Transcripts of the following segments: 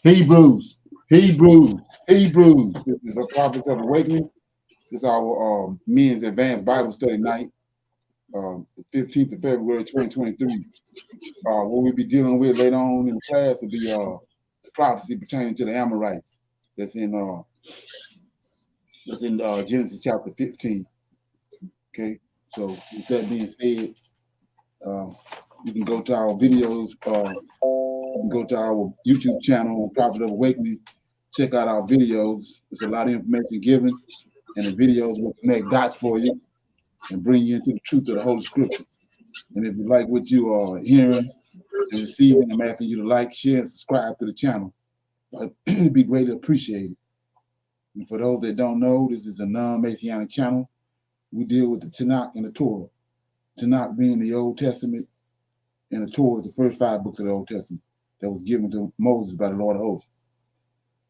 Hebrews. This is a Prophets of Awakening. This is our men's advanced Bible study night, the 15th of February, 2023. What we'll be dealing with later on in the class will be the prophecy pertaining to the Amorites. That's in Genesis chapter 15. Okay, so with that being said, you can go to our videos. You can go to our YouTube channel, Prophet of Awakening. Check out our videos. There's a lot of information given, and the videos will connect dots for you and bring you into the truth of the Holy Scriptures. And if you like what you are hearing and receiving, I'm asking you to like, share, and subscribe to the channel. It'd be greatly appreciated. And for those that don't know, this is a non-Messianic channel. We deal with the Tanakh and the Torah. Tanakh being the Old Testament, and the Torah is the first 5 books of the Old Testament that was given to Moses by the Lord of hosts.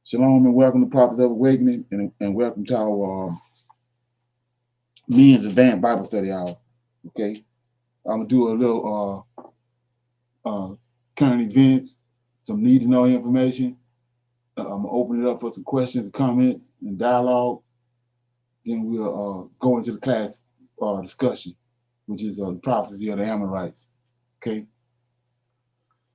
Shalom and welcome to Prophets of Awakening, and welcome to our men's advanced Bible study hour. Okay, I'm gonna do a little current events, some need to know information. I'm gonna open it up for some questions, comments, and dialogue. Then we'll go into the class discussion, which is the prophecy of the Amorites. Okay.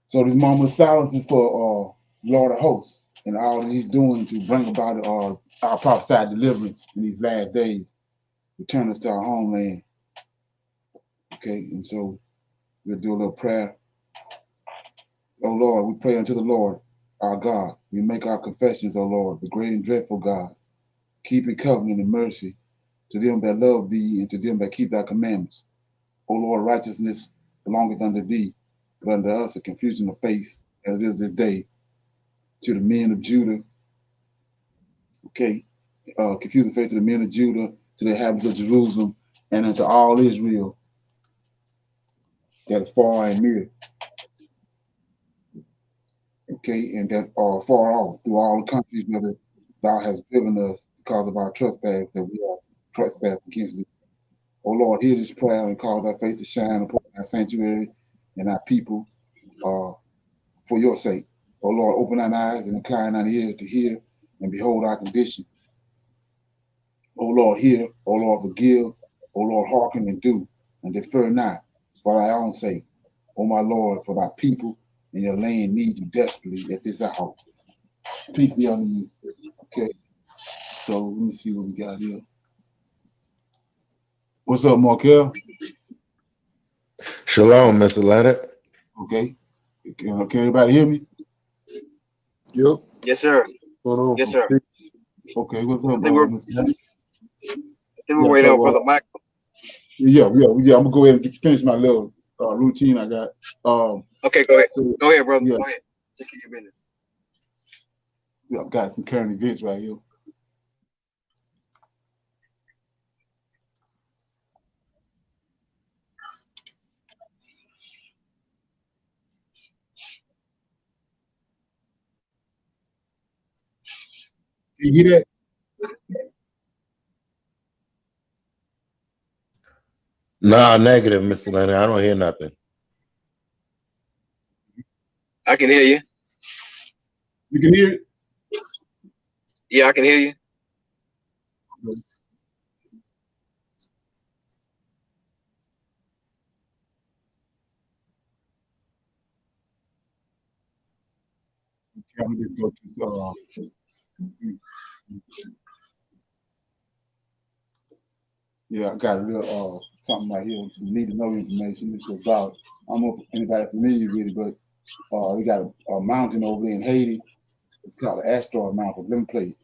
So this moment of silence is for Lord of hosts and all that he's doing to bring about our prophesied deliverance in these last days, return us to our homeland. Okay, and so we'll do a little prayer. Oh Lord, we pray unto the Lord, our God. We make our confessions, O Lord, the great and dreadful God, keeping covenant and mercy to them that love thee and to them that keep thy commandments. O Lord, righteousness belongeth unto thee, but unto us a confusion of face, as it is this day, to the men of Judah. Okay, confusing face to the men of Judah, to the inhabitants of Jerusalem, and unto all Israel that is far and near. Okay, and that are far off through all the countries whether thou hast driven us because of our trespass, that we are trespassed against thee. O Lord, hear this prayer and cause thy face to shine upon our sanctuary and our people for your sake. O Lord, open thine eyes and incline thine ears to hear and behold our condition. O Lord, hear. O Lord, forgive. O Lord, hearken and do, and defer not for thy own sake. O my Lord, for thy people and your land need you desperately at this hour. Peace be unto you. Okay, so let me see what we got here. What's up, Markel? Shalom, Mr. Leonard. Okay. Can everybody hear me? Yep. Yes, sir. What's going on? Yes, sir. Okay, what's up, I think we're waiting for the mic. Yeah. I'm gonna go ahead and finish my little routine I got. Okay, go ahead. So, Go ahead, brother. yeah. Go ahead. Take care of your business. Yeah, I've got some current events right here. You hear that? Nah, negative, Mr. Leonard. I don't hear nothing. I can hear you. You can hear it? Yeah, I can hear you. Okay, I'm gonna go to yeah, I got a little something right here. Some need to know information. This is about, I don't know if anybody familiar with it, but we got a mountain over there in Haiti. It's called the asteroid mountain. Let me play it.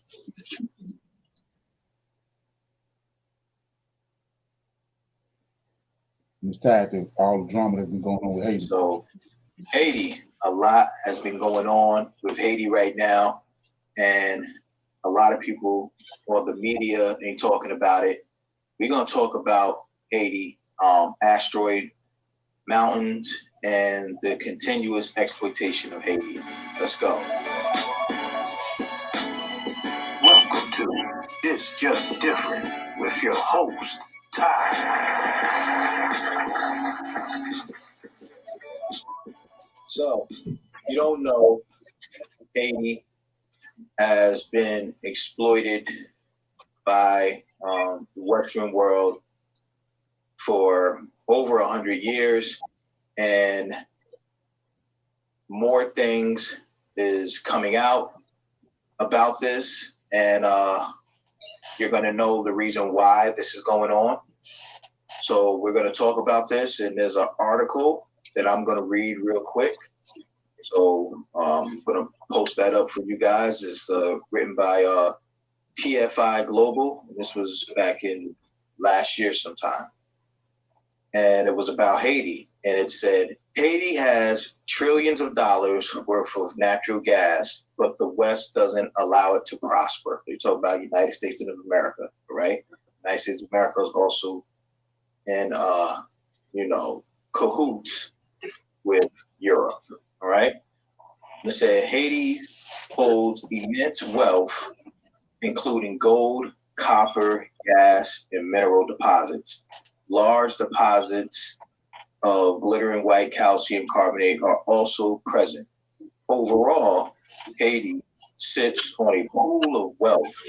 It's tied to all the drama that's been going on with Haiti. So Haiti, a lot has been going on with Haiti right now, and a lot of people or the media ain't talking about it. We're gonna talk about Haiti, asteroid mountains, and the continuous exploitation of Haiti. Let's go. Welcome to It's Just Different with your host, Ty. So, you don't know, Haiti has been exploited by the Western world for over 100 years, and more things is coming out about this, and you're going to know the reason why this is going on. So we're going to talk about this, and there's an article that I'm going to read real quick. So I'm going to post that up for you guys. It's written by TFI Global. This was back in last year sometime. And it was about Haiti. And it said, Haiti has trillions of dollars worth of natural gas, but the West doesn't allow it to prosper. They talk about United States of America, right? United States of America is also in, cahoots with Europe, all right? It said Haiti holds immense wealth, including gold, copper, gas, and mineral deposits. Large deposits of glittering white calcium carbonate are also present. Overall, Haiti sits on a pool of wealth,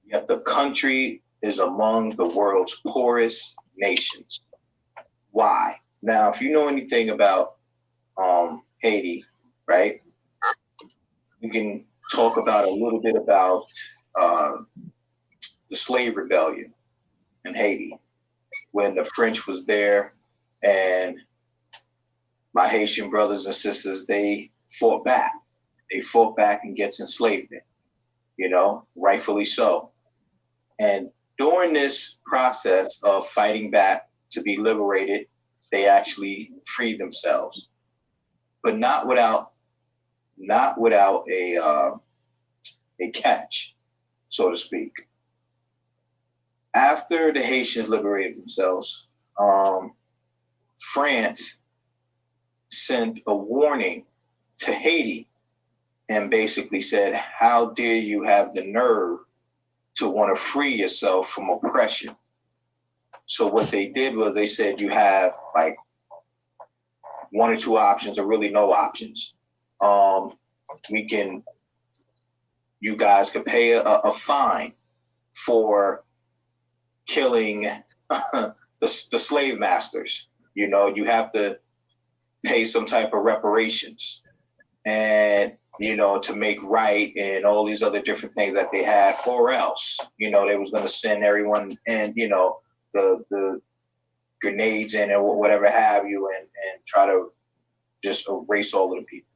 yet the country is among the world's poorest nations. Why? Now, if you know anything about Haiti, right, we can talk about a little bit about the slave rebellion in Haiti when the French was there, and my Haitian brothers and sisters, they fought back. They fought back against enslavement, rightfully so. And during this process of fighting back to be liberated, they actually freed themselves, but not without a catch, so to speak. After the Haitians liberated themselves, France sent a warning to Haiti and basically said, how dare you have the nerve to want to free yourself from oppression? So what they did was they said, you have like one or two options or really no options. You guys could pay a fine for killing the slave masters. You have to pay some type of reparations, and to make right, and all these other different things that they had, or else they was going to send everyone and the grenades in or whatever have you, and try to just erase all of the people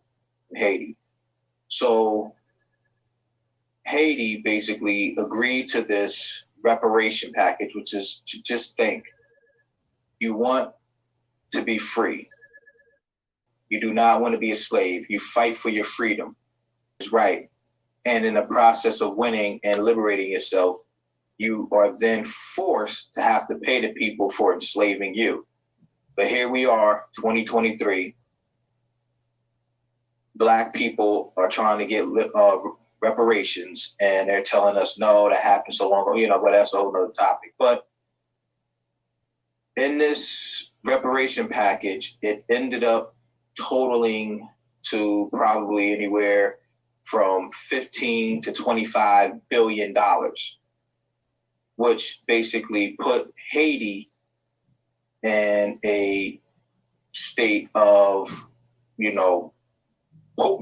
in Haiti. So Haiti basically agreed to this reparation package, which is to just think, you want to be free. You do not want to be a slave. You fight for your freedom. It's right. And in the process of winning and liberating yourself, you are then forced to have to pay the people for enslaving you. But here we are, 2023. Black people are trying to get reparations, and they're telling us, no, that happened so long ago, but that's a whole other topic. But in this reparation package, it ended up totaling to probably anywhere from $15 to $25 billion, which basically put Haiti in a state of,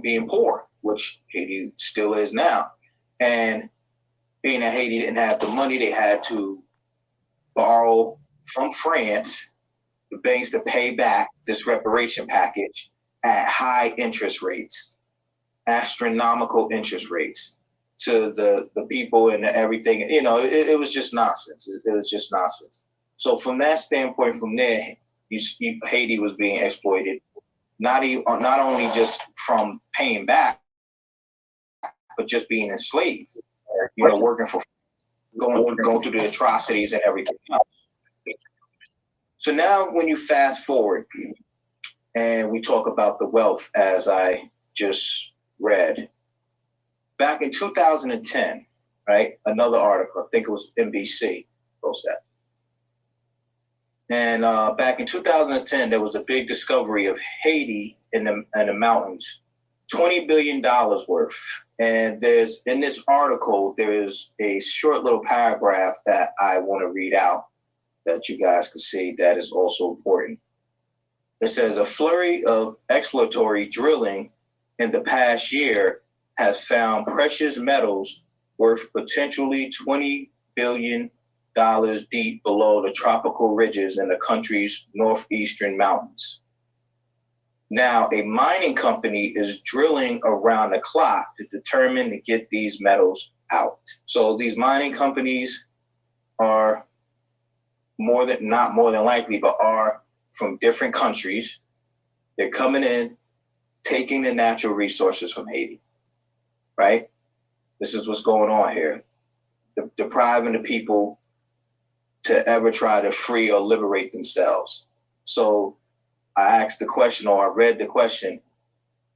being poor, which Haiti still is now. And being that Haiti didn't have the money, they had to borrow from France, the banks, to pay back this reparation package at high interest rates, astronomical interest rates to the people and everything. It was just nonsense. It was just nonsense. So from that standpoint, from there, Haiti was being exploited. not only just from paying back, but just being enslaved, working for, going through the atrocities and everything else. So now when you fast forward and we talk about the wealth, as I just read, back in 2010, right? Another article, I think it was NBC, post that. And back in 2010, there was a big discovery of Haiti in the mountains, $20 billion worth. And there's, in this article, there is a short little paragraph that I want to read out that you guys can see that is also important. It says, a flurry of exploratory drilling in the past year has found precious metals worth potentially $20 billion deep below the tropical ridges in the country's northeastern mountains. Now, a mining company is drilling around the clock to determine to get these metals out. So these mining companies are not more than likely, but are from different countries. They're coming in, taking the natural resources from Haiti, right? This is what's going on here. Depriving the people to ever try to free or liberate themselves. So I asked the question, or I read the question,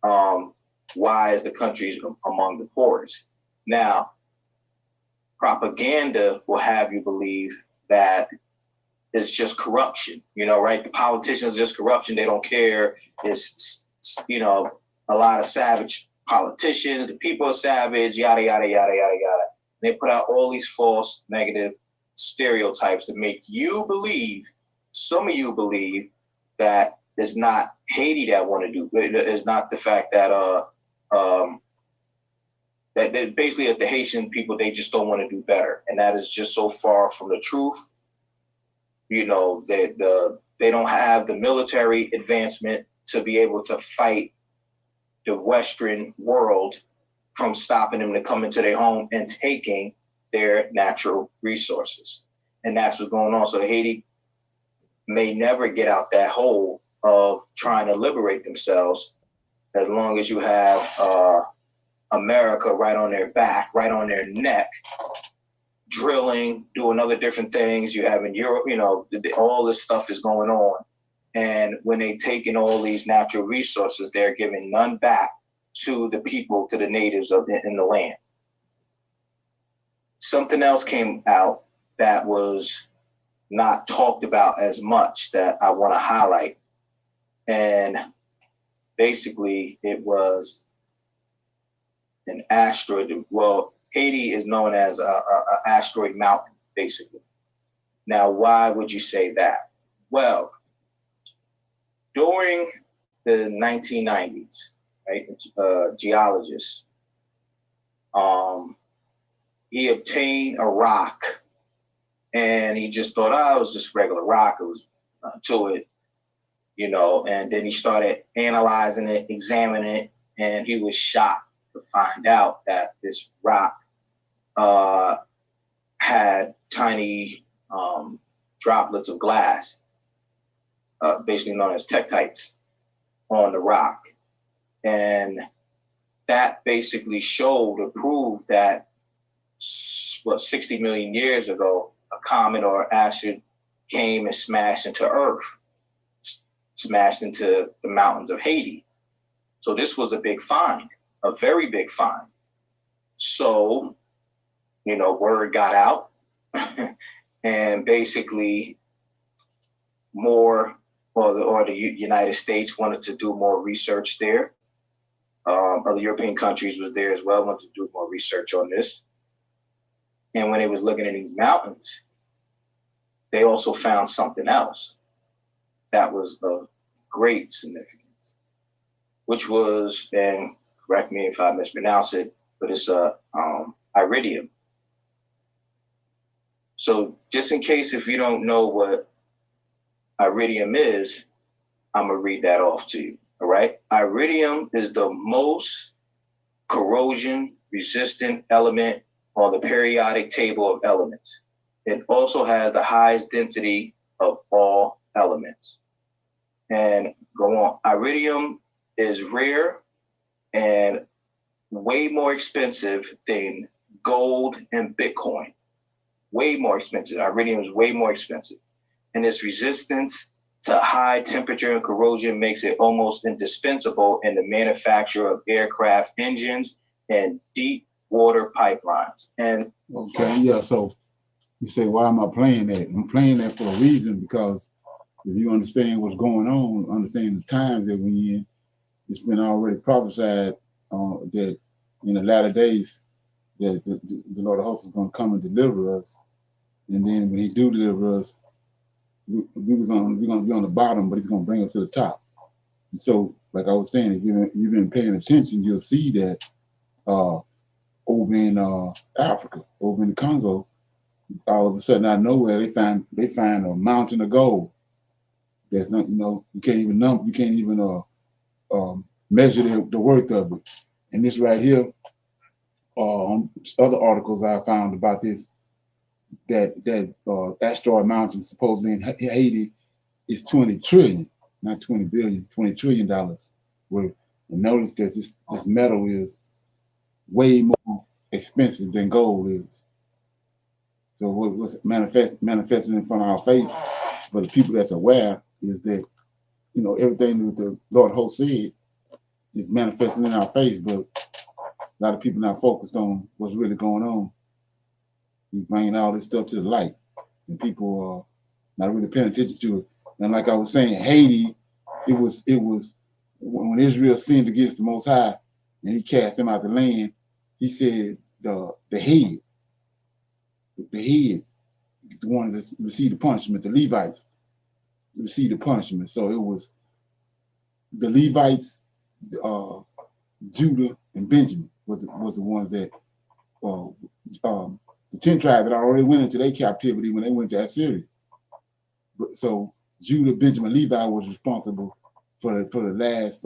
why is the country among the poorest? Now, propaganda will have you believe that it's just corruption, right? The politicians are just corruption. They don't care. It's, a lot of savage politicians. The people are savage, yada, yada, yada, yada, yada. They put out all these false negative stereotypes to make you believe, some of you believe, that it's not Haiti that want to do. It's not the fact that that basically that the Haitian people, they just don't want to do better, and that is just so far from the truth. They don't have the military advancement to be able to fight the Western world from stopping them to come into their home and taking their natural resources. And that's what's going on. So Haiti may never get out that hole of trying to liberate themselves, as long as you have America right on their back, right on their neck, drilling, doing other different things. You have in Europe, all this stuff is going on. And when they take in all these natural resources, they're giving none back to the people, to the natives in the land. Something else came out that was not talked about as much that I want to highlight. And basically it was an asteroid. Well, Haiti is known as a asteroid mountain, basically. Now, why would you say that? Well, during the 1990s, right, geologist, he obtained a rock, and he just thought, it was just regular rock. It was to it, and then he started analyzing it, examining it, and he was shocked to find out that this rock had tiny droplets of glass, basically known as tektites, on the rock. And that basically showed or proved that, 60 million years ago, a comet or asteroid came and smashed into Earth, smashed into the mountains of Haiti. So this was a big find, a very big find. So, word got out, and basically the United States wanted to do more research there. Other European countries was there as well, wanted to do more research on this. And when they was looking at these mountains, they also found something else that was of great significance, which was, and correct me if I mispronounce it, but it's iridium. So just in case if you don't know what iridium is, I'm gonna read that off to you, all right? Iridium is the most corrosion resistant element on the periodic table of elements. It also has the highest density of all elements. and go on. Iridium is rare and way more expensive than gold and Bitcoin. Way more expensive. Iridium is way more expensive. And its resistance to high temperature and corrosion makes it almost indispensable in the manufacture of aircraft engines and deep water pipelines. And okay, yeah. So you say, why am I playing that? I'm playing that for a reason, because if you understand what's going on, understand the times that we're in, it's been already prophesied that in the latter days that the Lord of hosts is going to come and deliver us, and then when He do deliver us, we're going to be on the bottom, but He's going to bring us to the top. And so, like I was saying, if you've been paying attention, you'll see that over in Africa, over in the Congo, all of a sudden out of nowhere they find a mountain of gold. That's not, you can't even measure the worth of it. And this right here, on other articles I found about this, that asteroid mountain supposedly in Haiti is 20 trillion, not 20 billion, $20 trillion worth. And notice that this metal is way more expensive than gold is. So what's manifesting in front of our face, but the people that's aware is that, everything that the Lord host said is manifesting in our face, but a lot of people not focused on what's really going on. He's bringing all this stuff to the light, and people are not really paying attention to it. And like I was saying, Haiti, it was when Israel sinned against the Most High, and He cast them out the land. He said the head, the ones that received the punishment, the Levites received the punishment. So it was the Levites, Judah, and Benjamin was the ones that the 10 tribes that already went into their captivity when they went to Assyria. So Judah, Benjamin, Levi was responsible for the last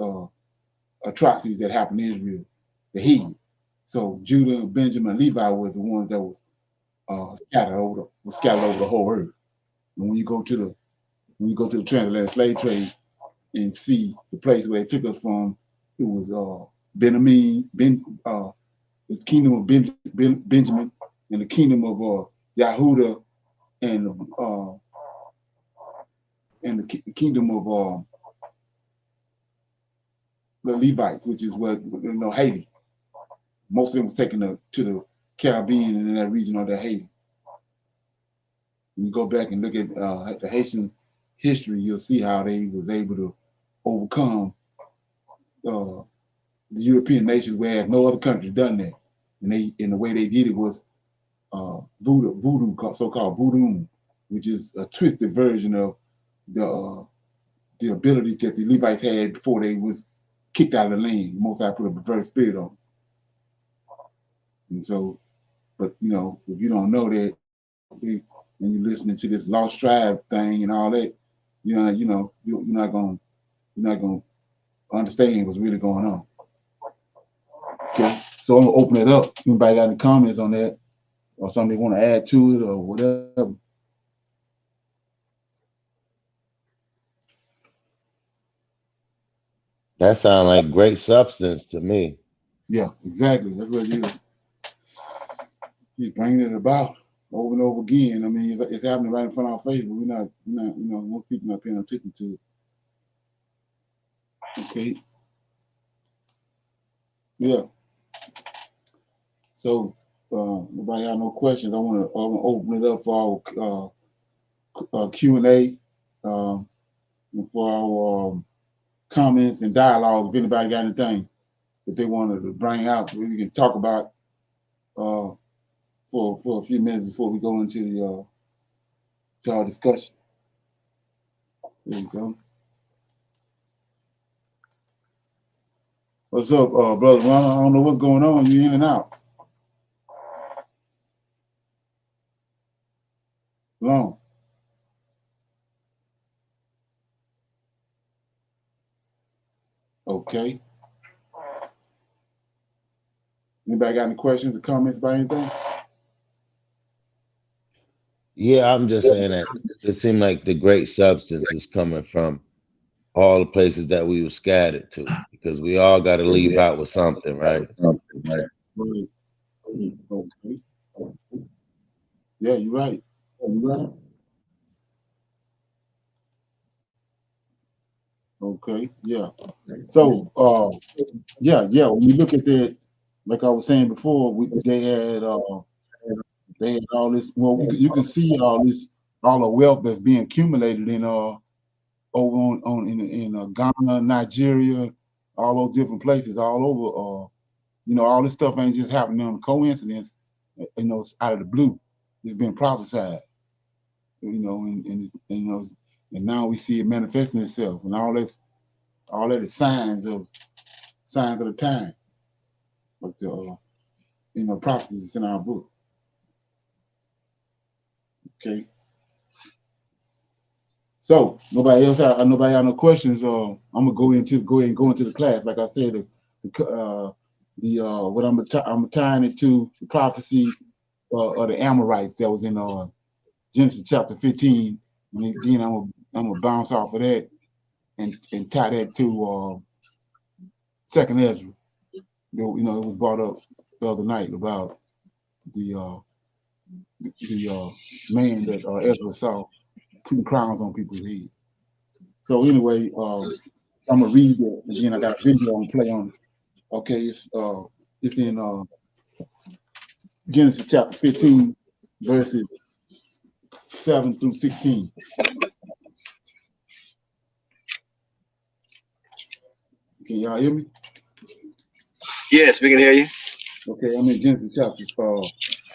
atrocities that happened in Israel, the heathen. So Judah, Benjamin, Levi was the ones that was scattered over the whole earth. And when you go to the transatlantic slave trade and see the place where they took us from, it was Benjamin, the kingdom of Benjamin, and the kingdom of Yahuda, and the kingdom of the Levites, which is what Haiti. Most of them was taken to the Caribbean and in that region of Haiti. When you go back and look at the Haitian history, you'll see how they was able to overcome the European nations, whereas no other country done that. And the way they did it was voodoo, so-called voodoo, which is a twisted version of the abilities that the Levites had before they was kicked out of the land. Most I put a perverse spirit on. And so, but if you don't know that, and you're listening to this lost tribe thing and all that, you're not gonna understand what's really going on. Okay, so I'm gonna open it up. Anybody got any comments on that, or something they want to add to it, or whatever? That sounds like great substance to me. Yeah, exactly. That's what it is. He's bringing it about over and over again. I mean, it's happening right in front of our face, but we're not. Most people not paying attention to it. Okay. Yeah. So, nobody have no questions. I want to open it up for our Q&A, for our comments and dialogue. If anybody got anything that they wanted to bring out, we can talk about for a few minutes before we go into the to our discussion. There you go. What's up, brother Ron? I don't know what's going on. You in and out. Long. Okay. Anybody got any questions or comments about anything? Yeah, I'm just saying that it seemed like the great substance is coming from all the places that we were scattered to, because we all got to leave out with something, right? Right. Okay. Yeah, you're right. Okay. Yeah. So, yeah. When you look at that, like I was saying before, they had all this. Well, you can see all the wealth that's being accumulated in over in Ghana, Nigeria, all those different places all over. All this stuff ain't just happening on coincidence. It's out of the blue. It's been prophesied. And now we see it manifesting itself, and all that is signs of the time. But the prophecies is in our book. Okay. So nobody have no questions. I'm gonna go into the class. Like I said, what I'm tying it to the prophecy of the Amorites that was in Genesis chapter 15, and then I'm gonna bounce off of that and tie that to Second Ezra. It was brought up the other night about the man that Ezra saw putting crowns on people's heads. So anyway, I'm gonna read it again. I got a video on play on it. Okay, it's in Genesis chapter 15, verses 7 through 16. Can y'all hear me? Yes, we can hear you. Okay, I'm in Genesis chapter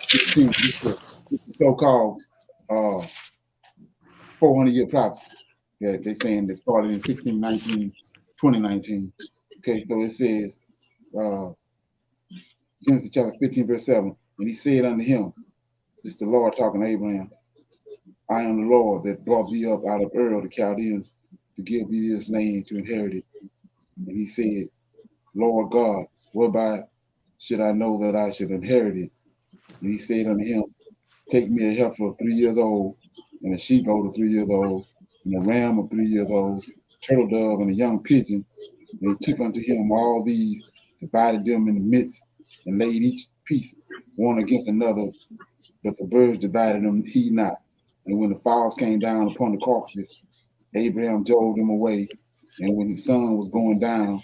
15. This is so-called 400-year prophecy. Yeah, they're saying they started in 1619, 2019. Okay, so it says Genesis chapter 15, verse 7. And he said unto him, it's the Lord talking to Abraham, I am the Lord that brought thee up out of Ur of the Chaldeans to give thee this land to inherit it. And he said, Lord God, whereby should I know that I should inherit it? And he said unto him, take me a heifer of 3 years old, and a sheep-goat of 3 years old, and a ram of 3 years old, turtle dove, and a young pigeon. And they took unto him all these, divided them in the midst, and laid each piece one against another, but the birds divided them he not. And when the fowls came down upon the carcasses, Abraham drove them away. And when his sun was going down,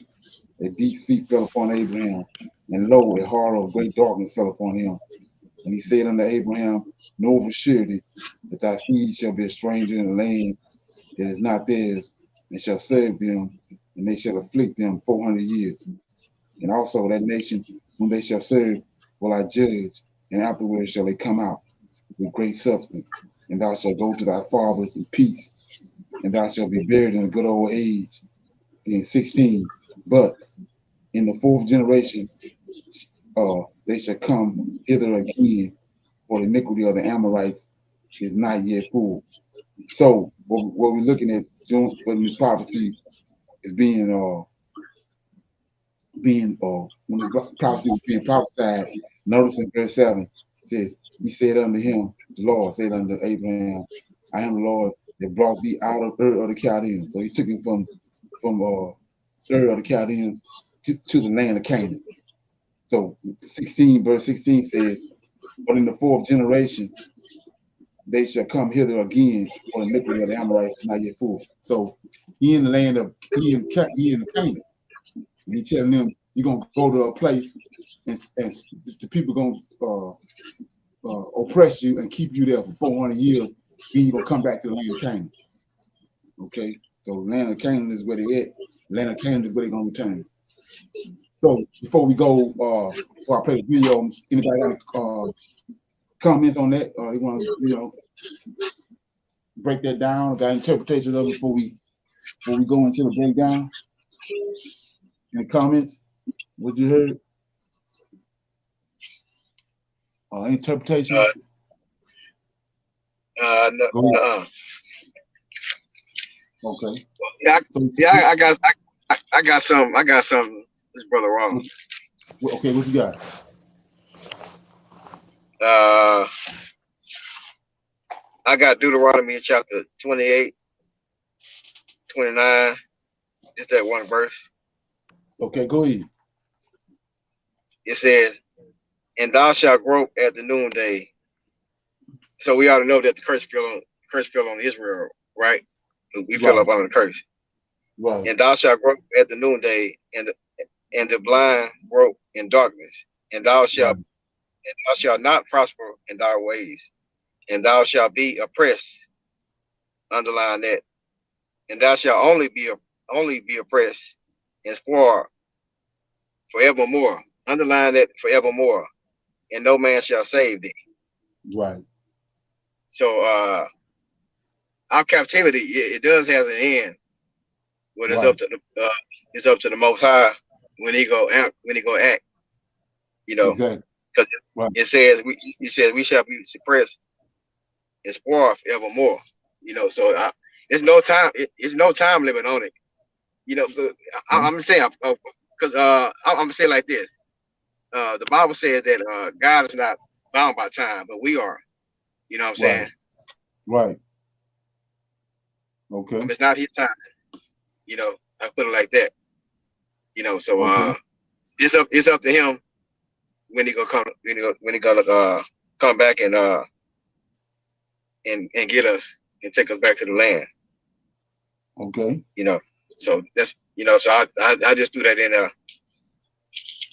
a deep sleep fell upon Abraham, and lo, a horror of great darkness fell upon him. And he said unto Abraham, know for surety that thy seed shall be a stranger in a land that is not theirs, and shall serve them, and they shall afflict them 400 years. And also that nation whom they shall serve will I judge, and afterwards shall they come out with great substance. And thou shalt go to thy fathers in peace, and thou shalt be buried in a good old age. In 16, but in the fourth generation, they shall come hither again, for the iniquity of the Amorites is not yet full. So what we're looking at when this prophecy is being when the prophecy was being prophesied, notice in verse 7 it says, he said unto him, the Lord said unto Abraham, I am the Lord that brought thee out of Ur of the Chaldeans. So he took him from Ur of the Chaldeans to the land of Canaan. So 16, verse 16 says, but in the fourth generation, they shall come hither again, for the iniquity of the Amorites is not yet full. So he in the land of he in Canaan. And he telling them, you're gonna go to a place and the people gonna oppress you and keep you there for 400 years. Then you're gonna come back to the land of Canaan. Okay, so the land of Canaan is where they at. The land of Canaan is where they're gonna return. So before we go, before I play the video, anybody got any comments on that? Or you want to, break that down? Got interpretations of it before we go into the breakdown? Any comments? What you heard? Interpretations? No. Okay. Yeah, So, I got some. I got some. This brother wrong. Okay, what you got? I got Deuteronomy chapter 28, 29. It's that one verse. Okay, go ahead. It says, "And thou shalt grope at the noonday." So we ought to know that the curse fell on Israel, right? We fell Right, up under the curse. right, And thou shalt grope at the noonday, and the blind grope in darkness, and right, thou shalt not prosper in thy ways, and thou shalt be oppressed. Underline that, and thou shalt only be oppressed and spoiled forevermore. Underline that, forevermore, and no man shall save thee. right. So our captivity, it does have an end, but Right. it's up to the Most High when he go act, you know, Exactly. because Right. it says we shall be suppressed and spoiled forevermore, you know. So it's no time, it's no time limit on it, you know. But I'm saying, because I'm gonna say it like this: the Bible says that God is not bound by time, but we are. You know what I'm saying? Right. Right. Okay. It's not His time. You know, I put it like that. You know, so Okay. it's up to Him when he gonna come back and get us and take us back to the land. Okay. You know, so that's so I just threw that in there.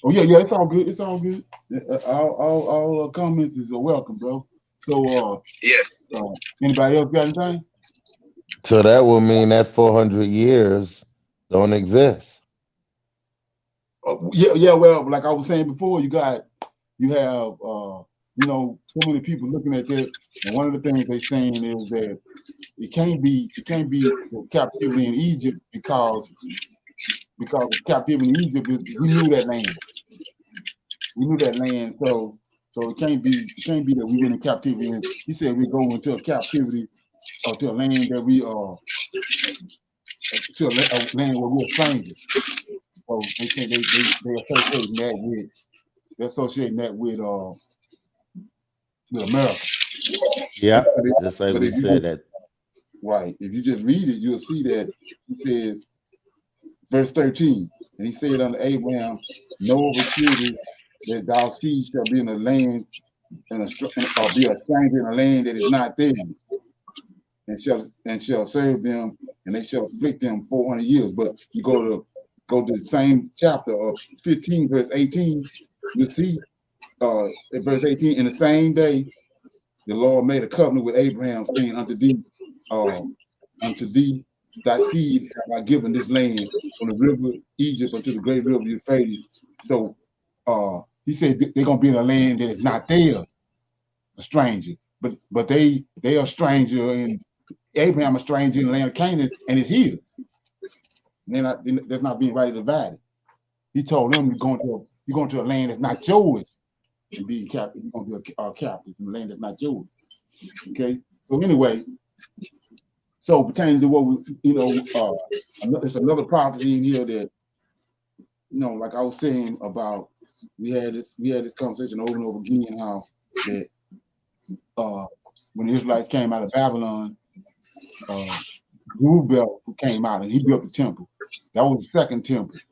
Oh yeah, yeah. It's all good. It's all good. All comments is welcome, bro. So Yeah, anybody else got anything? So that would mean that 400 years don't exist. Yeah, yeah. Well, like I was saying before, you have so many people looking at that, and one of the things they saying is that it can't be the captivity in Egypt because captivity in Egypt is we knew that land. We knew that land, so it can't be that we went in captivity. And he said we go into a captivity or to a land that we to a land where we're strangers. So they say they associating that with America. Yeah, But if, just like but we if said you that. right, if you just read it, you'll see that he says verse 13, and he said unto Abraham, know of a surety that thou seed shall be in a land or be a stranger in a land that is not theirs, and shall serve them, and they shall afflict them 400 years. But you go to the same chapter of 15, verse 18, you see at verse 18, in the same day the Lord made a covenant with Abraham, saying unto thee, thy seed have I given this land from the river Egypt unto the great river Euphrates. So he said they're gonna be in a land that is not theirs, a stranger. But they are a stranger, and Abraham a stranger in the land of Canaan, and it's his. And that's not being rightly divided. He told them you're going to a land that's not yours and being captive. You're going to be a captive in a land that's not yours. Okay. So anyway, so pertaining to what it's another prophecy in here that like I was saying about we had this conversation over and over again how that when the Israelites came out of Babylon, Rubel who came out and he built the temple. That was the second temple.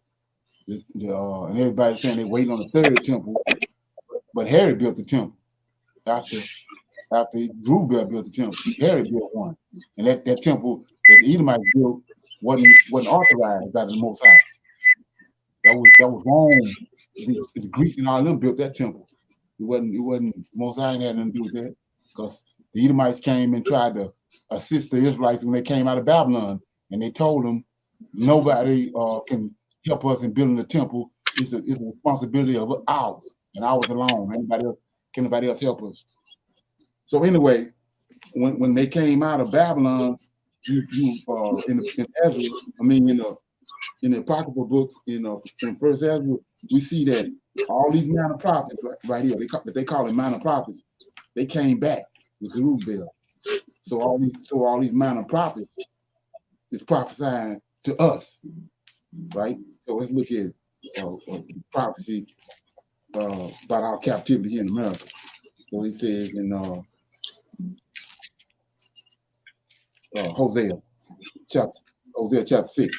And everybody's saying they're waiting on the third temple, but Herod built the temple after Rubel built the temple. Herod built one, and that temple that the Edomites built wasn't authorized by the Most High. That was Rome. The Greeks and all of them built that temple. It wasn't Most High had nothing to do with that, because the Edomites came and tried to assist the Israelites when they came out of Babylon, and they told them nobody can help us in building the temple. It's a responsibility of ours and ours alone. Anybody else help us? So anyway, when they came out of Babylon, in Ezra, in the apocryphal books, in First Ezra, we see that all these minor prophets right here, they call it minor prophets, they came back with Zerubbabel. So all these minor prophets is prophesying to us, right? So let's look at prophecy about our captivity here in America. So he says in Hosea chapter Hosea chapter 6.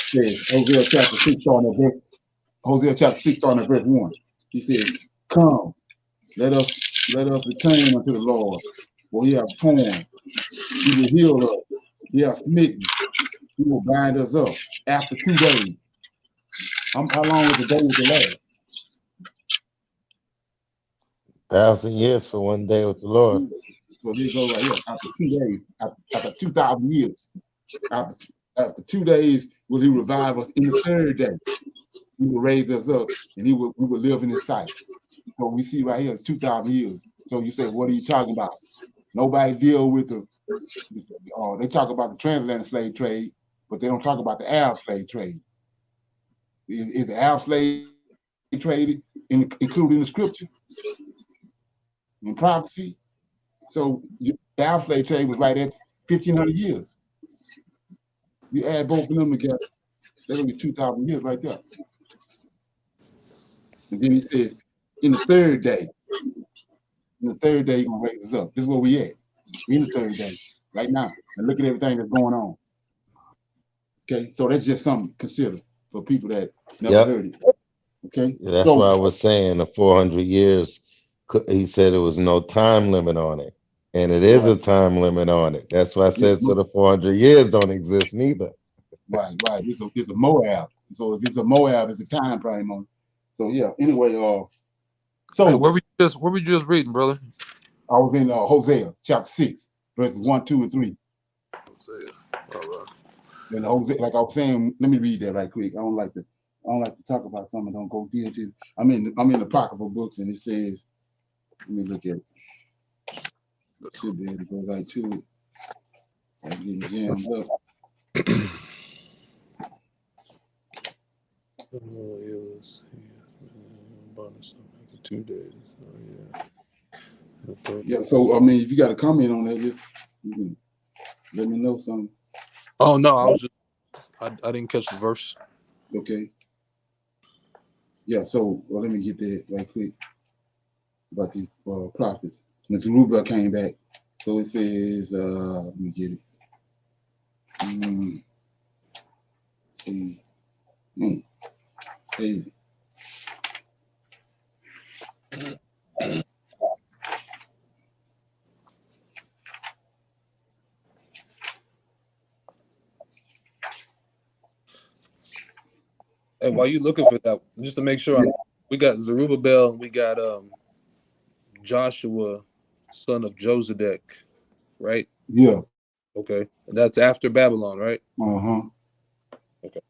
Says, Hosea chapter 6 starting at verse, Hosea chapter 6 starting at verse 1. He says, come, let us return unto the Lord, for he hath torn, he will heal us, he hath smitten, he will bind us up after 2 days. How long was the day with the Lord? 1,000 years for one day with the Lord. So here goes right here. After 2 days, after 2,000 years, after 2 days will he revive us. In the 3rd day, he will raise us up, and we will live in his sight. So we see right here, it's 2,000 years. So you say, what are you talking about? Nobody deal with they talk about the transatlantic slave trade, but they don't talk about the Arab slave trade. Is the Arab slave trade included in the scripture, in prophecy? So the Arab slave trade was right at 1,500 years. You add both of them together, that'll be 2,000 years right there. And then he says, in the 3rd day, he's gonna raise us up. This is where we at. We in the 3rd day right now, and look at everything that's going on. Okay, so that's just something to consider for people that never heard it. Okay, yeah, that's why I was saying the 400 years. He said there was no time limit on it, and it is a time limit on it. That's why I said so. The 400 years don't exist neither. Right. It's a Moab. So if it's a Moab, it's a time frame on it. So yeah. Anyway, so hey, where we just reading, brother? I was in Hosea chapter 6, verses 1, 2, and 3. Hosea. All right. And Hosea, like I was saying, let me read that right quick. I don't like to talk about something. Don't go deal to. I'm in the apocryphal books, and it says, let me look at it. I should be able to go right to it. I'm getting jammed up. Oh, 2 days. Oh, yeah. Yeah. So I mean, if you got a comment on that, just you can let me know something. Oh no, I didn't catch the verse. Okay. Yeah. So let me get that right quick about the prophets. Mr. Rubel came back, so it says, let me get it. Crazy. And while you looking for that, just to make sure, we got Zerubbabel, we got Joshua, son of Josedek, right? Yeah. Okay, and that's after Babylon, right? Okay.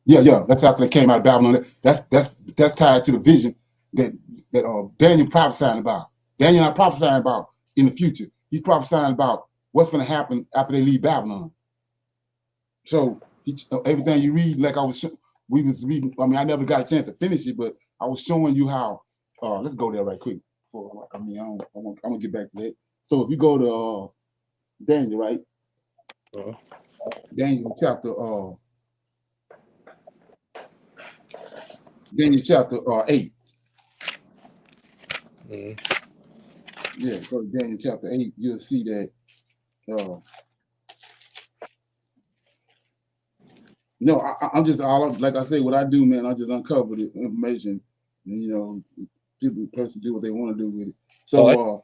Yeah. That's after they came out of Babylon. That's tied to the vision that Daniel prophesying about. Daniel not prophesying about in the future. He's prophesying about what's going to happen after they leave Babylon. So everything you read, like we was reading. I mean, I never got a chance to finish it, but I was showing you how. Let's go there right quick. I'm gonna get back to that. So if you go to Daniel, right? Daniel chapter 8. Yeah, go to Daniel chapter 8. You'll see that. No, I'm just like I say, what I do, man. I just uncover the information, and people person do what they want to do with it. So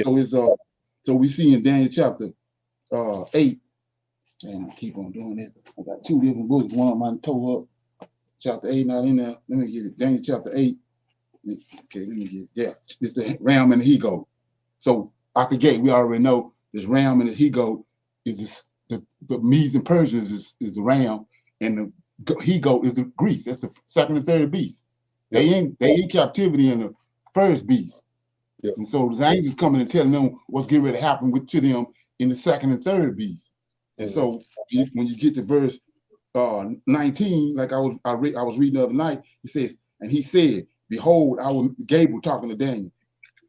so it's so we see in Daniel chapter 8, and I keep on doing it. I got 2 different books. One of mine toe up. Chapter 8 not in there. Let me get it. Daniel chapter 8. Okay, let me get it. Yeah, it's the ram and the he-goat. So out the gate, we already know this ram and the he-goat is the Medes and Persians is the ram, and the he-goat is the Greece. That's the 2nd and 3rd beast. They in captivity in the 1st beast. Yep. And so the angels coming and telling them what's getting ready to happen to them in the 2nd and 3rd beast. And so when you get to verse 19, like I was reading the other night, he says, and he said, behold, Gabriel talking to Daniel,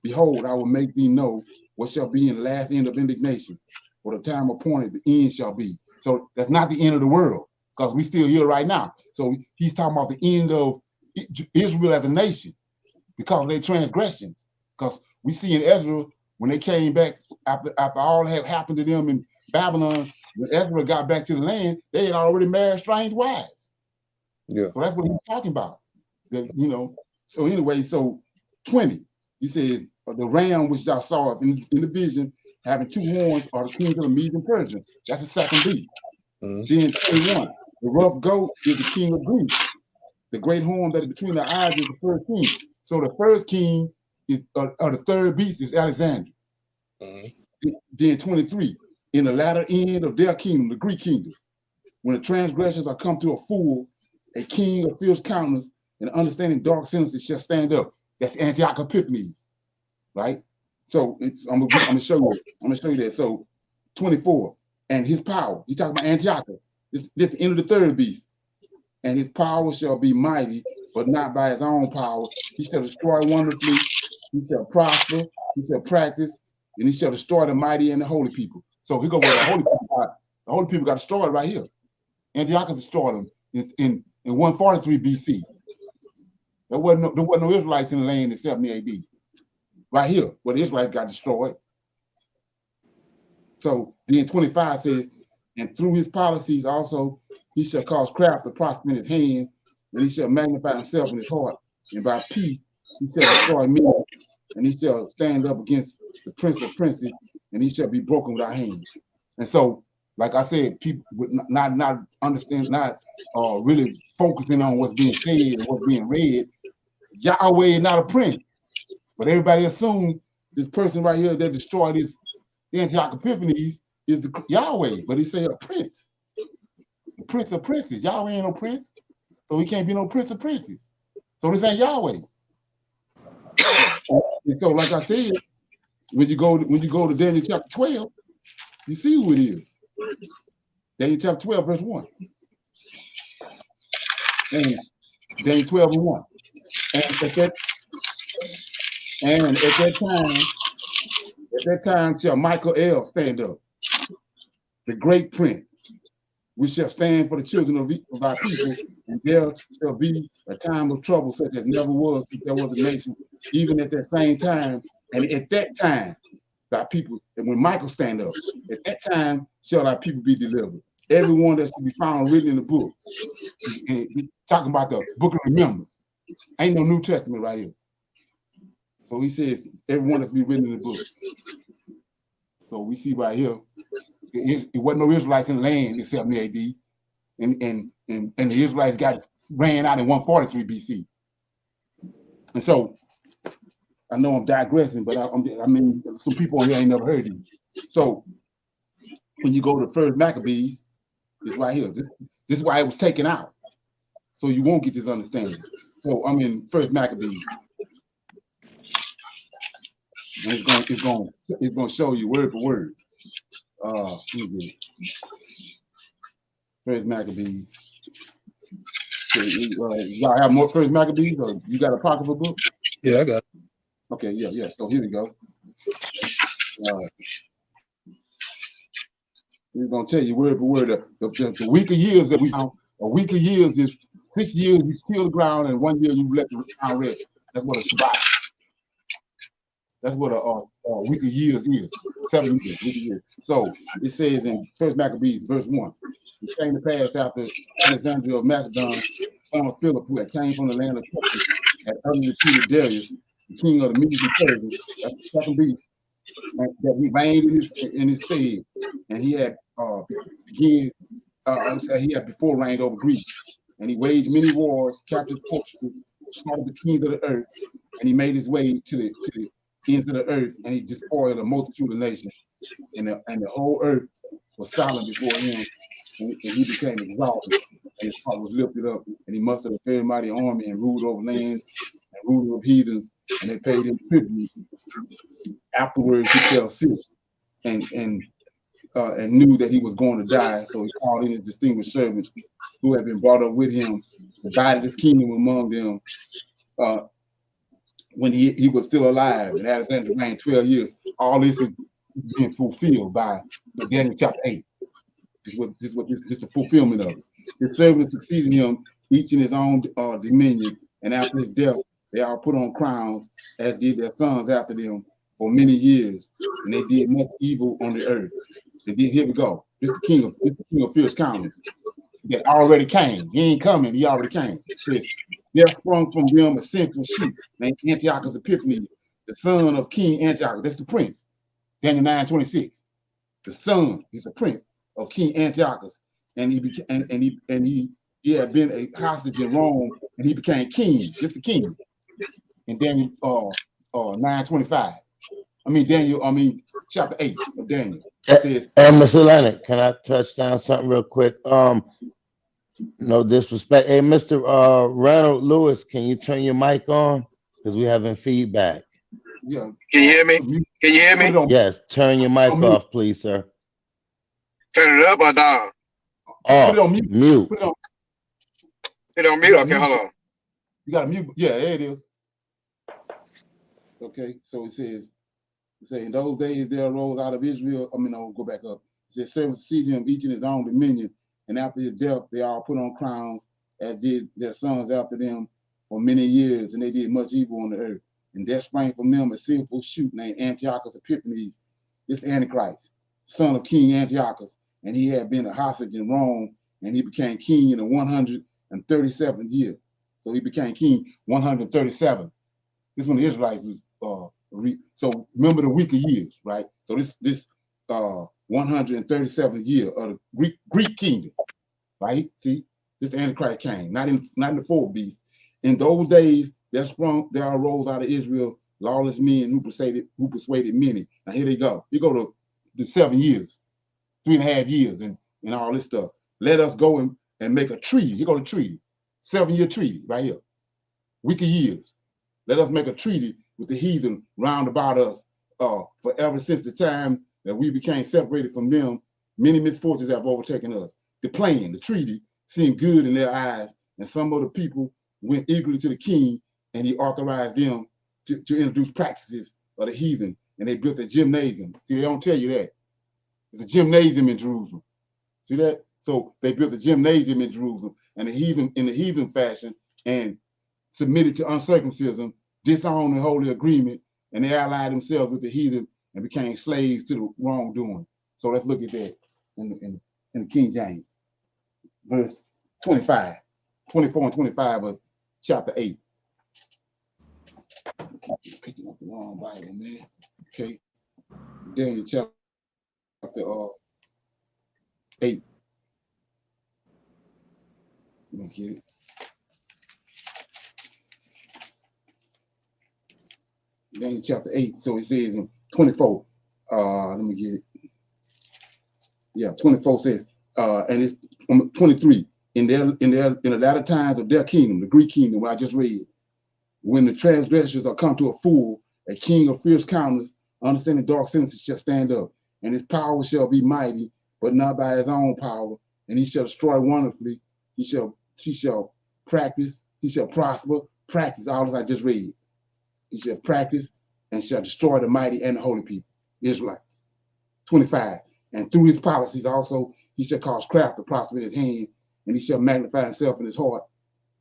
behold, I will make thee know what shall be in the last end of indignation, for the time appointed, the end shall be. So that's not the end of the world, because we still here right now. So he's talking about the end of Israel as a nation because of their transgressions. Because we see in Ezra when they came back after all had happened to them in Babylon, when Ezra got back to the land, they had already married strange wives. Yeah. So that's what he's talking about. That, you know. So anyway, so 20, he says the ram which I saw in the vision having 2 horns are the kings of the Medes and Persia. That's the second beast. Then 21, the rough goat is the king of Greece. The great horn that is between the eyes is the first king. So the first king is, or the third beast is Alexander. Then 23, in the latter end of their kingdom, the Greek kingdom, when the transgressions are come to a full, a king of fierce countenance and understanding dark sentences shall stand up. That's Antiochus Epiphanes, right? So I'm gonna show you. I'm gonna show you that. So 24, and his power. He's talking about Antiochus. This is the end of the third beast. And his power shall be mighty, but not by his own power. He shall destroy wonderfully. He shall prosper. He shall practice, and he shall destroy the mighty and the holy people. So he go where the holy people got destroyed right here. Antiochus destroyed them in 143 BC. There wasn't no Israelites in the land in 70 AD. Right here, where the Israelites got destroyed. So then 25 says, and through his policies also, he shall cause craft to prosper in his hand, and he shall magnify himself in his heart. And by peace, he shall destroy men, and he shall stand up against the prince of princes, and he shall be broken without hands. And so, like I said, people would not understand, not really focusing on what's being said and what's being read. Yahweh is not a prince, but everybody assumed this person right here that destroyed the Antiochus Epiphanes is the Yahweh, but he said a prince, the prince of princes. Yahweh ain't no prince, so he can't be no prince of princes. So this ain't Yahweh. And so, like I said, when you go to Daniel chapter 12, you see who it is. Daniel chapter 12, verse 1. And Daniel 12 and 1. And at that time shall Michael El stand up, the great prince, which shall stand for the children of our people, and there shall be a time of trouble such as never was since there was a nation, even at that same time. And at that time, thy people, and when Michael stand up, at that time shall our people be delivered. Everyone that should be found written in the book. And we talking about the book of remembrance. Ain't no New Testament right here. So he says, everyone that's be written in the book. So we see right here, it wasn't no Israelites in the land in 70 AD. And the Israelites ran out in 143 BC. And so, I know I'm digressing, but I mean, some people here ain't never heard of it. So, when you go to First Maccabees, it's right here. This is why it was taken out. So you won't get this understanding. So I'm in First Maccabees. And it's going to show you word for word. First Maccabees. Y'all have more First Maccabees, or you got a apocryphal book? Yeah, I got it. Okay, yeah. So here we go. We're gonna tell you word for word. The week of years that we found, a week of years is 6 years you till the ground, and 1 year you let the ground rest. That's what a Shabbat. That's what a week of years is. 7 years, week of years. So it says in First Maccabees, verse 1, it came to pass after Alexander of Macedon, son of Philip, who had came from the land of Turkey, had utterly defeated Darius, the king of the Medes and Persians, that's the second beast, that he reigned in his stead, and he had he had before reigned over Greece, and he waged many wars, captured fortresses, slaughtered the kings of the earth, and he made his way to the ends of the earth, and he despoiled a multitude of nations, and the whole earth was silent before him, and he became exalted, and his heart was lifted up, and he mustered a very mighty army and ruled over lands and ruled over heathens, and they paid him tribute. Afterwards, he fell sick and knew that he was going to die, so he called in his distinguished servants who had been brought up with him, divided his kingdom among them when he was still alive, and Alexander reigned 12 years. All this is being fulfilled by Daniel chapter 8. This is the fulfillment of it. His servants succeeded him, each in his own dominion, and after his death, they all put on crowns, as did their sons after them. for many years, and they did much evil on the earth. And then here we go. This is the king of fierce countenance that already came. He ain't coming, he already came. It says, there sprung from them a sinful shoot named Antiochus Epiphanes, the son of King Antiochus. That's the prince. Daniel 9:26. The son, he's a prince of King Antiochus, and he became he had been a hostage in Rome, and he became king. Just the king. In Daniel 9:25. Chapter 8 of Daniel. It says, Mr. Leonard, can I touch down something real quick? No disrespect. Hey, Mr. Ronald Lewis, can you turn your mic on? Because we're having feedback. Yeah. Can you hear me? Can you hear me? Yes, turn your mic off, please, sir. Turn it up or down? Off. Put it on mute. Mute. Put it on. Put it on mute. Okay, hold on. You got to mute. Yeah, there it is. Okay, so it says, in those days there arose out of Israel. I'll go back up. It says, servants succeeded him, each in his own dominion. And after his death, they all put on crowns, as did their sons after them for many years, and they did much evil on the earth. And there sprang from them a sinful shoot named Antiochus Epiphanes, this Antichrist, son of King Antiochus. And he had been a hostage in Rome, and he became king in the 137th year. So he became king 137. This when the Israelites was so remember the week of years, right? So this 137th year of the Greek kingdom, right? See, this Antichrist came, not in the fourth beast. In those days, there arose out of Israel lawless men who persuaded many. Now here they go. You go to the 7 years, 3.5 years, and all this stuff. Let us go and make a treaty. Here go the treaty, 7-year treaty right here. Week of years. Let us make a treaty with the heathen round about us. Forever since the time that we became separated from them, many misfortunes have overtaken us. The plan, the treaty, seemed good in their eyes, and some of the people went eagerly to the king, and he authorized them to introduce practices of the heathen, and they built a gymnasium. See, they don't tell you that. There's a gymnasium in Jerusalem. See that? So they built a gymnasium in Jerusalem, and the heathen fashion, and submitted to uncircumcision, disowned the holy agreement, and they allied themselves with the heathen and became slaves to the wrongdoing. So let's look at that in the King James, verse 24 and 25 of chapter 8. I keep picking up the wrong Bible, man. Okay, Daniel chapter 8. Let me get it. Daniel chapter 8. So it says in 24. Let me get it. Yeah, 24 says, and it's 23. In the latter times of their kingdom, the Greek kingdom, what I just read, when the transgressors are come to a full, a king of fierce countenance, understanding dark sentences shall stand up, and his power shall be mighty, but not by his own power, and he shall destroy wonderfully. He shall practice, he shall prosper, practice all that I just read. He shall practice and shall destroy the mighty and the holy people, Israelites. 25. And through his policies also, he shall cause craft to prosper in his hand, and he shall magnify himself in his heart,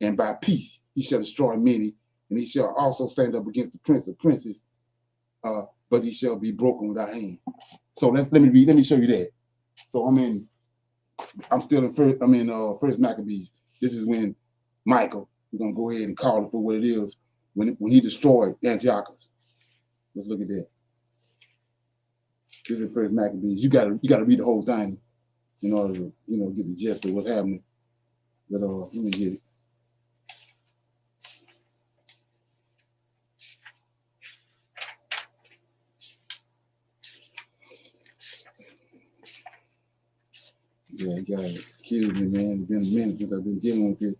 and by peace he shall destroy many, and he shall also stand up against the prince of princes, but he shall be broken without hand. So let me show you that. So I'm still in First Maccabees. This is when Michael, we're gonna go ahead and call it for what it is, when he destroyed Antiochus. Let's look at that. This is First Maccabees. You gotta read the whole thing in order to get the gist of what's happening. But let me get it. Yeah, you gotta excuse me, man. It's been a minute since I've been dealing with it.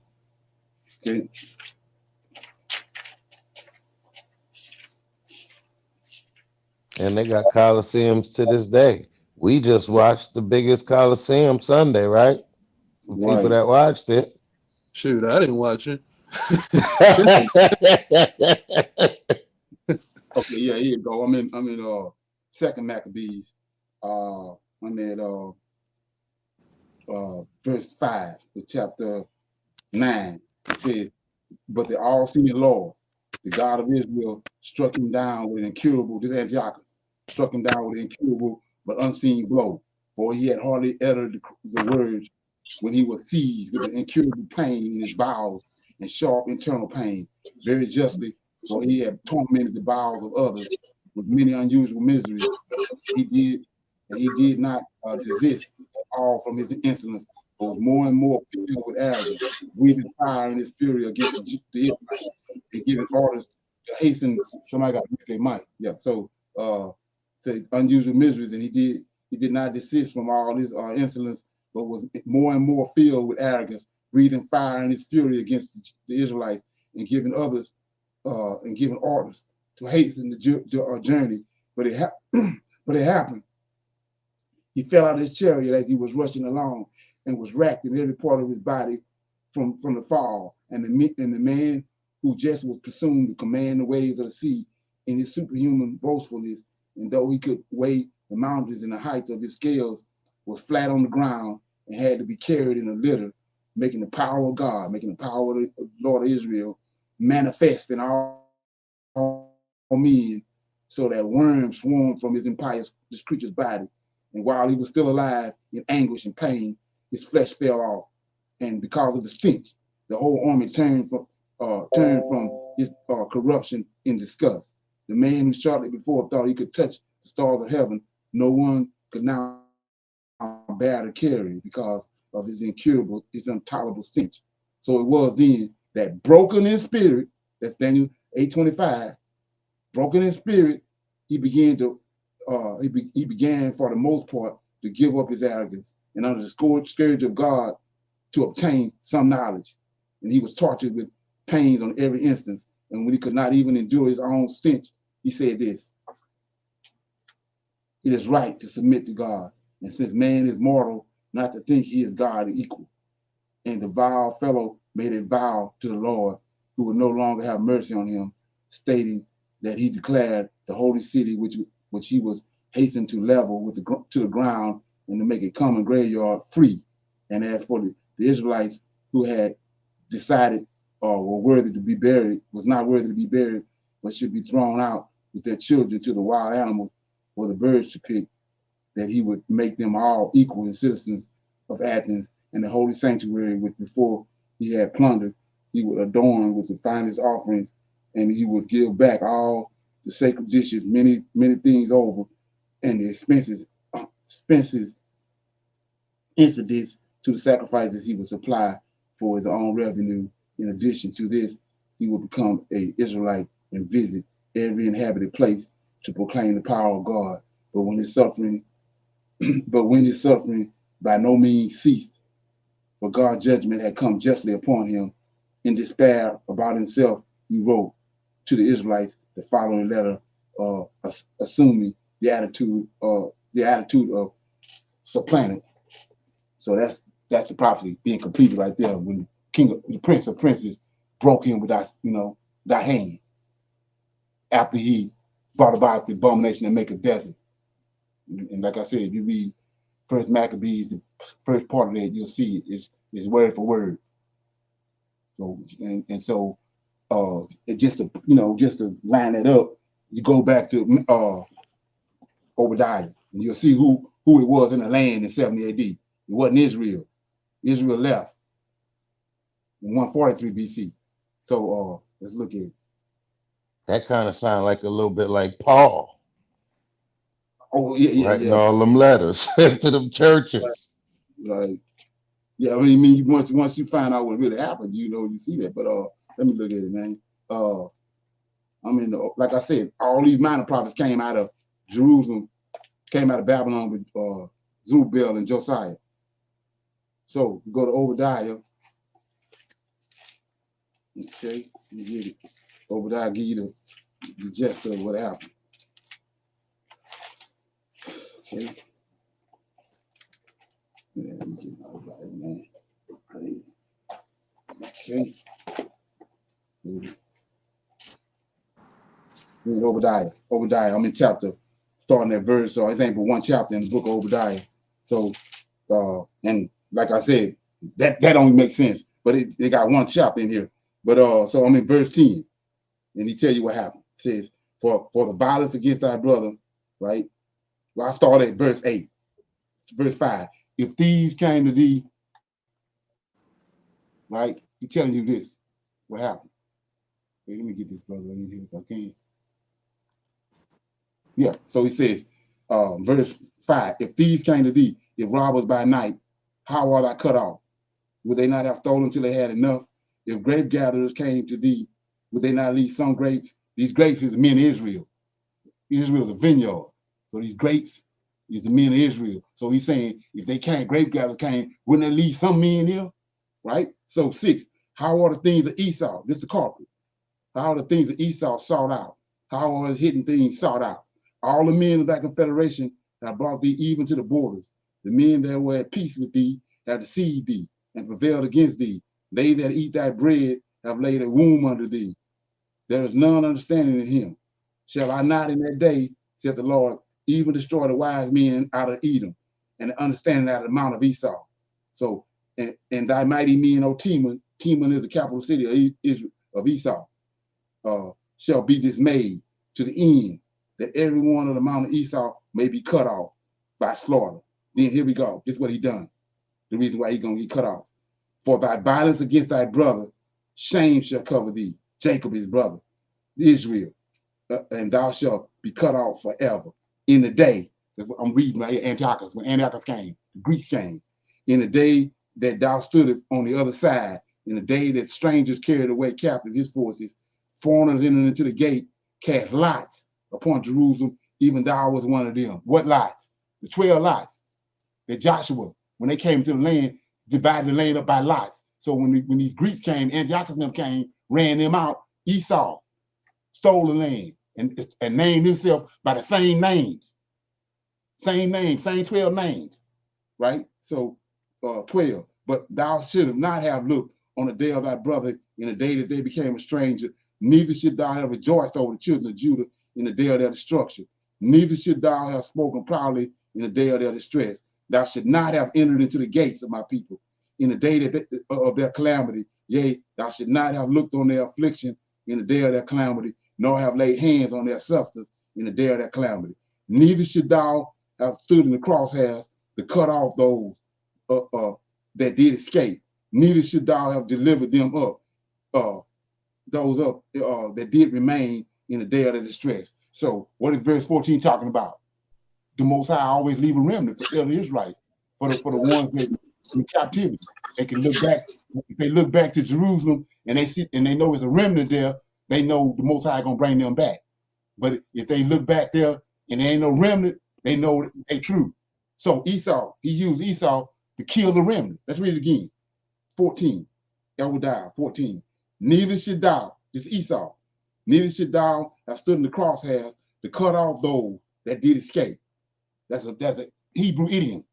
Okay. And they got coliseums to this day. We just watched the biggest coliseum Sunday, right? For people that watched it. Shoot, I didn't watch it. Okay, yeah, here you go. I'm in Second Maccabees. I'm at verse 5 of chapter 9. It says, but the all-seeing Lord the God of Israel struck him down with an incurable, this Antiochus, struck him down with an incurable but unseen blow, for he had hardly uttered the words when he was seized with an incurable pain in his bowels and sharp internal pain, very justly, for he had tormented the bowels of others with many unusual miseries. He did not desist at all from his insolence, but was more and more filled with arrogance, breathing fire in his fury against the Israelites and giving orders to hasten. Somebody got to say Mike. Yeah. So say unusual miseries, and he did not desist from all his insolence, but was more and more filled with arrogance, breathing fire in his fury against the Israelites and giving orders to hasten the journey. But it happened. He fell out of his chariot as he was rushing along and was racked in every part of his body from the fall. And the man who just was presumed to command the waves of the sea in his superhuman boastfulness, and though he could weigh the mountains and the heights of his scales, was flat on the ground and had to be carried in a litter, making the power of God, making the power of the Lord of Israel manifest in all men, so that worms swarmed from this creature's body. And while he was still alive, in anguish and pain, his flesh fell off. And because of the stench, the whole army turned from his corruption in disgust. The man who shortly before thought he could touch the stars of heaven, no one could now bear to carry because of his incurable, his intolerable stench. So it was then that, broken in spirit, that's Daniel 8:25, broken in spirit, he began for the most part to give up his arrogance and under the scourge of God to obtain some knowledge. And he was tortured with pains on every instance. And when he could not even endure his own stench, he said this: it is right to submit to God. And since man is mortal, not to think he is God equal. And the vile fellow made a vow to the Lord, who would no longer have mercy on him, stating that he declared the holy city, which he was hastened to level to the ground and to make a common graveyard free. And as for the Israelites who had decided or were worthy to be buried, was not worthy to be buried, but should be thrown out with their children to the wild animals or the birds to pick, that he would make them all equal as citizens of Athens and the holy sanctuary, which before he had plundered, he would adorn with the finest offerings, and he would give back all the sacred dishes, many things over, and the expenses incidents to the sacrifices he would supply for his own revenue. In addition to this, he would become an Israelite and visit every inhabited place to proclaim the power of God. But when his suffering by no means ceased, for God's judgment had come justly upon him, in despair about himself, he wrote to the Israelites the following letter, assuming the attitude of supplanting. So that's the prophecy being completed right there, when the Prince of Princes broke him without hand, after he brought about the abomination and make a desert. And like I said, if you read First Maccabees, the first part of that, you'll see it is word for word. So it just to line it up, you go back to Obadiah, and you'll see who it was in the land in 70 AD. It wasn't Israel. Israel left in 143 BC. So let's look at it. That kind of sounds like a little bit like Paul. Oh yeah. Writing all them letters to them churches. Like, yeah, I mean, once you find out what really happened, you see that. But let me look at it, man. Like I said, all these minor prophets came out of Jerusalem, came out of Babylon with Zerubbabel and Josiah. So you go to Obadiah. Okay, you get it. Obadiah give you the gist of what happened. Okay. Yeah, you get Obadiah, man. Crazy. Okay. Read Obadiah. I'm in chapter, starting at verse. So it's ain't but one chapter in the book of Obadiah. So, and like I said, that don't even make sense. But they got one chapter in here. But so I'm in verse 10. And he tell you what happened. It says, for the violence against thy brother, right? Well, I start at verse 8, verse 5. If thieves came to thee, right? He telling you this. What happened? Wait, let me get this brother in here if I can. Yeah, so he says, verse 5, if thieves came to thee, if robbers by night, how art thou cut off? Would they not have stolen till they had enough? If grape gatherers came to thee, would they not leave some grapes? These grapes is the men of Israel. Israel is a vineyard. So these grapes is the men of Israel. So he's saying, if they came, grape gatherers came, wouldn't they leave some men here? Right? So 6, how are the things of Esau? This is the carpet. How are the things of Esau sought out? How are his hidden things sought out? All the men of that confederation have brought thee even to the borders. The men that were at peace with thee have deceived thee and prevailed against thee. They that eat thy bread have laid a womb under thee. There is none understanding in him. Shall I not in that day, says the Lord, even destroy the wise men out of Edom and the understanding out of the mount of Esau? So, and thy mighty men, O Teman, Teman is the capital city of Israel, of Esau, shall be dismayed to the end, that every one of the mount of Esau may be cut off by slaughter. Then here we go. This is what he done. The reason why he's going to get cut off. For thy violence against thy brother, shame shall cover thee, Jacob his brother, Israel, and thou shalt be cut off forever. In the day, that's what I'm reading right here, Antiochus, when Antiochus came, the Greeks came. In the day that thou stoodest on the other side, in the day that strangers carried away captive his forces, foreigners entered into the gate, cast lots upon Jerusalem, even thou was one of them. What lots? The 12 lots that Joshua, when they came to the land, divided the land up by lots. So when these Greeks came, Antiochus and them came, ran them out, Esau stole the land and named himself by the same names, same 12 names, right? So 12. But thou should not have looked on the day of thy brother in the day that they became a stranger, neither should thou have rejoiced over the children of Judah in the day of their destruction, neither should thou have spoken proudly in the day of their distress. Thou should not have entered into the gates of my people in the day of their calamity. Yea, thou should not have looked on their affliction in the day of their calamity, nor have laid hands on their substance in the day of their calamity. Neither should thou have stood in the crosshairs to cut off those that did escape. Neither should thou have delivered them up, those up that did remain in the day of their distress. So what is verse 14 talking about? The Most High always leave a remnant for the Israelites, for the ones that in captivity. They can look back. If they look back to Jerusalem and they see and they know it's a remnant there, they know the Most High gonna bring them back. But if they look back there and there ain't no remnant, they know they through. So Esau, he used Esau to kill the remnant. Let's read it again. 14. Elwadiah, 14. Neither should thou, this Esau, neither should thou have stood in the crosshairs to cut off those that did escape. That's a Hebrew idiom.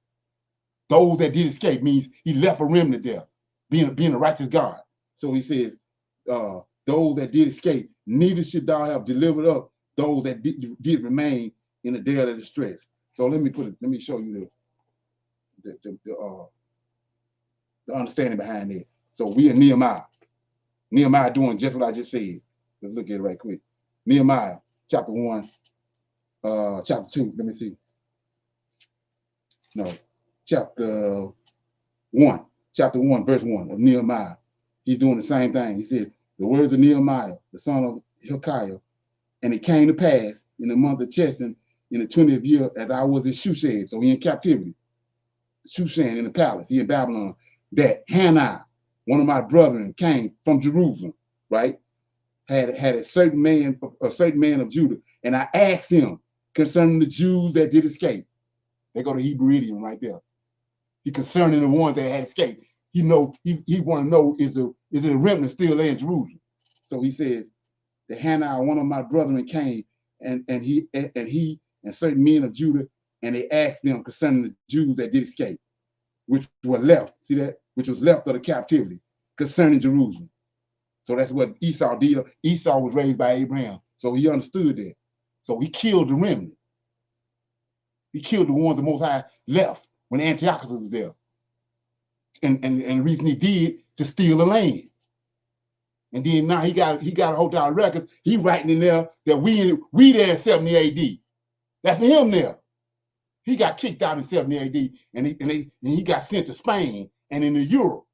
Those that did escape means he left a remnant there, being a righteous God. So he says, those that did escape, neither should thou have delivered up those that did remain in the day of the distress. So let me show you the understanding behind it. So we are Nehemiah. Nehemiah doing just what I just said. Let's look at it right quick. Nehemiah chapter 1, chapter 2. Let me see. No, chapter 1, verse 1 of Nehemiah. He's doing the same thing. He said, the words of Nehemiah, the son of Hilkiah, and it came to pass in the month of Chesan, in the 20th year, as I was in Shushan, so he in captivity, Shushan in the palace, he in Babylon, that Hanai, one of my brethren, came from Jerusalem, right? Had a certain man of Judah, and I asked him concerning the Jews that did escape. They go to Hebrew idiom right there. He concerning the ones that had escaped. He want to know is a remnant still there in Jerusalem? So he says, the Hanai, one of my brethren, came and he and certain men of Judah, and they asked them concerning the Jews that did escape, which were left. See that? Which was left of the captivity concerning Jerusalem. So that's what Esau did. Esau was raised by Abraham, so he understood that. So he killed the remnant. He killed the ones the Most High left when Antiochus was there. And the reason he did, to steal the land. And then now he got a whole ton of records. He writing in there that we there in 70 AD. That's him there. He got kicked out in 70 AD, and he got sent to Spain and into Europe.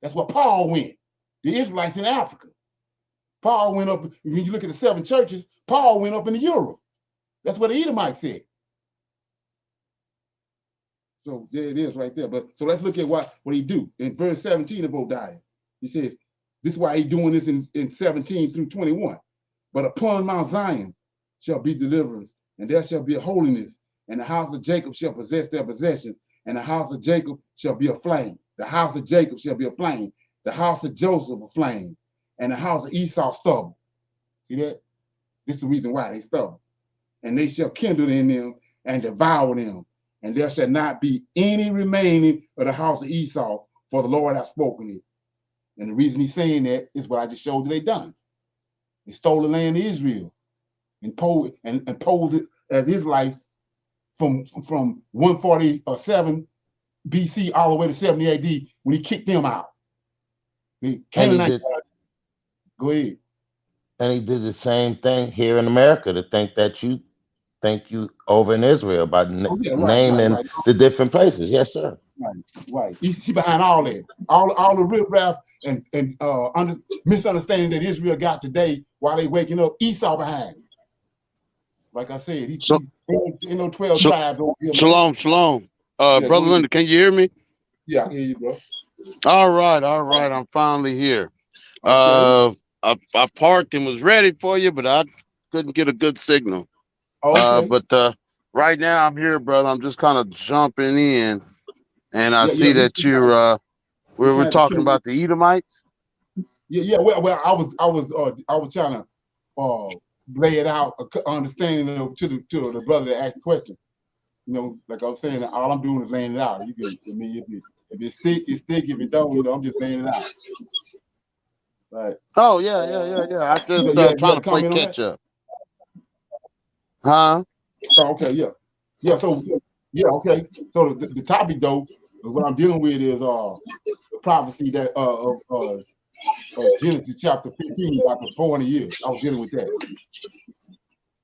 That's where Paul went. The Israelites in Africa. Paul went up. When you look at the 7 churches, Paul went up into Europe. That's what the Edomites said. So there it is right there. But so let's look at what he do. In verse 17 of Obadiah, he says, this is why he's doing this in 17 through 21. But upon Mount Zion shall be deliverance, and there shall be a holiness, and the house of Jacob shall possess their possessions, and the house of Jacob shall be a flame. The house of Jacob shall be a flame. The house of Joseph a flame, and the house of Esau stubble. See that? This is the reason why they stubble. And they shall kindle in them and devour them, and there shall not be any remaining of the house of Esau, for the Lord hath spoken it. And the reason he's saying that is what I just showed that they done. They stole the land of Israel and posed it as Israelites from 147 BC all the way to 70 AD when he kicked them out. The Canaanites. Go ahead. And he did the same thing here in America to think you over in Israel by naming the different places. Yes, sir. Right. He's behind all that. All the riffraff and misunderstanding that Israel got today while they waking up, Esau behind. Like I said, he's 12 tribes over here. Shalom. Brother Linda, can you hear me? Yeah, I hear you, bro. All right. I'm finally here. Okay. I parked and was ready for you, but I couldn't get a good signal. Okay. But right now I'm here, brother. I'm just kind of jumping in, and I see that we're talking about the Edomites. Yeah. Well, I was trying to lay it out, understanding to the brother that asked the question. You know, like I was saying, all I'm doing is laying it out. You can, I mean, if it's stick, it's stick. If it don't, I'm just laying it out. Right. Oh yeah. I just trying to play catch up. Huh? Oh, okay, yeah. So okay. So the topic though, what I'm dealing with is the prophecy that of Genesis chapter 15 about the 400 years. I was dealing with that.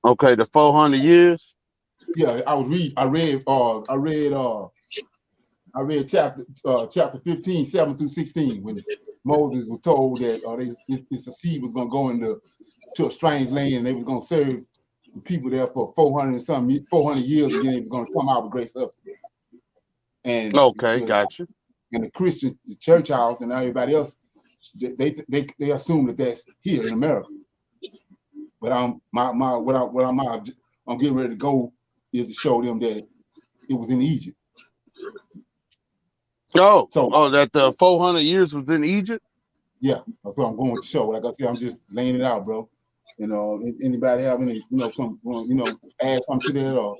Okay, the 400 years. Yeah, I read chapter 15, 7 through 16 when Moses was told that his seed was going to go to a strange land and they was going to serve the people there for 400 years, and then they was going to come out with great stuff. And okay, gotcha. And the church house and everybody else, they assume that that's here in America. But I'm getting ready to go is to show them that it was in Egypt. That the 400 years was in Egypt? Yeah, that's what I'm going to show. Like I said, I'm just laying it out, bro. You know, anybody have any, add something to that, or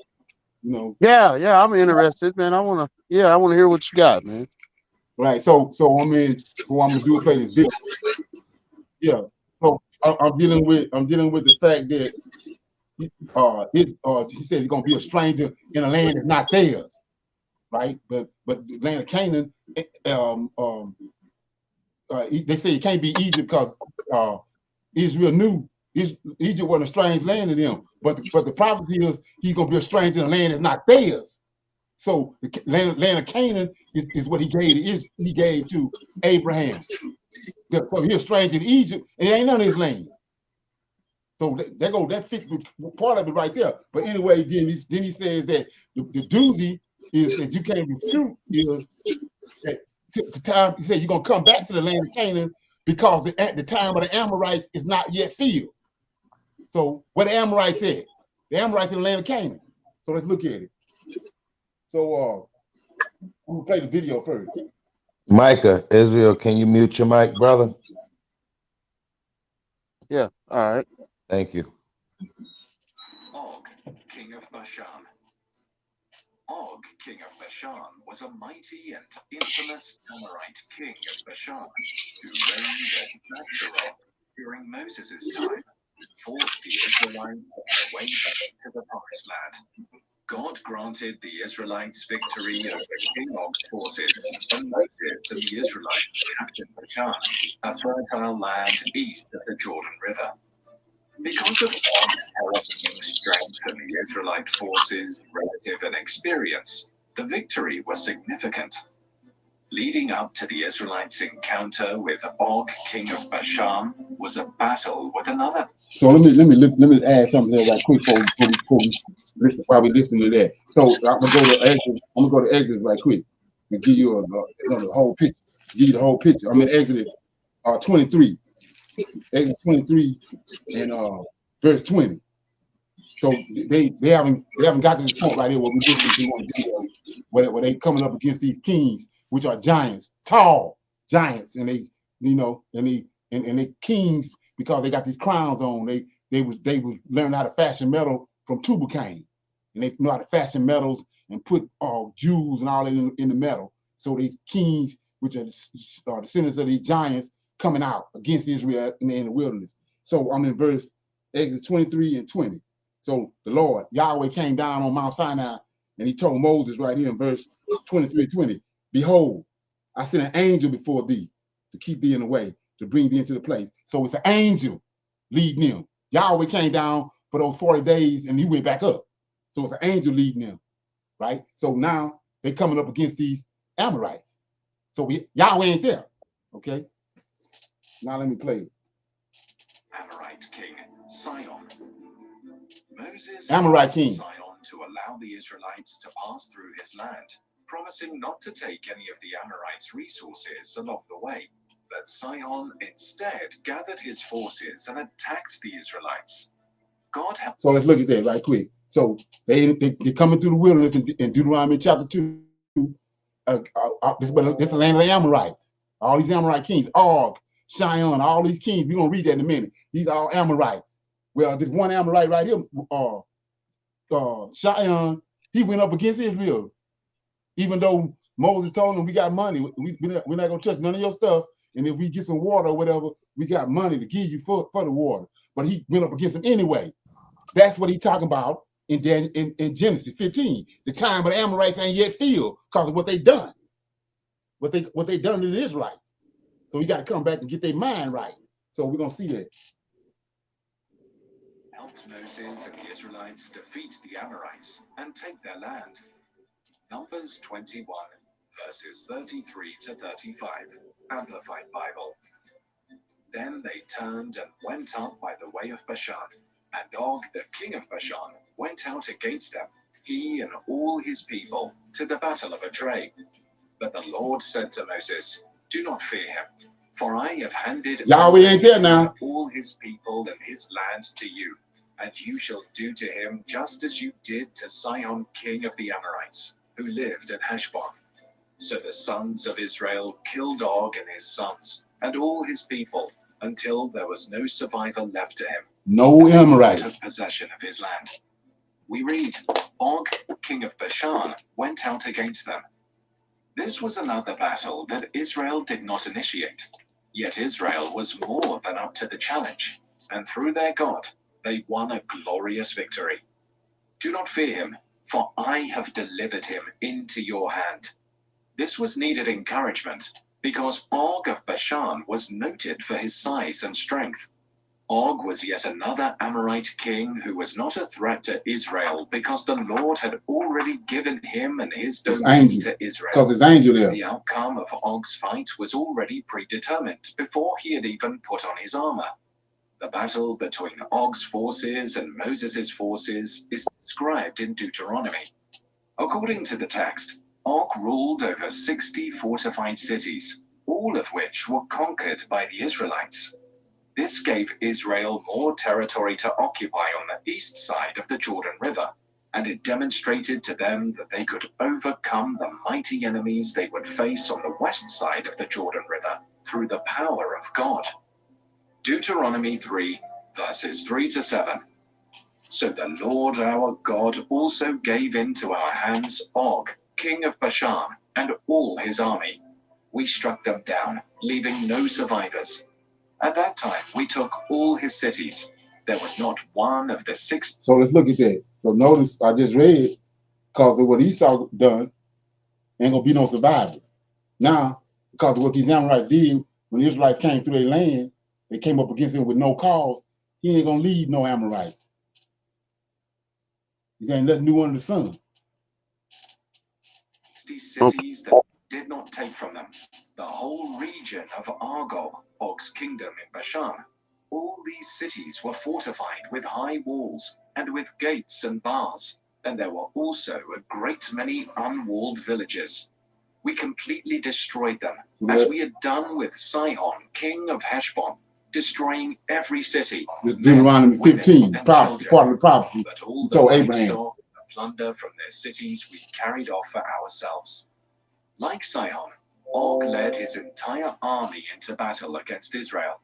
Yeah, I'm interested, man. I wanna hear what you got, man. Right. So I mean, what I'm gonna do is play this video. Yeah. So I'm dealing with the fact that he said he's gonna be a stranger in a land that's not theirs, right? But the land of Canaan, they say it can't be Egypt because Israel knew Egypt wasn't a strange land to them. But the prophecy is he's gonna be a stranger in a land that's not theirs. So the land of Canaan is what he gave to Abraham. So he's a stranger in Egypt, and it ain't none of his land. So that fits part of it right there. But anyway, then he says that the doozy is that you can't refute is that the time he said you're gonna come back to the land of Canaan because the time of the Amorites is not yet filled. So what the Amorites said, the Amorites in the land of Canaan. So let's look at it. So I'm gonna play the video first. Micah, Israel, can you mute your mic, brother? Yeah, all right. Thank you. Og, king of Bashan. Og, king of Bashan, was a mighty and infamous Amorite king of Bashan, who reigned on Magdaroth during Moses' time, forced the Israelites on their way back to the Promised Land. God granted the Israelites victory over King Og's forces, and Moses and the Israelites captured Bashan a fertile land east of the Jordan River. Because of Og's terrifying strength and the Israelite forces' relative inexperience, the victory was significant. Leading up to the Israelites' encounter with Og, king of Bashan, was a battle with another. So let me add something there right quick before we listen, while we listen to that. So I'm gonna go to Exodus right quick and give you the whole picture. Give you the whole picture. I'm in Exodus 23. Exodus 23 and verse 20. So they haven't got to this point right here where we want to do where they coming up against these kings, which are giants, tall giants, and they kings because they got these crowns on. They was learning how to fashion metal from tuber cane, and they know how to fashion metals and put jewels and all in the metal. So these kings, which are descendants of these giants, coming out against Israel in the wilderness. So I'm in verse Exodus 23 and 20. So the Lord, Yahweh, came down on Mount Sinai and he told Moses right here in verse 23-20, behold, I sent an angel before thee to keep thee in the way, to bring thee into the place. So it's an angel leading them. Yahweh came down for those 40 days and he went back up. So it's an angel leading them, right? So now they're coming up against these Amorites. So Yahweh ain't there, okay? Now let me play it. Amorite king Sihon. Moses Amorite asked king Sihon to allow the Israelites to pass through his land, promising not to take any of the Amorites' resources along the way. But Sihon instead gathered his forces and attacked the Israelites. So let's look at that right quick. So they're coming through the wilderness in Deuteronomy chapter 2. This is the land of the Amorites. All these Amorite kings, Og, Shion, all these kings. We're gonna read that in a minute. These are all Amorites. Well, this one Amorite right here, Shion, he went up against Israel. Even though Moses told him, we got money, we're not gonna touch none of your stuff. And if we get some water or whatever, we got money to give you for the water. But he went up against him anyway. That's what he's talking about in Genesis 15. The time of the Amorites ain't yet filled because of what they done. What they done to the Israelites. So we got to come back and get their mind right. So we're gonna see that. Helped Moses and the Israelites defeat the Amorites and take their land. Numbers 21, verses 33 to 35, Amplified Bible. Then they turned and went up by the way of Bashan, and Og, the king of Bashan, went out against them, he and all his people, to the battle of Edrei. But the Lord said to Moses, do not fear him, for I have handed Yahweh ain't there now. All his people and his land to you, and you shall do to him just as you did to Sihon, king of the Amorites, who lived at Heshbon. So the sons of Israel killed Og and his sons, and all his people, until there was no survivor left to him. No Amorites took possession of his land. We read, Og, king of Bashan, went out against them. This was another battle that Israel did not initiate. Yet Israel was more than up to the challenge, and through their God, they won a glorious victory. Do not fear him, for I have delivered him into your hand. This was needed encouragement, because Og of Bashan was noted for his size and strength. Og was yet another Amorite king who was not a threat to Israel, because the Lord had already given him and his domain to Israel. Because his angel there. The outcome of Og's fight was already predetermined before he had even put on his armor. The battle between Og's forces and Moses' forces is described in Deuteronomy. According to the text, Og ruled over 60 fortified cities, all of which were conquered by the Israelites. This gave Israel more territory to occupy on the east side of the Jordan River, and it demonstrated to them that they could overcome the mighty enemies they would face on the west side of the Jordan River through the power of God. Deuteronomy 3, verses 3 to 7. So the Lord our God also gave into our hands Og, king of Bashan, and all his army. We struck them down, leaving no survivors. At that time, we took all his cities. There was not one of the 6. So let's look at that. So notice I just read, because of what Esau done, ain't gonna be no survivors. Now, because of what these Amorites did, when the Israelites came through their land, they came up against him with no cause. He ain't gonna leave no Amorites. He ain't nothing new under the sun. These cities that did not take from them, the whole region of Argob, Og's kingdom in Bashan. All these cities were fortified with high walls and with gates and bars, and there were also a great many unwalled villages. We completely destroyed them, as we had done with Sihon, king of Heshbon, destroying every city. This Deuteronomy 15, prophecy, part of the prophecy. But all told the Abraham. livestock and plunder from their cities we carried off for ourselves. Like Sihon, Og led his entire army into battle against Israel.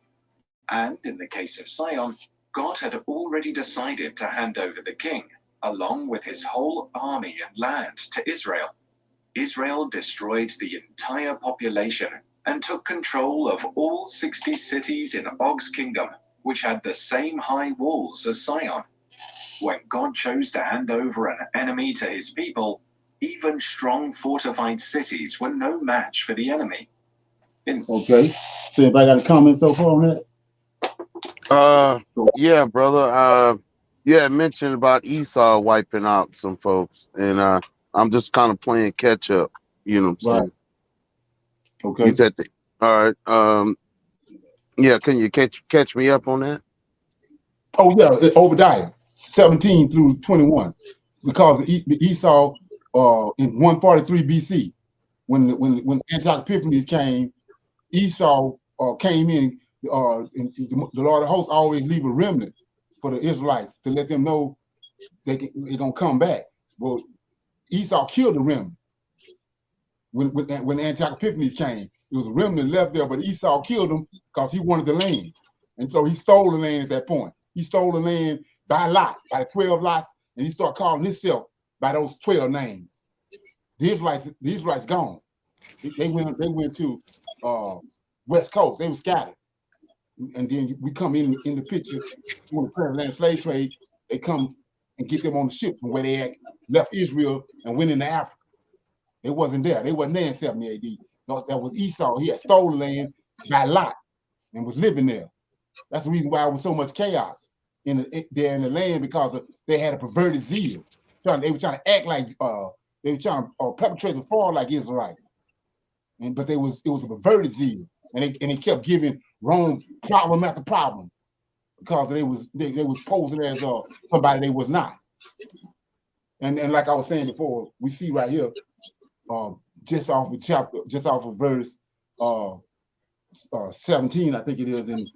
And in the case of Sihon, God had already decided to hand over the king, along with his whole army and land, to Israel. Israel destroyed the entire population and took control of all 60 cities in Og's kingdom, which had the same high walls as Sihon. When God chose to hand over an enemy to his people, even strong fortified cities were no match for the enemy. Okay. So anybody got a comment so far on that? Yeah, brother. Yeah, mentioned about Esau wiping out some folks, and I'm just kind of playing catch up. You know what I'm saying? Right. Okay. You said, all right. Yeah, can you catch me up on that? Oh yeah, Obadiah 17 through 21, because Esau in 143 BC, when Antiochus Epiphanes came, Esau came in. And the Lord of hosts always leave a remnant for the Israelites to let them know they're gonna come back. Well, Esau killed the remnant when Antiochus Epiphanes came. It was a remnant left there, but Esau killed them because he wanted the land, and so he stole the land at that point. He stole the land by lot, by the 12 lots, and he started calling himself by those 12 names. The Israelites gone. They went to West Coast. They were scattered. And then we come in the picture when the transatlantic slave trade, they come and get them on the ship from where they had left Israel and went into Africa. They wasn't there. They wasn't there in 70 AD. No, that was Esau. He had stolen land by lot and was living there. That's the reason why there was so much chaos there in the land, because they had a perverted zeal. They were trying to act like they were trying to perpetrate the fraud like Israelites. But it was a perverted zeal, and they kept giving Rome problem after problem because they was posing as somebody they was not. And like I was saying before, we see right here, just off of verse 17, I think it is, in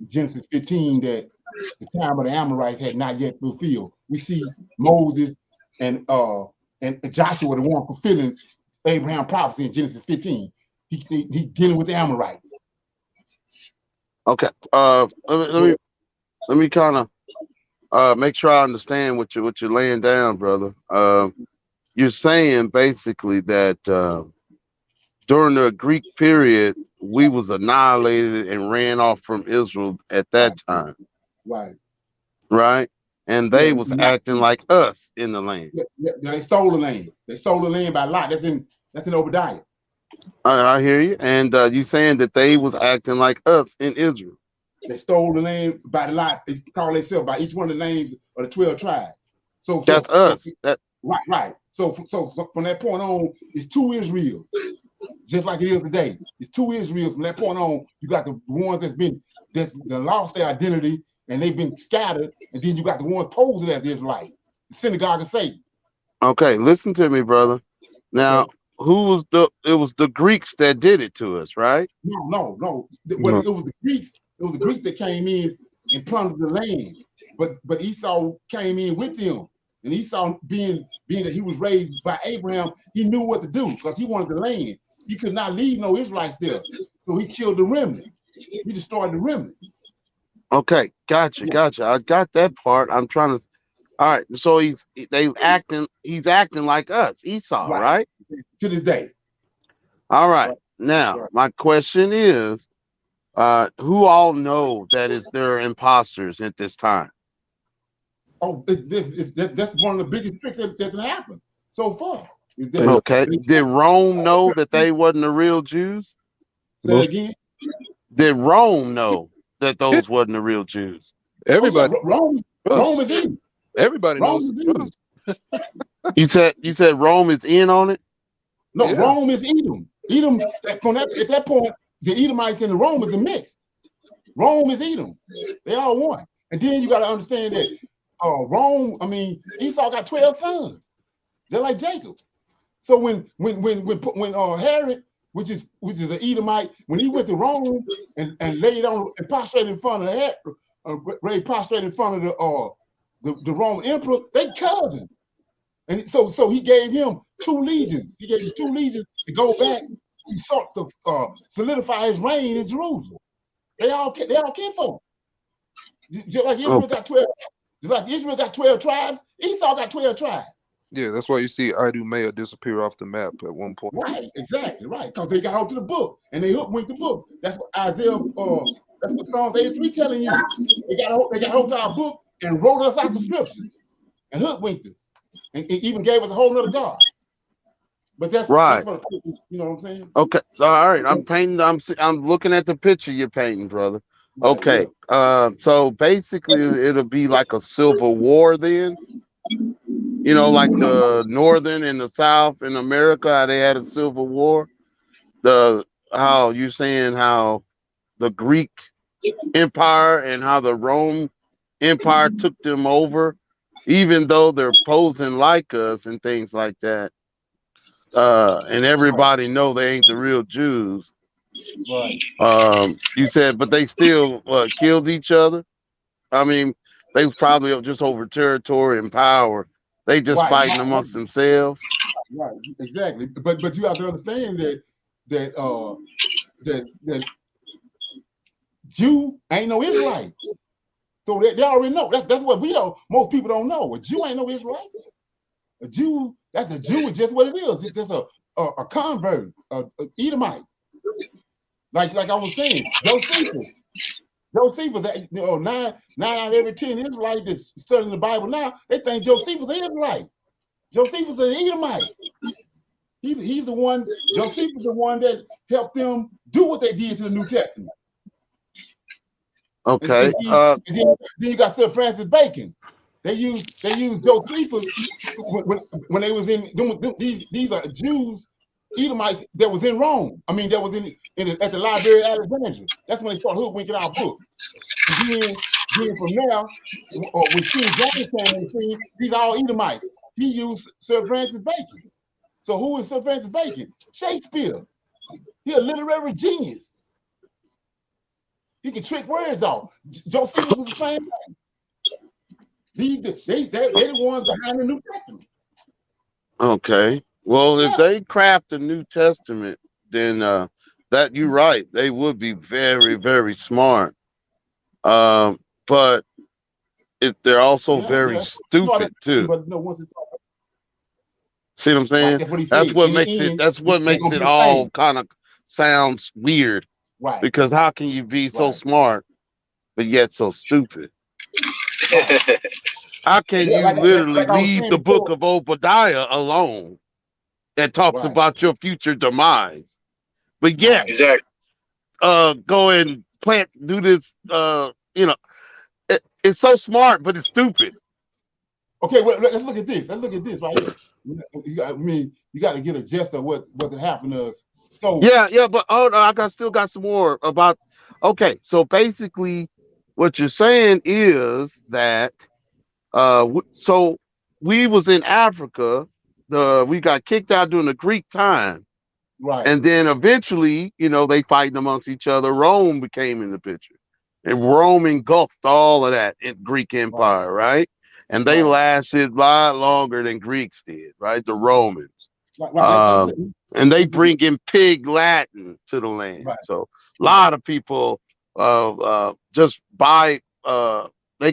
Genesis 15, that the time of the Amorites had not yet fulfilled. We see Moses and Joshua, the one fulfilling Abraham prophecy in Genesis 15. He dealing with the Amorites. Okay. Let me kind of make sure I understand what you're laying down, brother. You're saying basically that during the Greek period, we was annihilated and ran off from Israel at that time. Right. Right. And they was acting like us in the land. Yeah, they stole the land. They stole the land by lot. That's in Obadiah. I hear you. And you saying that they was acting like us in Israel. They stole the land by the lot. They call themselves by each one of the names of the 12 tribes. So that's us. Right. So from that point on, it's two Israels, just like it is today. It's two Israels. From that point on, you got the ones that lost their identity and they've been scattered, and then you got the ones posing as the Israelites, the synagogue of Satan. Okay, listen to me, brother. Now, it was the Greeks that did it to us, right? No. It was the Greeks. It was the Greeks that came in and plundered the land. But Esau came in with them. And Esau, being that he was raised by Abraham, he knew what to do because he wanted the land. He could not leave no Israelites there. So he killed the remnant. He destroyed the remnant. Okay, gotcha. I got that part. I'm trying to. All right, so he's acting like us, Esau, right? To this day. All right. Now, my question is, who all know that they're imposters at this time? Oh, that's one of the biggest tricks that happened so far. Okay. Did Rome know that they wasn't the real Jews? Say it again. Did Rome know that Yeah, those wasn't the real Jews? Oh yeah, everybody Rome knows. is in. Everybody Rome knows is it in. was. You said Rome is in on it? No, Yeah. Rome is Edom. Edom from that at that point, the Edomites and the Romans are mixed. Rome is Edom. They all one. And then you got to understand that Rome, I mean, Esau got 12 sons, just like Jacob. So when Herod, which is an Edomite, when he went to Rome and laid on and prostrated in front of Herod, prostrated in front of the Roman emperor, they cousins. And so he gave him 2 legions. He gave him 2 legions to go back. He sought to solidify his reign in Jerusalem. They all kinfolk. Just like Israel got 12. Just like Israel got 12 tribes, Esau got 12 tribes. Yeah, that's why you see Idumea disappear off the map at one point. Right, exactly, right. Because they got onto the book and they hooked with the book. That's what Isaiah, that's what Psalms 83 telling you. They got hold to our book and wrote us out the scriptures and hoodwinked us. And even gave us a whole nother God. But that's Right. for the, you know what I'm saying? Okay. All right. I'm looking at the picture you're painting, brother. Right, Okay. yeah. So basically it'll be like a civil war then. You know, like the northern and the south in America, how they had a civil war. How you saying how the Greek Empire and how the Rome Empire took them over, even though they're posing like us and things like that. And everybody know they ain't the real Jews. Right. You said, but they still killed each other. I mean, they was probably just over territory and power. They just fighting amongst themselves. Right, exactly. But you have to understand that Jew ain't no Israelite. So they already know. That's what we don't. Most people don't know. A Jew ain't no Israelite. A Jew, that's a Jew. Is just what it is. It's just a convert, a Edomite. Like I was saying, Josephus, nine out of every 10 Israelites that's studying the Bible now, they think Josephus is Israelite. Josephus is an Edomite. He's the one. Josephus is the one that helped them do what they did to the New Testament. Okay. And then you got Sir Francis Bacon. They used Josephus when they was in these are Jews, Edomites that was in Rome. I mean, that was at the Library of Alexandria. That's when they started hoodwinking our book. And then from there, when King James came on the scene, these are all Edomites. He used Sir Francis Bacon. So who is Sir Francis Bacon? Shakespeare. He's a literary genius. He can trick words off. Josephus was the same thing. They're the ones behind the New Testament. Okay. Well, if they craft the New Testament, then that you're right. They would be very, very smart. But they're also very stupid too. But no, once it's See what I'm saying? that's what he That's said. what In makes the it. end, That's what they're makes gonna it be the all same. kind of sounds weird. Right. Because how can you be so Right. smart but yet so stupid? Right. How can Yeah, you literally like I was leave saying the book before. of Obadiah alone that talks Right. about your future demise, but yet Right. Exactly. go and do this? It's so smart, but it's stupid. Okay, well, let's look at this. Let's look at this right here. I mean, you got to get a gist of what happened to us. So Yeah, but still got some more about. Okay, so basically, what you're saying is that so we was in Africa. We got kicked out during the Greek time, right. and then eventually, they fighting amongst each other. Rome became in the picture, and Rome engulfed all of that in Greek Empire, right? And they lasted a lot longer than Greeks did, right? The Romans. Right. And they bring in pig Latin to the land. Right. So a lot of people just they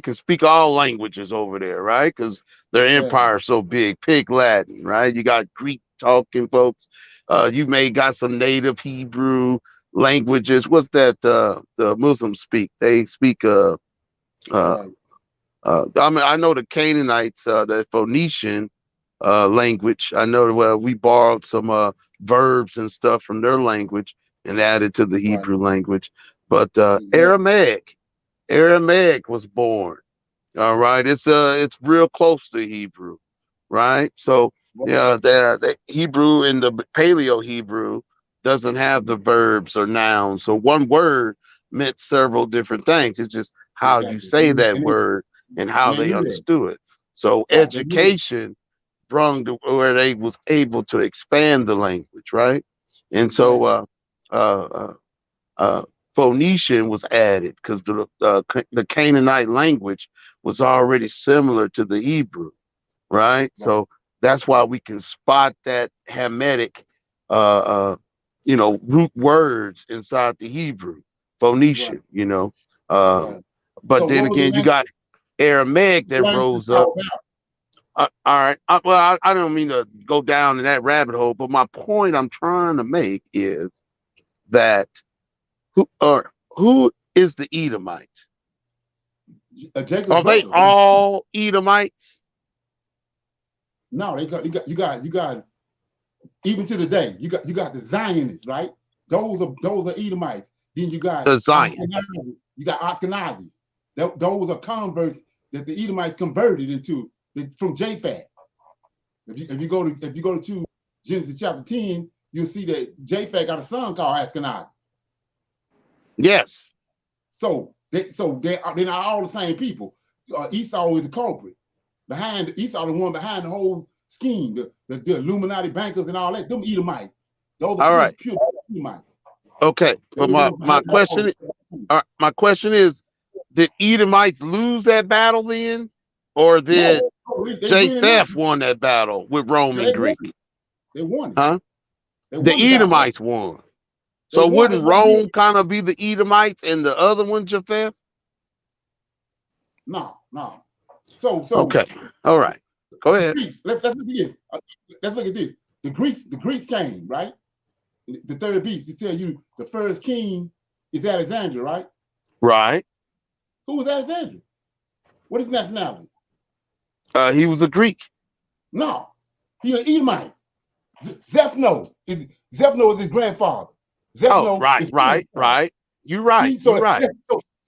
can speak all languages over there, right? Because their empire is so big. Pig Latin, right? You got Greek talking folks. You may got some native Hebrew languages. What's that the Muslims speak? They speak I know the Canaanites, the Phoenician language. I know we borrowed some verbs and stuff from their language and added to the Hebrew language. But Aramaic was born. All right, it's real close to Hebrew, right? So yeah, the Hebrew in the Paleo Hebrew doesn't have the verbs or nouns. So one word meant several different things. It's just how you say that word and how they understood it. So education brung to where they was able to expand the language, right? And so Phoenician was added because the Canaanite language was already similar to the Hebrew, right? So that's why we can spot that Hamitic, root words inside the Hebrew, Phoenician, But So then what was the again, you got Aramaic that rose up. All right. I don't mean to go down in that rabbit hole, but my point I'm trying to make is that who is the Edomite? Jacob's Are they brother. all Edomites? No, you got even to the day, you got the Zionists, right? Those are Edomites. Then you got The Zion. Ashkenazis. You got Ashkenazis. Those are converts that the Edomites converted into from Japhet. If you go to Genesis chapter 10, you'll see that Japhet got a son called Ashkenaz. Yes. So they're not all the same people. Esau is the culprit. Esau, the one behind the whole scheme, the Illuminati bankers and all that. Them Edomites. Those are pure Edomites. Okay, but my question is, did Edomites lose that battle then, or did Japheth won that battle with Rome and Greek? They won it. Huh? The Edomites won. So wouldn't Rome kind of be the Edomites and the other one Japheth? No. So okay, all right, go ahead. Let's look at this. Let's look at this. The Greeks came, right? The third beast to tell you the first king is Alexander, right? Right. Who was Alexander? What is nationality? He was a Greek. No, he an Edomite. Zephno is his grandfather. Zephno right. You're right. So, you're right.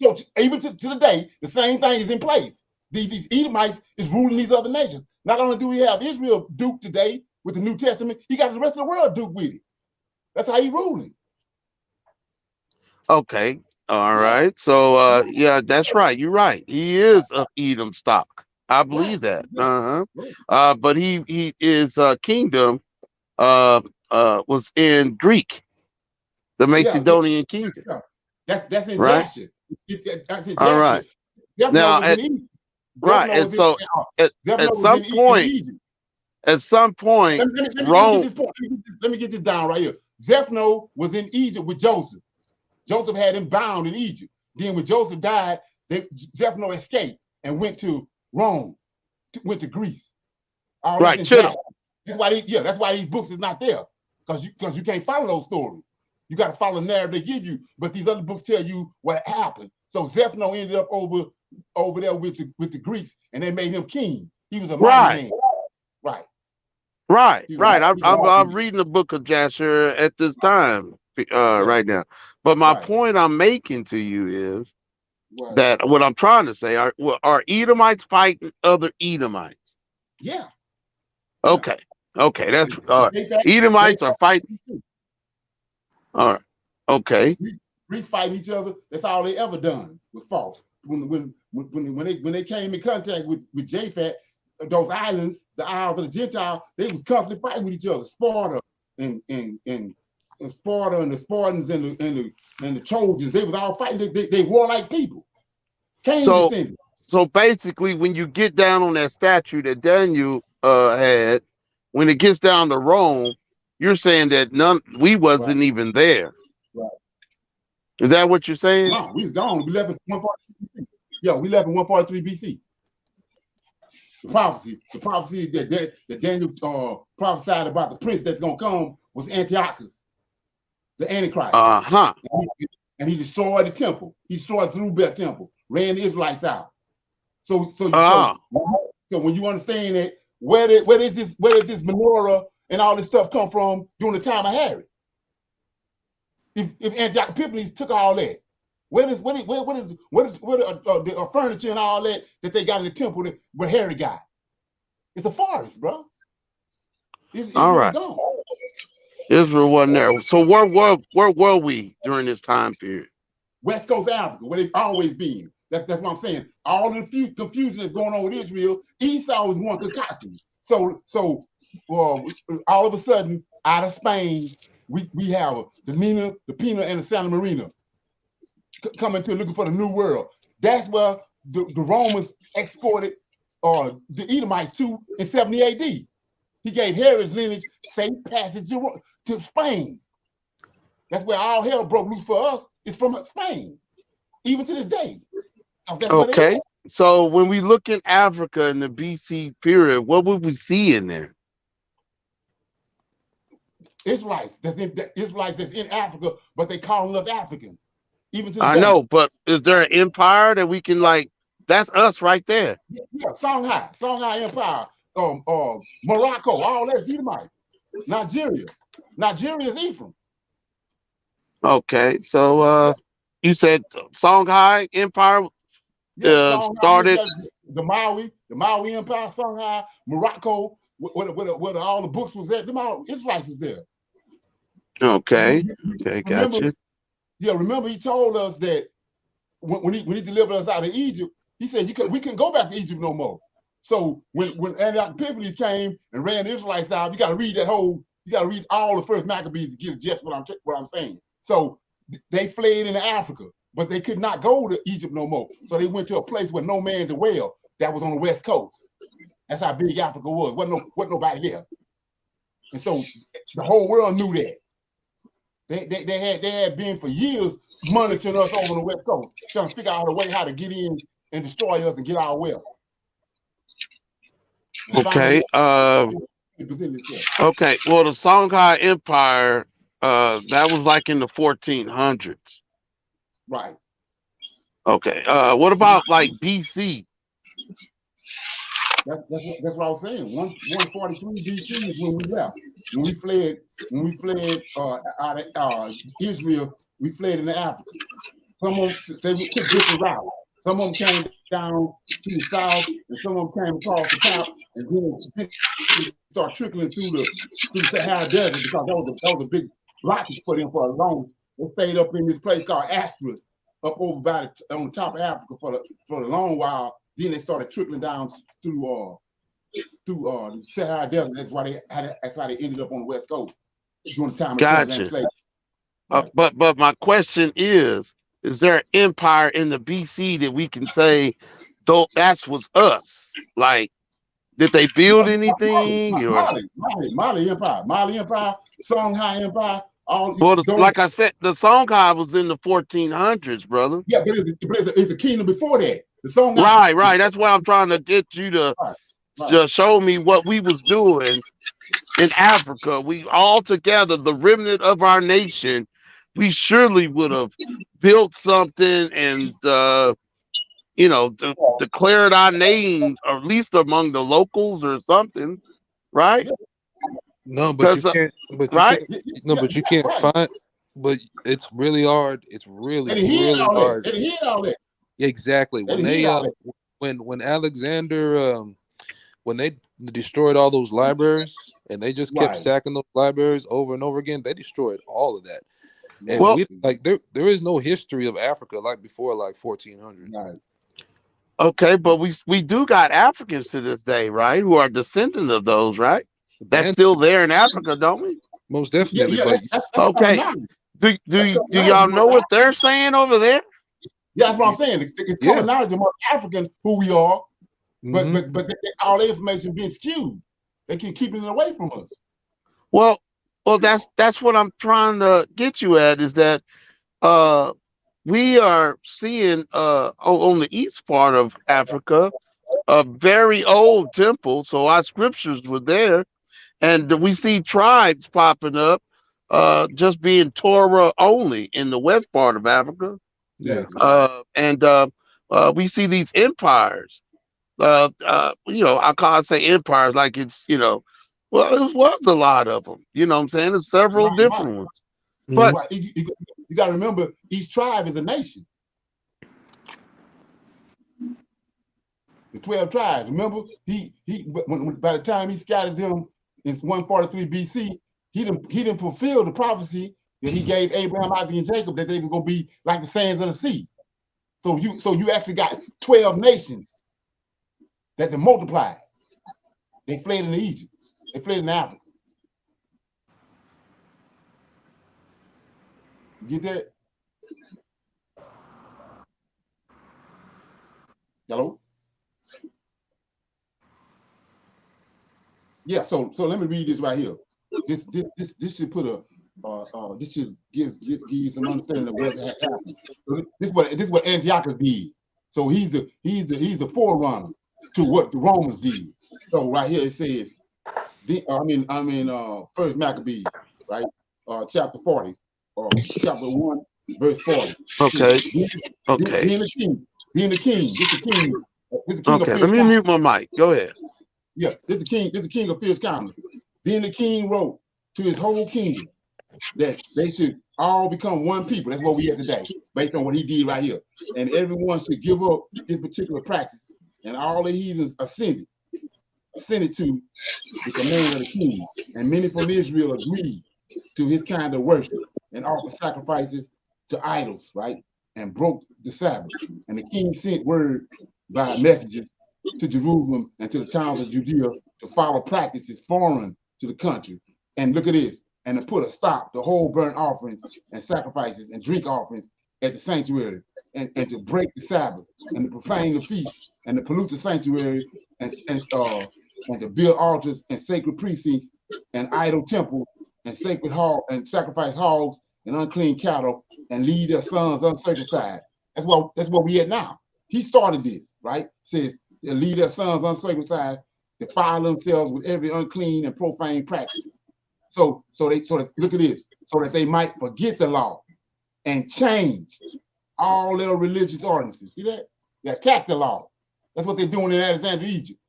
So even to the day, the same thing is in place. These Edomites is ruling these other nations. Not only do we have Israel duped today with the New Testament, he got the rest of the world duped with it. That's how he ruling. Okay. All right. So yeah, that's right. You're right. He is of Edom stock. I believe that. But he is kingdom was in Greek, the Macedonian kingdom. That's in right? Jasher. That's in Jasher. All right. Now, at some point, Rome. Let me get this down right here. Zephno was in Egypt with Joseph. Joseph had him bound in Egypt. Then when Joseph died, Zephno escaped and went to Rome, went to Greece. All right. That's why these books is not there, because you can't follow those stories. You got to follow the narrative they give you, but these other books tell you what happened. So Zephno ended up over there with the Greeks, and they made him king. He was a mighty man. Right. I'm reading the book of Jasher at this time right now. But my point I'm making to you is that what I'm trying to say are Edomites fighting other Edomites? Yeah. Okay. That's all right. Edomites are fighting. All right. Okay. Greeks fighting each other. That's all they ever done was fought. When they came in contact with Japhet, those islands, the Isles of the Gentile, they was constantly fighting with each other. Sparta and Sparta and the Spartans and the Trojans, they was all fighting. They warlike people. So basically, when you get down on that statue that Daniel had, when it gets down to Rome, you're saying that we wasn't even there. Right. Is that what you're saying? No, we was gone. We left in 143 BC. Yeah, we left in 143 BC. The prophecy that Daniel prophesied about the prince that's gonna come was Antiochus, the Antichrist. And he destroyed the temple. He destroyed the Zerubbabel temple, ran the Israelites out. So when you understand that, where did this menorah and all this stuff come from during the time of Herod? If Antiochus Epiphanes took all that, What is the furniture and all that they got in the temple that where Herod got? It's a forest, bro. All right. Gone. Israel wasn't there. So where were we during this time period? West Coast Africa, where they've always been. That's what I'm saying. All the confusion that's going on with Israel, Esau is one concoction. So all of a sudden, out of Spain, we have the Nina, the Pina, and the Santa Marina coming to looking for the New World. That's where the Romans escorted the Edomites to in 70 AD. He gave Herod's lineage safe passage to Spain. That's where all hell broke loose for us. It's from Spain, even to this day. Okay. So when we look in Africa in the BC period, what would we see in there? Israelites that's in Africa, but they calling us Africans. Even to the I day. know, but is there an empire that we can that's us right there? Yeah, Songhai Empire, Morocco, all that's Edomites. Nigeria is Ephraim. Okay, so you said Songhai Empire started the Maui Empire, Songhai, Morocco, where all the books was there. Israelites was there. Okay, okay, gotcha. Yeah, remember he told us that when he delivered us out of Egypt, he said we couldn't go back to Egypt no more. So when Antioch Epiphanes came and ran the Israelites out, you got to read all the first Maccabees to get just what I'm saying. So they fled into Africa, but they could not go to Egypt no more. So they went to a place where no man to well that was on the west coast. That's how big Africa was. Wasn't nobody there. And so the whole world knew that. They had been for years monitoring us over on the west coast, trying to figure out a way how to get in and destroy us and get our wealth. Okay. Okay. Well, the Songhai Empire, that was like in the 1400s. Right. Okay. What about like BC? That's what I was saying. 143 BC is when we left. When we fled out of Israel, we fled into Africa. Some of them we took different routes. Some of them came down to the south, and some of them came across the top, and then start trickling through the Sahara Desert because that was a big blockage for them for a long. They stayed up in this place called Astras, up over on the top of Africa for a long while. Then they started trickling down through the Sahara Desert. That's how they ended up on the West Coast during the time of Gotcha. slavery. But my question is there an empire in the BC that we can say, though that was us? Like, did they build anything? Mali Empire, Songhai Empire. Like I said, the Songhai was in the 1400s, brother. Yeah, but it's a kingdom before that. The Songhai. Right. That's why I'm trying to get you to just show me what we was doing in Africa. We all together, the remnant of our nation, we surely would have built something and declared our name, or at least among the locals or something, right? No, but you can't. But you can't. No, but you can't find. But it's really hard. It's really hard. They hid all that. Exactly. When Alexander when they destroyed all those libraries and they just kept sacking those libraries over and over again, they destroyed all of that. And there is no history of Africa like before 1400. Right. Okay, but we do got Africans to this day, right? Who are descendants of those, right? That's still there in Africa, don't we? Most definitely. That's okay. Do y'all know what they're saying over there? Yeah, that's what I'm saying. It's common knowledge among Africans who we are, but all the information being skewed. They keep keeping it away from us. Well, that's what I'm trying to get you at, is that we are seeing on the east part of Africa a very old temple. So our scriptures were there, and we see tribes popping up, just being Torah only in the west part of Africa. Yeah. And we see these empires. I say empires like it's, well, it was a lot of them. You know what I'm saying? There's several different ones. But you got to remember, each tribe is a nation. The 12 tribes. Remember, by the time he scattered them in 143 BC, he didn't fulfill the prophecy that he gave Abraham, Isaac, and Jacob that they was gonna be like the sands of the sea. So you actually got 12 nations that they multiplied. They fled into Egypt. They fled into Africa. You get that? Hello? Yeah, so let me read this right here. This should put a this should give you some understanding of what has happened. So this is what Antiochus did. So he's the forerunner to what the Romans did. So right here it says, First Maccabees, right? Chapter 40, chapter 1, verse 40. Okay. Okay. Then the king. This the king. This the king okay. Of let me mute my mic. Go ahead. Yeah, this is the king of fierce countenance. Then the king wrote to his whole kingdom that they should all become one people. That's what we are today, based on what he did right here. And everyone should give up his particular practice, and all the heathens ascended to the command of the king. And many from Israel agreed to his kind of worship and offered sacrifices to idols, right? And broke the Sabbath. And the king sent word by messengers to Jerusalem and to the towns of Judea to follow practices foreign to the country. And look at this, and to put a stop to whole burnt offerings and sacrifices and drink offerings at the sanctuary, and to break the Sabbath, and to profane the feast, and to pollute the sanctuary, and to build altars and sacred precincts and idol temples and sacred hall and sacrifice hogs and unclean cattle and lead their sons uncircumcised. That's what we at now. He started this, right? Says lead their sons uncircumcised, defile themselves with every unclean and profane practice. So look at this, so that they might forget the law and change all their religious ordinances. See that? They attack the law. That's what they're doing in Alexandria, Egypt,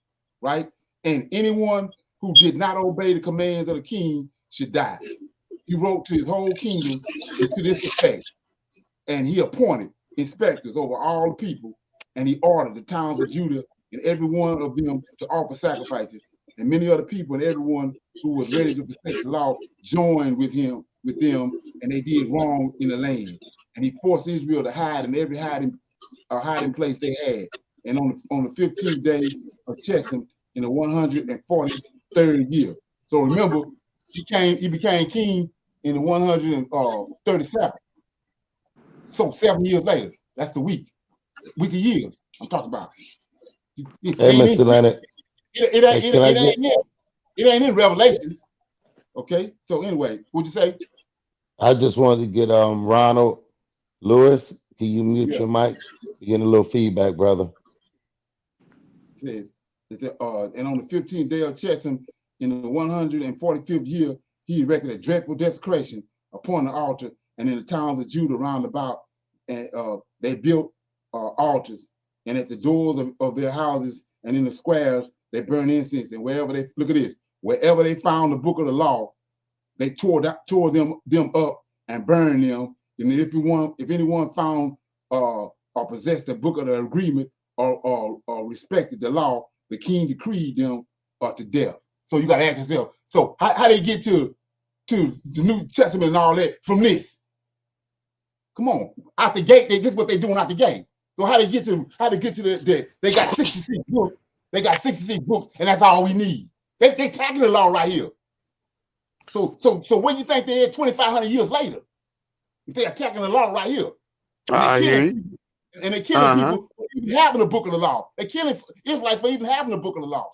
right? And anyone who did not obey the commands of the king should die. He wrote to his whole kingdom to this effect, and he appointed inspectors over all the people, and he ordered the towns of Judah and every one of them to offer sacrifices. And many other people and everyone who was ready to respect the law joined with them, and they did wrong in the land. And he forced Israel to hide in every hiding place they had. And on the 15th day of Chesim in the 143rd year. So remember, he became king in the 137th. So 7 years later, that's the week of years I'm talking about. Hey, Mr. Leonard. It ain't in Revelations. Okay, so anyway, what'd you say? I just wanted to get Ronald Lewis. Can you mute your mic? You're getting a little feedback, brother. It says, and on the 15th day of Chesim, in the 145th year, he erected a dreadful desecration upon the altar, and in the towns of Judah round about, and they built altars, and at the doors of their houses and in the squares, they burned incense, and wherever they found the book of the law, they tore them up and burned them. And if anyone found or possessed the book of the agreement or respected the law, the king decreed them to death. So you got to ask yourself, so how they get to the New Testament and all that from this? Come on, out the gate, this is what they're doing out the gate. So how they get to they got 66 books. They got 66 books, and that's all we need. They tackling the law right here. So what do you think they at 2,500 years later? If they're attacking the law right here, and they're killing people for even having a book of the law. They're killing Israelites for even having a book of the law.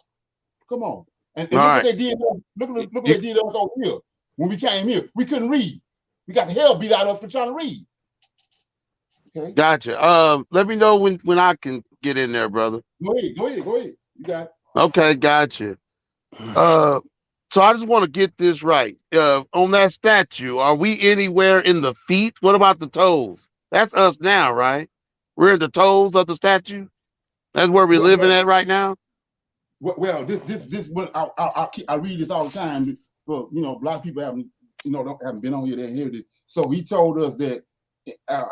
Come on, and look what they did. Look what they did to us over here. When we came here, we couldn't read. We got the hell beat out of us for trying to read. Okay. Gotcha. Let me know when I can get in there, brother. Go ahead. You got it. Okay, gotcha. So I just want to get this right. On that statue, are we anywhere in the feet? What about the toes? That's us now, right? We're in the toes of the statue. That's where we're living at right now. Well, this what I read this all the time. But a lot of people haven't been on here. They hear this. So he told us that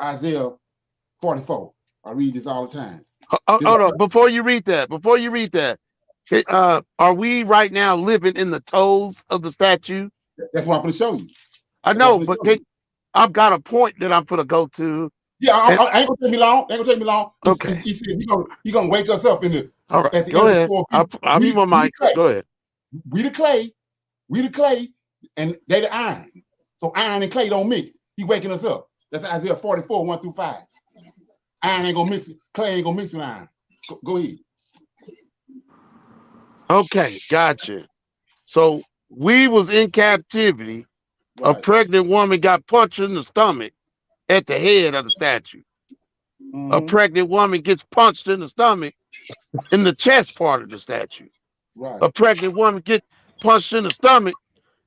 Isaiah 44. I read this all the time. Hold on. Before you read that, are we right now living in the toes of the statue? That's what I'm going to show you. I know, but I've got a point that I'm going to go to. Yeah, I ain't gonna take me long. Ain't gonna take me long. Okay. He said he gonna wake us up in the all right. at the Go end ahead. of the 4 I'll mute my mic. Go ahead. We the clay, and they the iron. So iron and clay don't mix. He waking us up. That's Isaiah 44, 1-5. Iron ain't gonna mix. Clay ain't gonna mix with iron. Go ahead. Okay, gotcha. So we was in captivity. Right. A pregnant woman got punched in the stomach at the head of the statue. Mm-hmm. A pregnant woman gets punched in the stomach in the chest part of the statue. Right. A pregnant woman gets punched in the stomach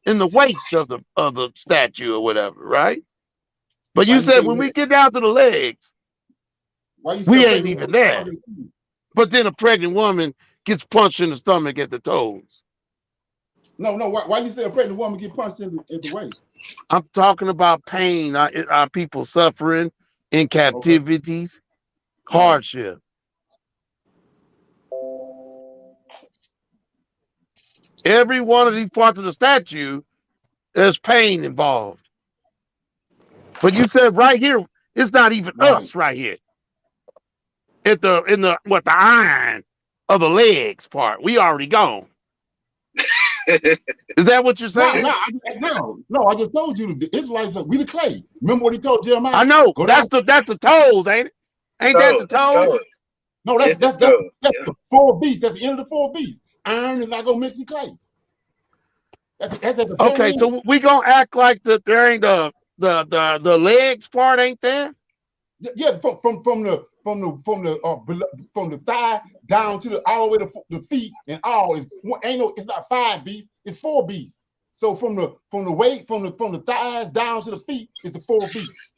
in the waist of the statue or whatever, right? But you said when we get down to the legs, we ain't even there. But then a pregnant woman gets punched in the stomach at the toes. No. Why you say a pregnant woman get punched in the waist? I'm talking about pain. Our people suffering in captivities, hardship. Every one of these parts of the statue, there's pain involved. But you said right here, it's not even us right here. In the iron of the legs part, we already gone. Is that what you're saying? No. I just told you the Israelites we the clay. Remember what he told Jeremiah? I know. That's the toes, ain't it? Ain't that the toes? No, that's the 4 beasts. That's the end of the 4 beasts. Iron is not gonna mix with clay. That's at the okay, so we gonna act like there ain't the legs part ain't there? Yeah, from the thigh down to all the way to the feet and all is it's not 5 beasts, it's 4 beasts. So from the weight from the thighs down to the feet, it's the 4 beasts.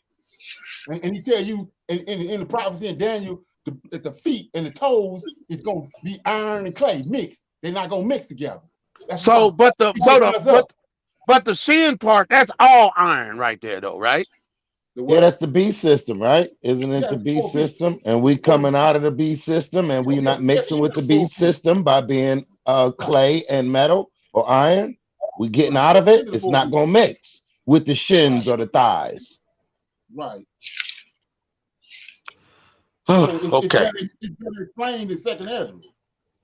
And he tell you in the prophecy in Daniel, at the feet and the toes is gonna be iron and clay mixed. They're not gonna mix together. So but the shin part, that's all iron right there though, right? Yeah, that's the beast system, right? Isn't it the beast system? And we coming out of the beast system, and we not mixing with the beast system by being clay and metal or iron. We getting out of it. It's not gonna mix with the shins or the thighs. Right. Okay. It's better explained in second Ezra.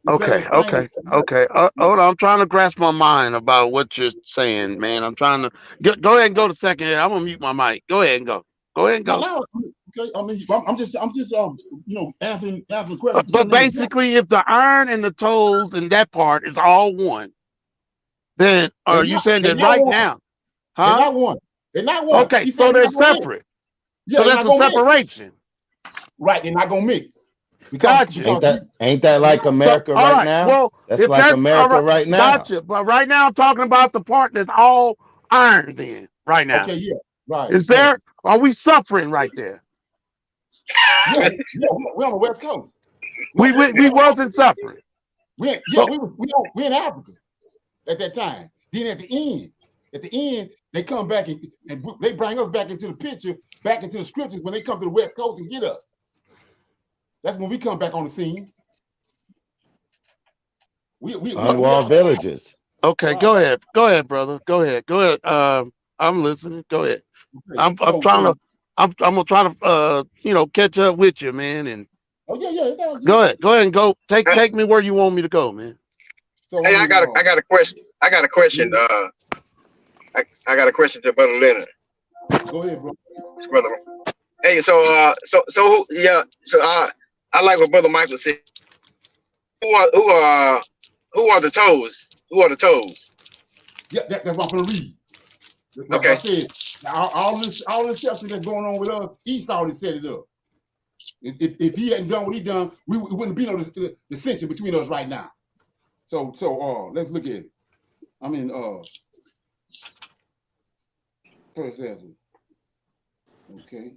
Okay. Hold on. I'm trying to grasp my mind about what you're saying, man. I'm trying to go ahead and go to second. I'm gonna mute my mic. Go ahead and go. Go ahead and go. No, okay. I mean, I'm just answering questions. But basically, if the iron and the toes and that part is all one, then are you saying that right now? Huh? They're not one. They're not one. Okay, so they're separate. Yeah, so that's a separation. Right, they're not gonna mix. Gotcha. Ain't that like America right now? Well, that's like America right now. Gotcha. But right now I'm talking about the part that's all iron then, right now. Okay, yeah. Right. Is there are we suffering right there? Yeah, we're on the West Coast. We wasn't suffering. We in Africa at that time. Then at the end, they come back and they bring us back into the picture, back into the scriptures when they come to the West Coast and get us. That's when we come back on the scene. Unwalled villages. Okay, right. Go ahead, brother. Go ahead. I'm listening. Go ahead. Okay. I'm gonna try to catch up with you, man. And yeah. Go ahead and go. Take me where you want me to go, man. So hey, I got a question. I got a question. I got a question to Brother Leonard. Go ahead, bro. Brother. Hey, so I like what Brother Michael said. Who are the toes? Who are the toes? Yeah, that's what I'm gonna read. Okay. Like I said, all this stuff that's going on with us, Esau has set it up. If he hadn't done what he done, we wouldn't be no dissension between us right now. So let's look at it. I mean, first Ezra. Okay.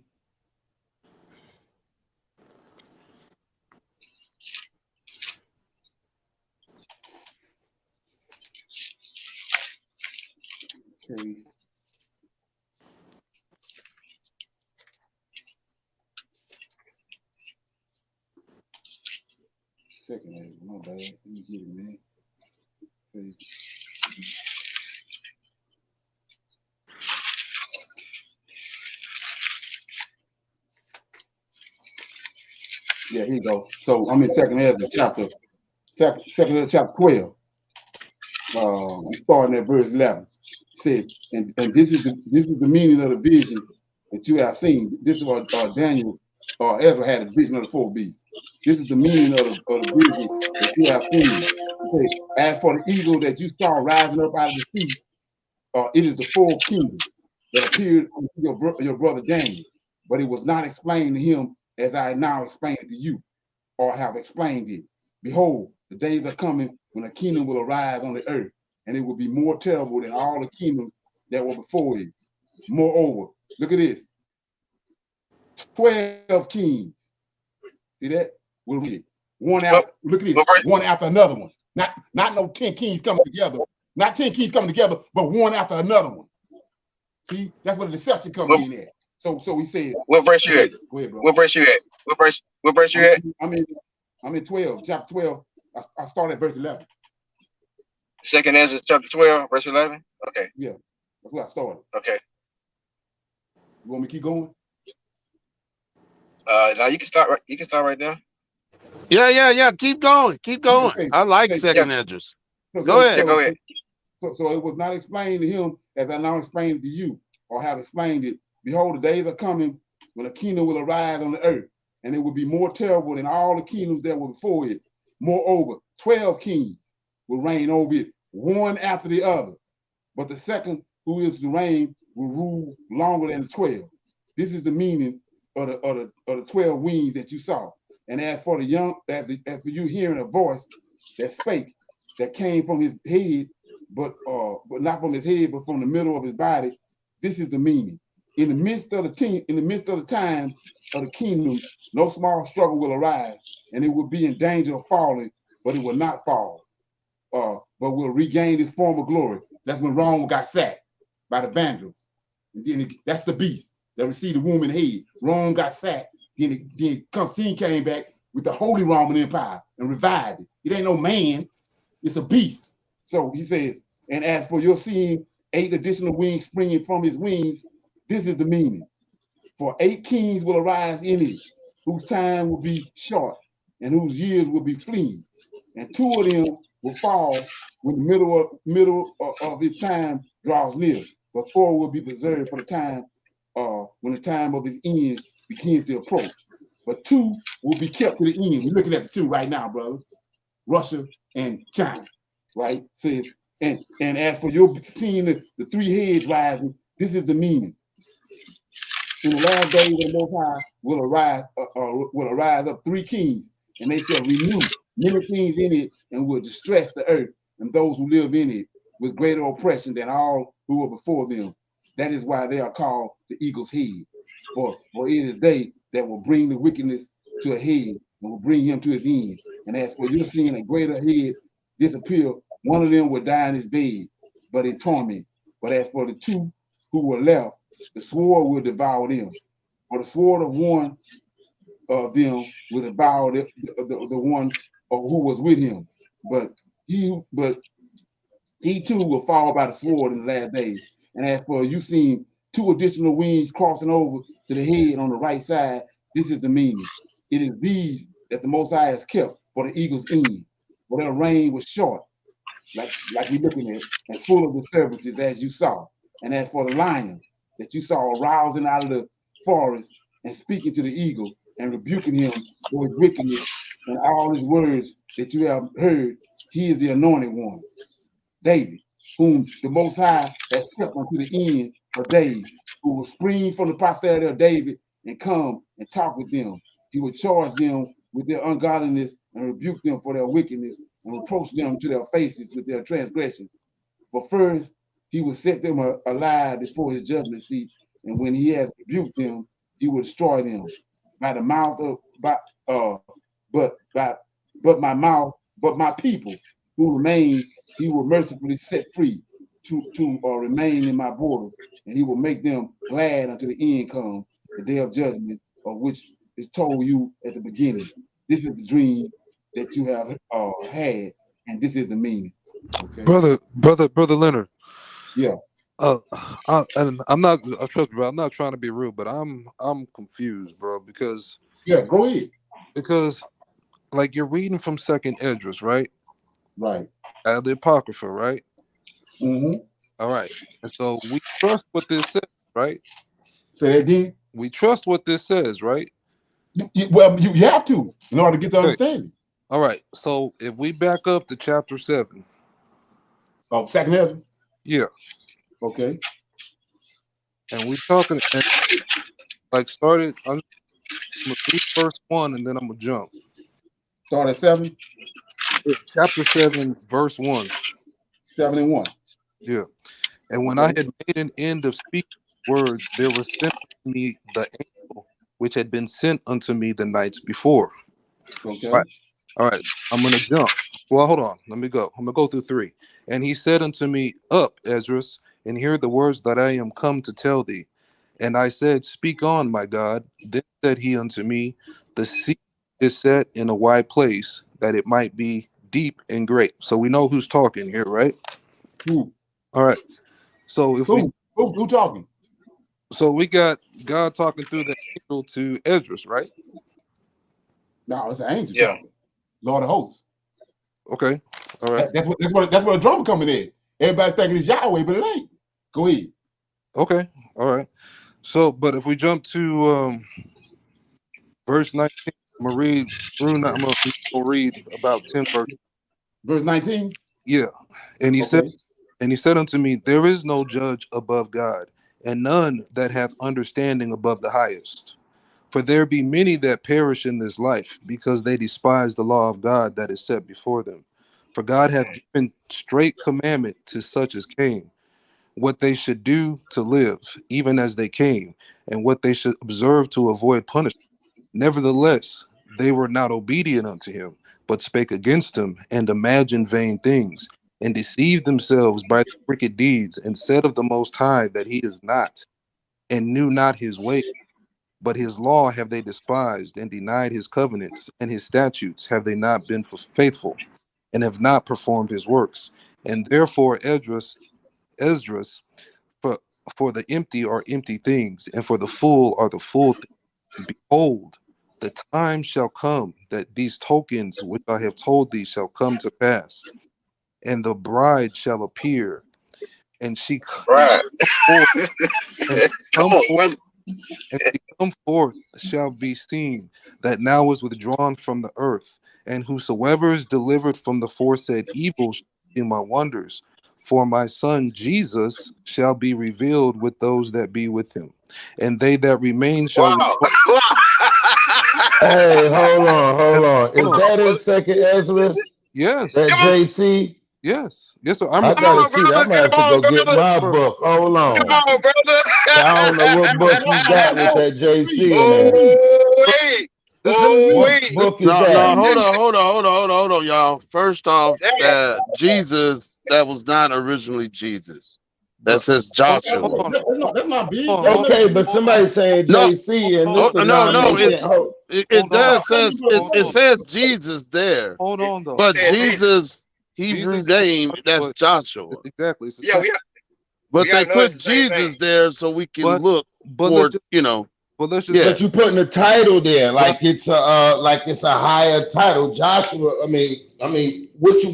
Okay. second Ezra. My bad. Let me get it, man. Okay. Yeah, here you go. So I'm in second Ezra chapter 12. I'm starting at verse 11. It says, and this is the meaning of the vision that you have seen. This is what Daniel or Ezra had a vision of the fourth beast. This is the meaning of the vision that you have seen. Okay. As for the eagle that you saw rising up out of the sea, it is the fourth kingdom that appeared to your brother Daniel, but it was not explained to him as I now explain it to you, or have explained it. Behold, the days are coming when a kingdom will arise on the earth, and it will be more terrible than all the kingdoms that were before it. Moreover, look at this: 12 kings. See that? We'll read it. One after. Look at this. One after another one. Not no 10 kings coming together. Not 10 kings coming together, but one after another one. See, that's where the deception comes in at. So he said. What verse you at? Go ahead, bro. What verse you at? What verse you at? I'm in 12, chapter 12. I start at verse 11. Second Ezra chapter 12, verse 11. Okay. Yeah, that's where I started. Okay. You want me to keep going? Now you can start right. You can start right there. Yeah. Keep going. Okay. I like second Edges. Go ahead. Go ahead. So it was not explained to him as I now explained to you, or have explained it. Behold, the days are coming when a kingdom will arise on the earth, and it will be more terrible than all the kingdoms that were before it. Moreover, 12 kings will reign over it, one after the other. But the second, who is to reign, will rule longer than the 12. This is the meaning of the 12 wings that you saw. And as for the young, as for you hearing a voice that spake, that came from his head, but not from his head, but from the middle of his body, this is the meaning. In the midst of the times of the kingdom, no small struggle will arise, and it will be in danger of falling, but it will not fall, but will regain its former glory. That's when Rome got sacked by the Vandals. That's the beast that received the woman head. Rome got sacked. Then Constantine came back with the Holy Roman Empire and revived it. It ain't no man, it's a beast. So he says, and as for your seeing 8 additional wings springing from his wings, this is the meaning. For 8 kings will arise in it, whose time will be short and whose years will be fleeing. And 2 of them will fall when the middle of his time draws near, but 4 will be preserved for the time when the time of his end begins to approach. But 2 will be kept to the end. We're looking at the 2 right now, brother. Russia and China, right? Says, and as for your seeing the 3 heads rising, this is the meaning. In the last days, the Most High will arise up 3 kings, and they shall renew many things in it, and will distress the earth and those who live in it with greater oppression than all who were before them. That is why they are called the eagle's head. For it is they that will bring the wickedness to a head and will bring him to his end. And as for you seeing a greater head disappear, one of them will die in his bed, but in torment. But as for the 2 who were left, the sword will devour them. For the sword of one of them will devour the one who was with him. But he too will fall by the sword in the last days. And as for you seeing 2 additional wings crossing over to the head on the right side, this is the meaning. It is these that the Most High has kept for the eagle's end. For their reign was short, like we're looking at, and full of disturbances as you saw. And as for the lion that you saw arousing out of the forest and speaking to the eagle and rebuking him for his wickedness and all his words that you have heard, he is the anointed one, David, whom the Most High has kept unto the end of days, who will spring from the posterity of David and come and talk with them. He will charge them with their ungodliness and rebuke them for their wickedness and reproach them to their faces with their transgression. For first, he will set them alive before his judgment seat, and when he has rebuked them, he will destroy them by the mouth of but my people who remain, he will mercifully set free to remain in my borders, and he will make them glad until the end come, the day of judgment, of which is told you at the beginning. This is the dream that you have had, and this is the meaning. Okay. Brother Leonard. Yeah. And I'm not. Trust me, bro, I'm not trying to be rude, but I'm confused, bro, because Yeah. Go ahead. like you're reading from Second Esdras, right? Right. The Apocrypha, right? Mm-hmm. All right. And so we trust what this says, right? Say that again. We trust what this says, right? Well, you have to in order to get the Okay. understanding. All right. So if we back up to chapter 7, Of second heaven. yeah, Okay. and we talking and like started. I'm gonna read verse 1, and then I'm gonna jump. Start at 7. Yeah, chapter 7, verse 1. 7 and 1. Yeah. And when I Okay. had made an end of speaking words, there was sent unto me the angel which had been sent unto me the nights before. Okay. Right. All right. I'm gonna jump. Well, hold on. Let me go. I'm gonna go through 3. And he said unto me, Up, Esdras, and hear the words that I am come to tell thee. And I said, Speak on, my God. Then said he unto me, The sea is set in a wide place, that it might be deep and great. So we know who's talking here, right? Who? All right. So if we Who talking? so we got God talking through the angel to Esdras, right? No, it's an angel Yeah. talking. Lord of hosts. Okay. All right. That's what the drummer coming in. Everybody thinking it's Yahweh, but it ain't. Go ahead. Okay. All right. So, but if we jump to verse 19, I'm gonna read through. I'm gonna read about 10 verses. Verse 19. Yeah, and Okay. he said unto me, There is no judge above God, and none that hath understanding above the highest. For there be many that perish in this life, because they despise the law of God that is set before them. For God hath given straight commandment to such as came, what they should do to live, even as they came, and what they should observe to avoid punishment. Nevertheless, they were not obedient unto him, but spake against him, and imagined vain things, and deceived themselves by wicked deeds, and said of the Most High that he is not, and knew not his way. But his law have they despised, and denied his covenants, and his statutes have they not been faithful, and have not performed his works. And therefore Esdras, for for the empty are empty things, and for the full are the full things. Behold, the time shall come that these tokens which I have told thee shall come to pass, and the bride shall appear, and she Right. come forth, and she Come come on, forth, brother. and she come forth shall be seen that now is withdrawn from the earth, and whosoever is delivered from the foresaid evil shall see my wonders. For my son Jesus shall be revealed with those that be with him, and they that remain shall Wow. rejoice. Hey, hold on. Hold Is on. that in Second Ezra? Yes. That Come on. JC? Yes. Yes, sir. I'm I Come gotta on, see that. brother. I'm gonna have Come to on, go get brother. my word. book. Hold Come on. on, brother. I don't know what book you got with that Read. JC in Let him there. read. Oh, wait. This Let him Oh, read. What wait. book is No, Let no, that? him hold read. on, hold on, y'all. First off, Damn. Jesus, that was not originally Jesus. That bro. says Hold, Joshua. on. That's not big. Hold on. Let him Okay, read. but Hold on. somebody's saying No, JC, and Hold this on. is no, not no. making. Hey, It Hold on. does says Hold it on. says Jesus there, Hold on though. but Said Hold on. Jesus. Jesus Jesus Hebrew is name that's Joshua. Joshua. It's exactly. It's the Yeah, same. we But they gotta know it's put the same thing. Jesus there so we can But look let's for just make yeah. But you putting a title there, but I, like it's a higher title. Joshua.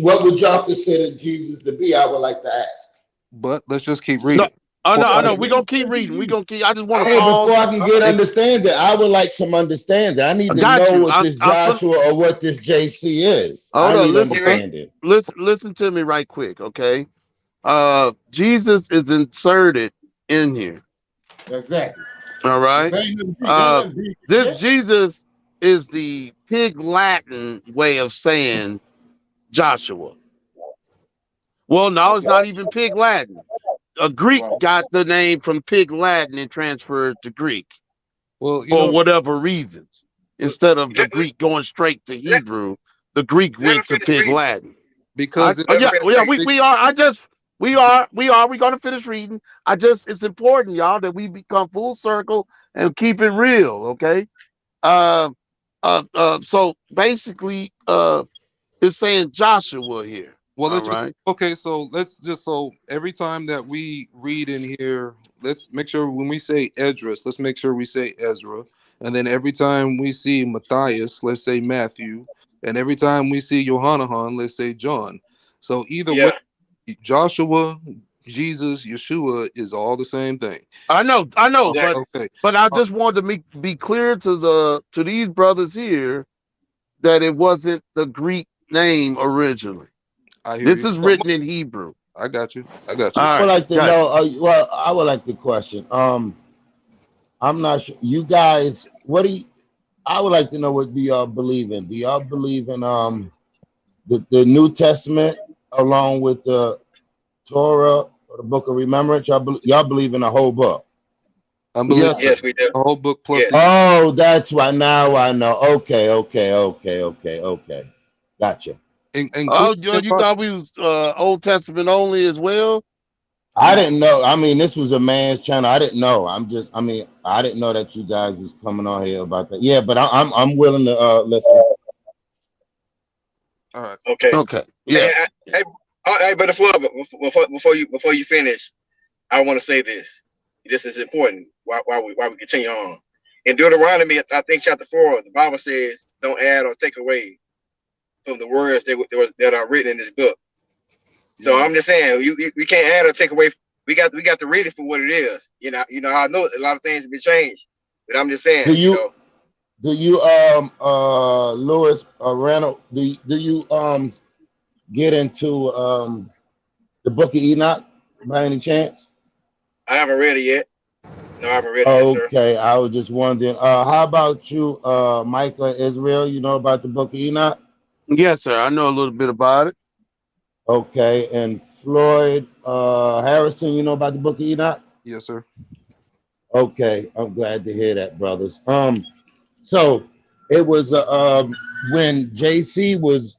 What would y'all consider Jesus to be? I would like to ask. but let's just keep No, reading. For I I know. Read. We're Read. gonna keep reading. I just want to Hey, before pause. I can get And understanding, I would like some understanding. I need I to got know you. what this I'm finna, Joshua or what this JC is. I hold on. need Okay. understanding. Listen to me right quick, okay? Jesus is inserted in here. Exactly. All This right. ain't nothing big. Ain't Uh, nothing big this yet. Jesus is the Pig Latin way of saying Joshua. Well, no, it's Okay. not even Pig Latin. A Greek Right. got the name from Pig Latin and transferred to Greek well, for whatever reasons. but Instead of the Let, Greek going straight to let, Hebrew, the Greek let him went to finish Pig reading. Latin. because Let him Yeah, finish yeah, reading. be- we are. We're gonna finish reading. It's important, y'all, that we become full circle and keep it real, okay? Uh, So basically, it's saying Joshua here. Well, All right. so every time that we read in here, let's make sure when we say Esdras, let's make sure we say Ezra. And then every time we see Matthias, let's say Matthew. And every time we see Yohanan, let's say John. So either way, Joshua, Jesus, Yeshua is all the same thing. I know, but I just wanted to be clear to these brothers here that it wasn't the Greek name originally. This is written in Hebrew. I got you. All right, I would like to know. Well, I would like to question. I'm not sure. You guys, I would like to know what do y'all believe in? Do y'all believe in the New Testament along with the Torah or the Book of Remembrance? Y'all believe in the whole book? Yes, we do. The whole book plus. Yes. Oh, that's why. Now I know. Okay. Gotcha. You thought we was Old Testament only as well? I didn't know. I mean, this was a man's channel. I didn't know. I didn't know that you guys was coming on here about that. Yeah, but I'm willing to listen. All right. Okay. Yeah. Hey, but before you finish, I want to say this. This is important. Why we continue on? In Deuteronomy, I think chapter 4, the Bible says, "Don't add or take away from the words that are written in this book." So I'm just saying, we can't add or take away. We got to read it for what it is. You know, I know a lot of things have been changed, but I'm just saying. Do you Louis Randall? Do you get into the Book of Enoch by any chance? I haven't read it yet. No, I haven't read it yet, sir. Okay, I was just wondering. How about you, Michael Israel? You know about the Book of Enoch? Yes, sir. I know a little bit about it. Okay, and Floyd Harrison, you know about the Book of Enoch? Yes, sir. Okay, I'm glad to hear that, brothers. So it was when JC was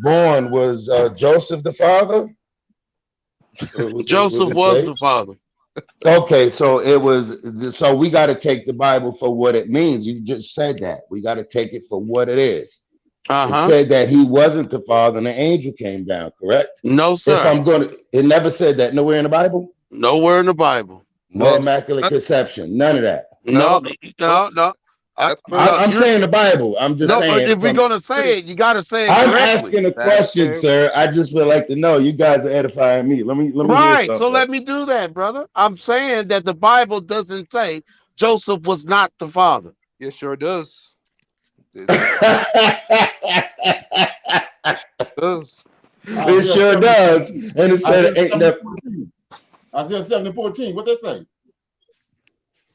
born, was Joseph the father? Joseph was the father. Okay, so it was. So we got to take the Bible for what it means. You just said that. We got to take it for what it is. It said that he wasn't the father and the angel came down, correct? No, sir. It never said that nowhere in the Bible? Nowhere in the Bible. No immaculate conception, none of that. No. I'm saying the Bible. I'm just saying. If we're gonna say it, you gotta say it I'm correctly. asking a question, sir. I just would like to know. You guys are edifying me. Let me right. So let me do that, brother. I'm saying that the Bible doesn't say Joseph was not the father. It sure does. It sure does. And it said Isaiah 7:14. What they say?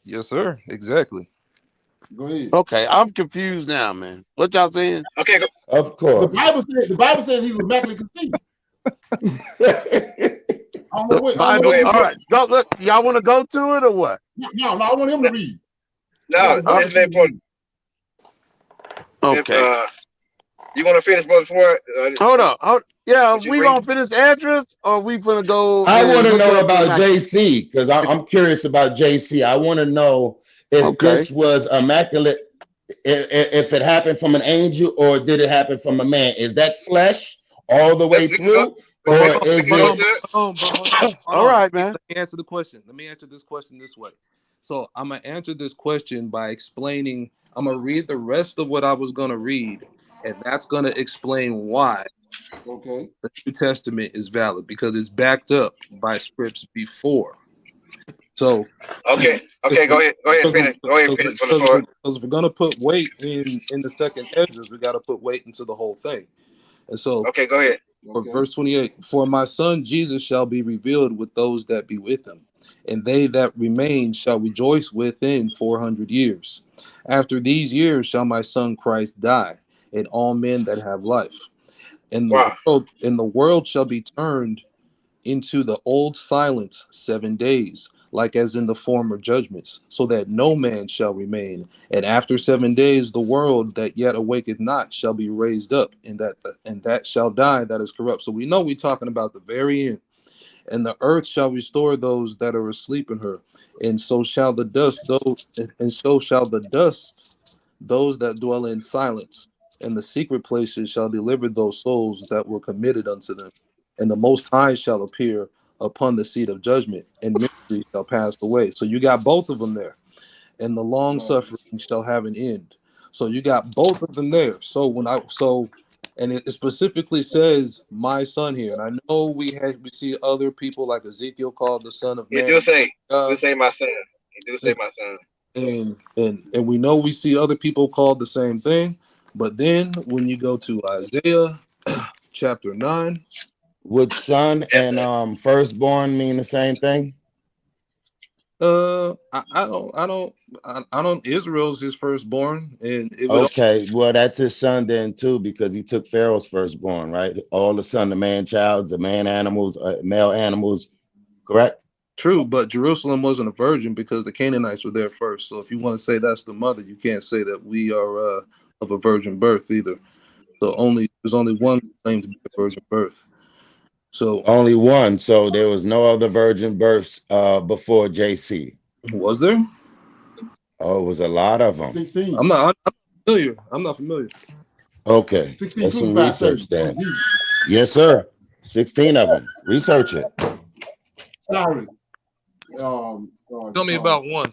Yes, sir. Exactly. Go ahead. Okay, I'm confused now, man. What y'all saying? Okay, of course. The Bible says he was immaculately conceived. All right, go. Look, y'all want to go to it or what? No, I want him to read. No, that's the important. Okay. You want to finish before? Hold on. Yeah, we gonna finish address or we gonna go? I want to know about JC because I'm curious about JC. I want to know if this was immaculate, if it happened from an angel or did it happen from a man? Is that flesh all the way through, or is it? All right, man. Let me answer the question. Let me answer this question this way. So I'm gonna answer this question by explaining. I'm gonna read the rest of what I was gonna read, and that's gonna explain why the New Testament is valid because it's backed up by scripts before. So okay, go ahead, finish. Go ahead, finish for the floor. Because if we're gonna put weight in the second Esdras, we got to put weight into the whole thing. And so, okay, go ahead. Verse 28: For my son Jesus shall be revealed with those that be with him, and they that remain shall rejoice within 400 years. After these years shall my son Christ die, and all men that have life. And the world shall be turned into the old silence 7 days, like as in the former judgments, so that no man shall remain. And after 7 days, the world that yet awaketh not shall be raised up, and that shall die that is corrupt. So we know we're talking about the very end. And the earth shall restore those that are asleep in her, and so shall the dust those that dwell in silence, and the secret places shall deliver those souls that were committed unto them. And the Most High shall appear upon the seat of judgment, and misery shall pass away. So you got both of them there. And the long suffering shall have an end. So you got both of them there. And it specifically says my son here. And I know we see other people like Ezekiel called the Son of Man. You do say my son. You do say my son. And we know we see other people called the same thing. But then when you go to Isaiah chapter 9, would son and firstborn mean the same thing? I don't. Israel's his firstborn, and it would. Okay, well, that's his son then too, because he took Pharaoh's firstborn, right? All the son, the man childs, the man animals, male animals, correct? True, but Jerusalem wasn't a virgin because the Canaanites were there first. So if you want to say that's the mother, you can't say that we are of a virgin birth either. So there's only one claim to be a virgin birth. So only one. So there was no other virgin births before JC. Was there? Oh, it was a lot of them. 16. I'm not familiar. Okay, 16 that's some research then. Yes, sir. 16 of them. Research it. Sorry. Tell me about one.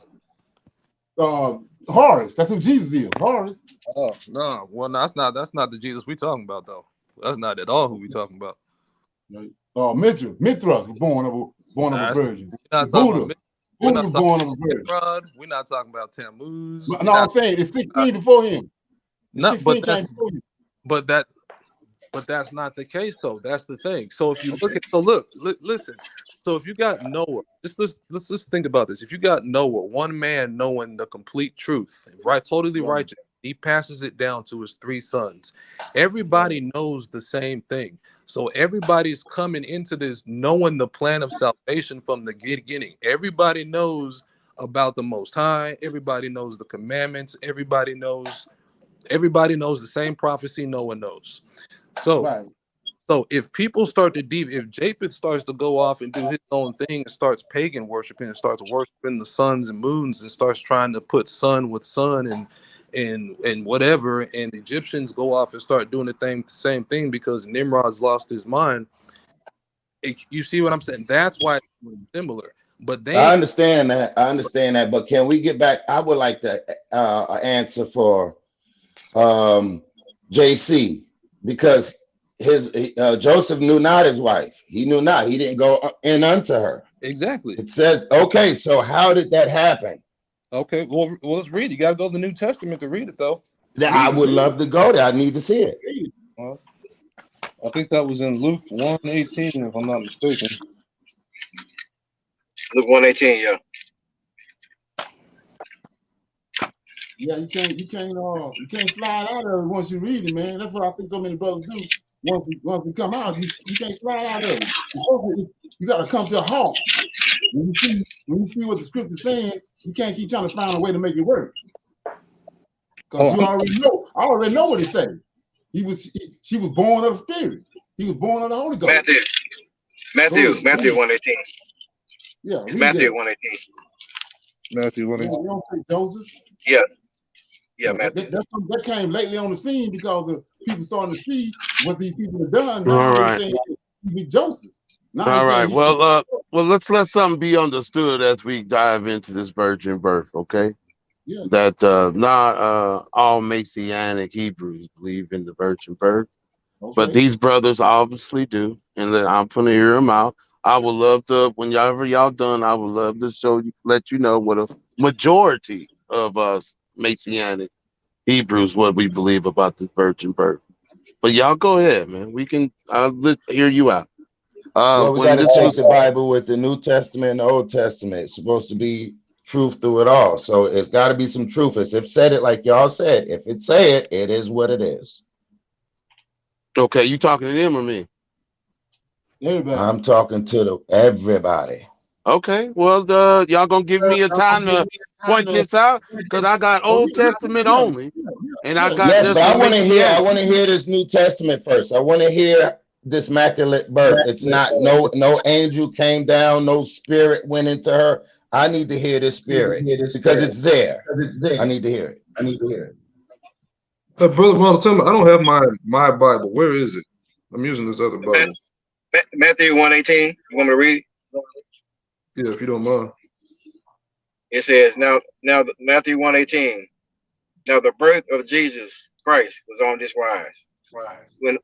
Horus. That's who Jesus is. Horus. Oh no. Well, no, that's not the Jesus we talking about though. That's not at all who we talking about. Mithras was born of a virgin. Buddha was born of a virgin. We're not talking about Tammuz. No, I'm saying it's 16 before him. No, but that's not the case though. That's the thing. So if you listen. So if you got Noah, let's just think about this. If you got Noah, one man knowing the complete truth, right, totally righteous, he passes it down to his 3 sons. Everybody knows the same thing. So everybody's coming into this knowing the plan of salvation from the beginning. Everybody knows about the Most High. Everybody knows the commandments. Everybody knows the same prophecy no one knows. So if people start to if Japheth starts to go off and do his own thing and starts pagan worshiping and starts worshiping the suns and moons and starts trying to put sun with sun and whatever, and Egyptians go off and start doing the same thing because Nimrod's lost his mind. You see what I'm saying? That's why it's similar. But I understand that. But can we get back? I would like to answer for JC, because Joseph knew not his wife. He knew not. He didn't go in unto her. Exactly. It says, okay, so how did that happen? Okay, well let's read. You got to go to the New Testament to read it, though. I would love to go there. I need to see it. I think that was in Luke 1:18, if I'm not mistaken. Luke 1:18, yeah. Yeah, you can't slide out of it once you read it, man. That's what I think so many brothers do. Once we come out, you can't slide out of it. You got to come to a halt. When you see what the scripture's saying, you can't keep trying to find a way to make it work. Because you already know. I already know what it says. She was born of the Spirit. He was born of the Holy Ghost. Matthew 1:18. Yeah, Matthew 1:18. Matthew 1:18. You don't say Joseph. Yeah, Matthew. That came lately on the scene because of people starting to see what these people have done. Now all right. Saying he be Joseph. All right. Well, let's let something be understood as we dive into this virgin birth, okay? Yeah. That not all Messianic Hebrews believe in the virgin birth, but these brothers obviously do, and I'm gonna hear them out. I would love to, whenever y'all done, I would love to let you know what a majority of us Messianic Hebrews what we believe about the virgin birth. But y'all go ahead, man. We can hear you out. Well, we got to take the Bible with the New Testament and the Old Testament. It's supposed to be truth through it all. So it's got to be some truth. If it said it like y'all said, if it say it, it is what it is. Okay, you talking to them or me? Everybody. I'm talking to everybody. Okay, well, y'all gonna give me a time to point this out, because I got Old Testament only, and I got but I want to hear this New Testament first. I want to hear this immaculate birth. It's not no angel came down, no spirit went into her. I need to hear this spirit because it's there. I need to hear it. Brother Ronald, tell me, I don't have my Bible. Where is it? I'm using this other Bible. Matthew 1:18. You want me to read it? Yeah, if you don't mind. It says, now Matthew 1:18. Now the birth of Jesus Christ was on this wise. When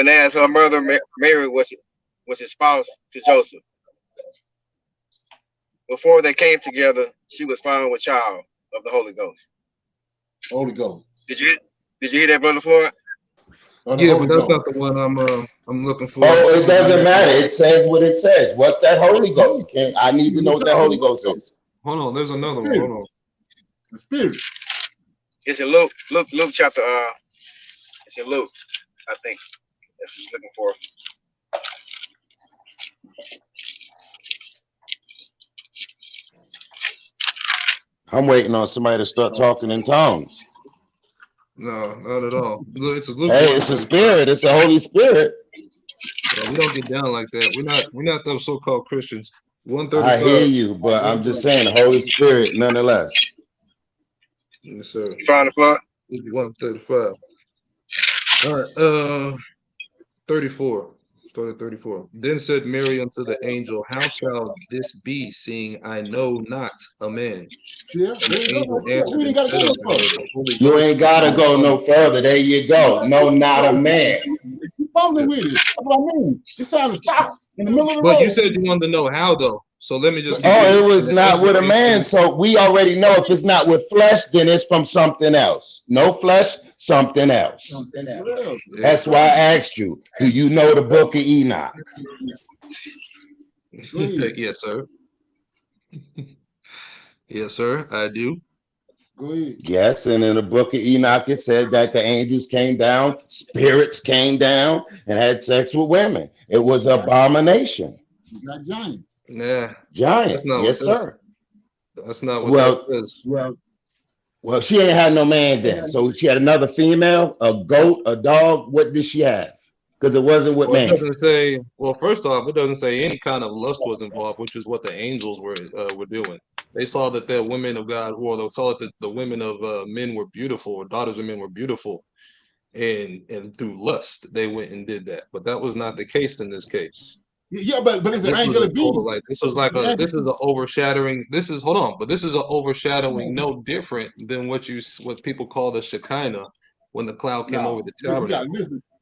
as her mother Mary was espoused to Joseph, before they came together, she was found with child of the Holy Ghost. Holy Ghost. Did you hear that, Brother Floyd? Yeah, but that's not the one I'm looking for. Oh, it doesn't matter. It says what it says. What's that Holy Ghost? I need to know what that Holy Ghost is. Hold on, there's another one. Hold on. The Spirit. It's in Luke chapter. It's in Luke, I think. That's what he's looking for. I'm waiting on somebody to start talking in tongues. No, not at all. It's a Luke. Hey, it's a spirit. It's the Holy Spirit. Yeah, we don't get down like that. We're not those so-called Christians. 135. I hear you, but I'm just saying the Holy Spirit, nonetheless. Yes, sir. You find the Floyd? 135. All right. 34. Start at 34. Then said Mary unto the angel, how shall this be, seeing I know not a man? Yeah, the angel answered and said unto her, the Holy you Ghost ain't gotta go no further. There you go. No, not a man. Keep fumbling with it. That's what I mean. It's time to stop in the middle of the But road. you said you wanted to know how, though. So let me just. Oh, it was not with a man. So we already know if it's not with flesh, then it's from something else. No flesh, something else. That's why I asked you, do you know the book of Enoch? Yes, sir. Yes, sir, I do. Go ahead. Yes, and in the book of Enoch, it said that the angels came down, spirits came down, and had sex with women. It was abomination. You got giants. Nah. Giants, yes, sir. That's not what that says. Well, she ain't had no man then. So she had another female, a goat, a dog. What did she have? Because it wasn't with man. It doesn't say. Well, first off, it doesn't say any kind of lust was involved, which is what the angels were doing. They saw that the women of God, or they saw that the women of men were beautiful, or daughters of men were beautiful, and through lust they went and did that. But that was not the case in this case. Yeah, but it's an angelic being. This is an overshadowing. This is an overshadowing no different than what people call the Shekinah when the cloud came over the tabernacle.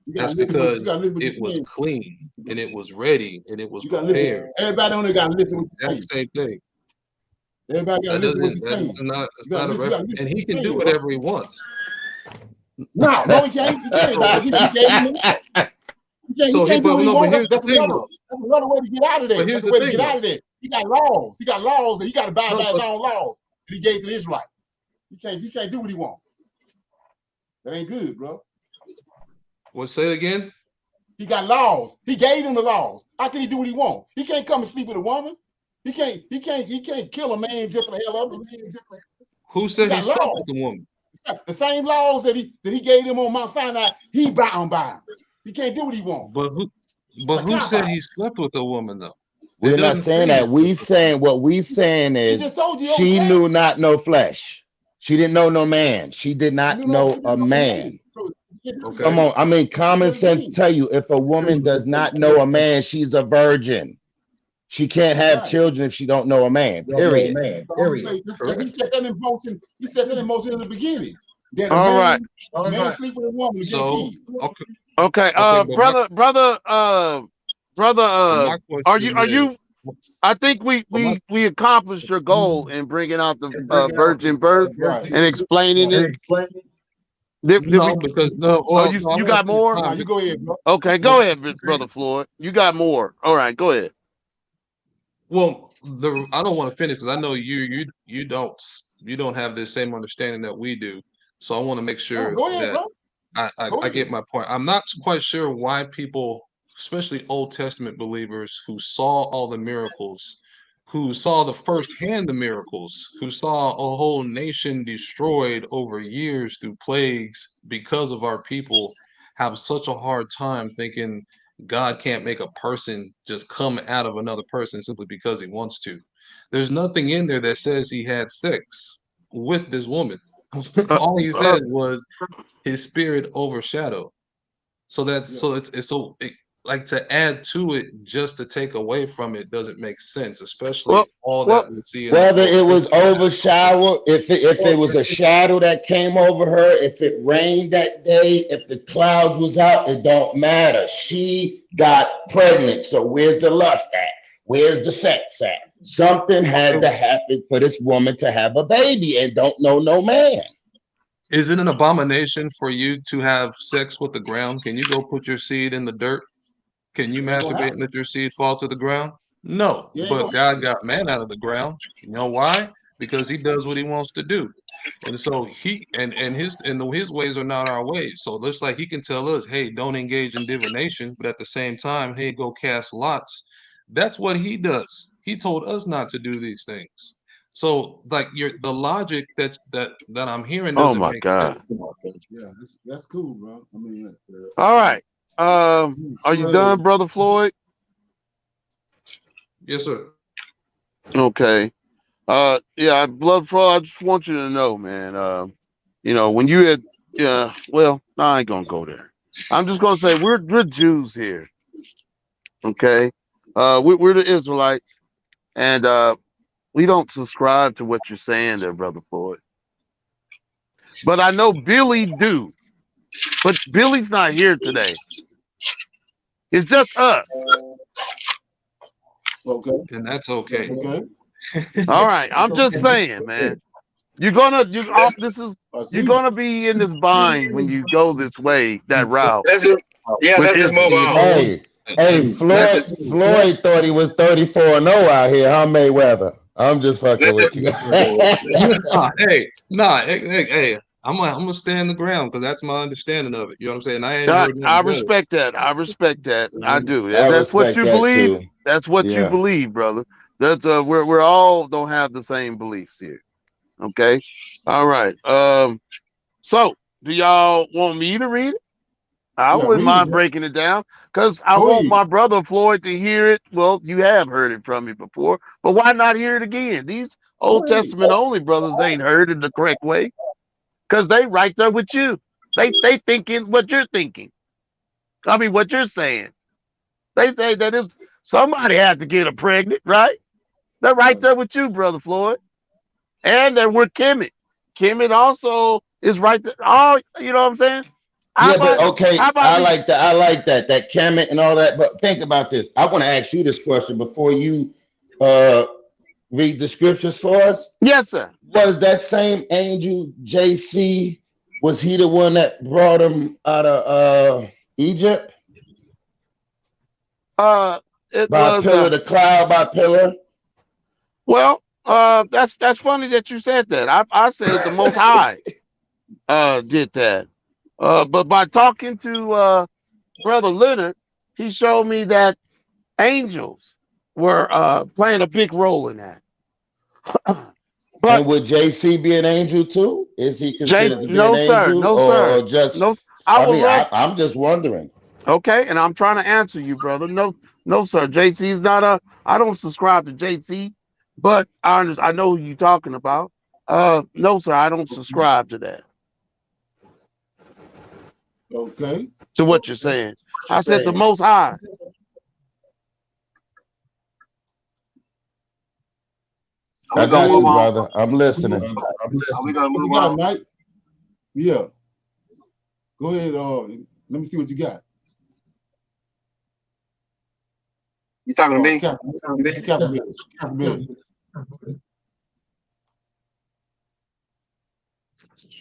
That's because it was clean and it was ready and it was prepared. Everybody on there got to listen with the same thing. Everybody got to listen with the That's not a reference. And he can do whatever he wants. No, he can't. He can't. He can't do what he wants. That's another way to get out of there. That's the way to get out of there. He got laws. He got laws, and he got to abide by his own laws that he gave to the Israelites. He can't do what he wants. That ain't good, bro. What, say it again? He got laws. He gave them the laws. How can he do what he wants? He can't come and sleep with a woman. He can't kill a man just for the hell of it. Who said he slept with the woman? The same laws that he gave them on Mount Sinai, he bound by them. He can't do what he wants. But who said he slept with a woman though? We're not saying that. What we saying is she knew not no flesh. She didn't know no man. She did not know a man. Okay. Come on. I mean, common sense tell you if a woman does not know a man, she's a virgin. She can't have children if she don't know a man. Period. He set that in motion. He set that in motion in the beginning. All right. Man sleep with a woman. So okay. Brother. Are you? I think we accomplished your goal in bringing out the virgin birth and explaining it. Because you got more? No, you go ahead, bro. Okay, go ahead, Brother Floyd. You got more. All right, go ahead. Well, I don't want to finish because I know you don't have the same understanding that we do. So I want to make sure I get my point. I'm not quite sure why people, especially Old Testament believers who saw all the miracles, who saw the miracles, who saw a whole nation destroyed over years through plagues because of our people, have such a hard time thinking God can't make a person just come out of another person simply because he wants to. There's nothing in there that says he had sex with this woman. All he said was his spirit overshadowed. So that's like to add to it just to take away from it doesn't make sense, especially all that we see in whether it was overshadowed, if it was a shadow that came over her, if it rained that day, if the clouds was out, it don't matter. She got pregnant. So where's the lust at? Where's the sex at? Something had to happen for this woman to have a baby and don't know no man. Is it an abomination for you to have sex with the ground? Can you go put your seed in the dirt? Can you masturbate and let your seed fall to the ground? No, but God got man out of the ground. You know why? Because he does what he wants to do. And so his ways are not our ways. So just like he can tell us, hey, don't engage in divination, but at the same time, hey, go cast lots. That's what he does. He told us not to do these things. So like the logic that I'm hearing doesn't make sense. Yeah, that's cool, bro. I mean, all right. Are you done, Brother Floyd? Yes, sir. Okay. Yeah, Blood Flow, I just want you to know, man. You know, when you had, well, no, I ain't gonna go there. I'm just gonna say we're Jews here. Okay. We're the Israelites, and we don't subscribe to what you're saying there, Brother Floyd. But I know Billy do. But Billy's not here today. It's just us. Okay. And that's okay. Okay. All right. I'm just saying, man. You're gonna be in this bind when you go this way, that route. Let's just move on. Hey, Floyd thought he was 34-0 out here, huh, Mayweather? I'm just fucking with you. Hey, I'm gonna stand the ground because that's my understanding of it. You know what I'm saying? I respect that. I respect that. I do. That's what you believe. That's what you believe, brother. That's we're all don't have the same beliefs here. Okay. All right. So do y'all want me to read it? I wouldn't mind breaking it down because I want my brother Floyd to hear it. Well, you have heard it from me before, but why not hear it again? These Old Testament only brothers ain't heard it the correct way because they right there with you. They thinking what you're thinking. I mean, what you're saying. They say that if somebody had to get her pregnant, right? They're right there with you, Brother Floyd. And they're with Kemet. Kemet also is right there. Oh, you know what I'm saying? I like that. I like that Kemet and all that. But think about this. I want to ask you this question before you read the scriptures for us. Yes, sir. Was that same angel JC? Was he the one that brought him out of Egypt? By pillar to cloud, by pillar. Well, that's funny that you said that. I said the Most High did that. But by talking to Brother Leonard, he showed me that angels were playing a big role in that. But and would JC be an angel too? Is he considered to be an angel? No, sir. Or just no. I'm just wondering. Okay, and I'm trying to answer you, brother. No, sir. JC's not I don't subscribe to JC, but I know who you're talking about. No, sir, I don't subscribe to that. Okay. To what you're saying. I said the Most High. I got you, brother. I'm listening. Are we gonna move on? Mike? Yeah. Go ahead. Let me see what you got. You talking to me?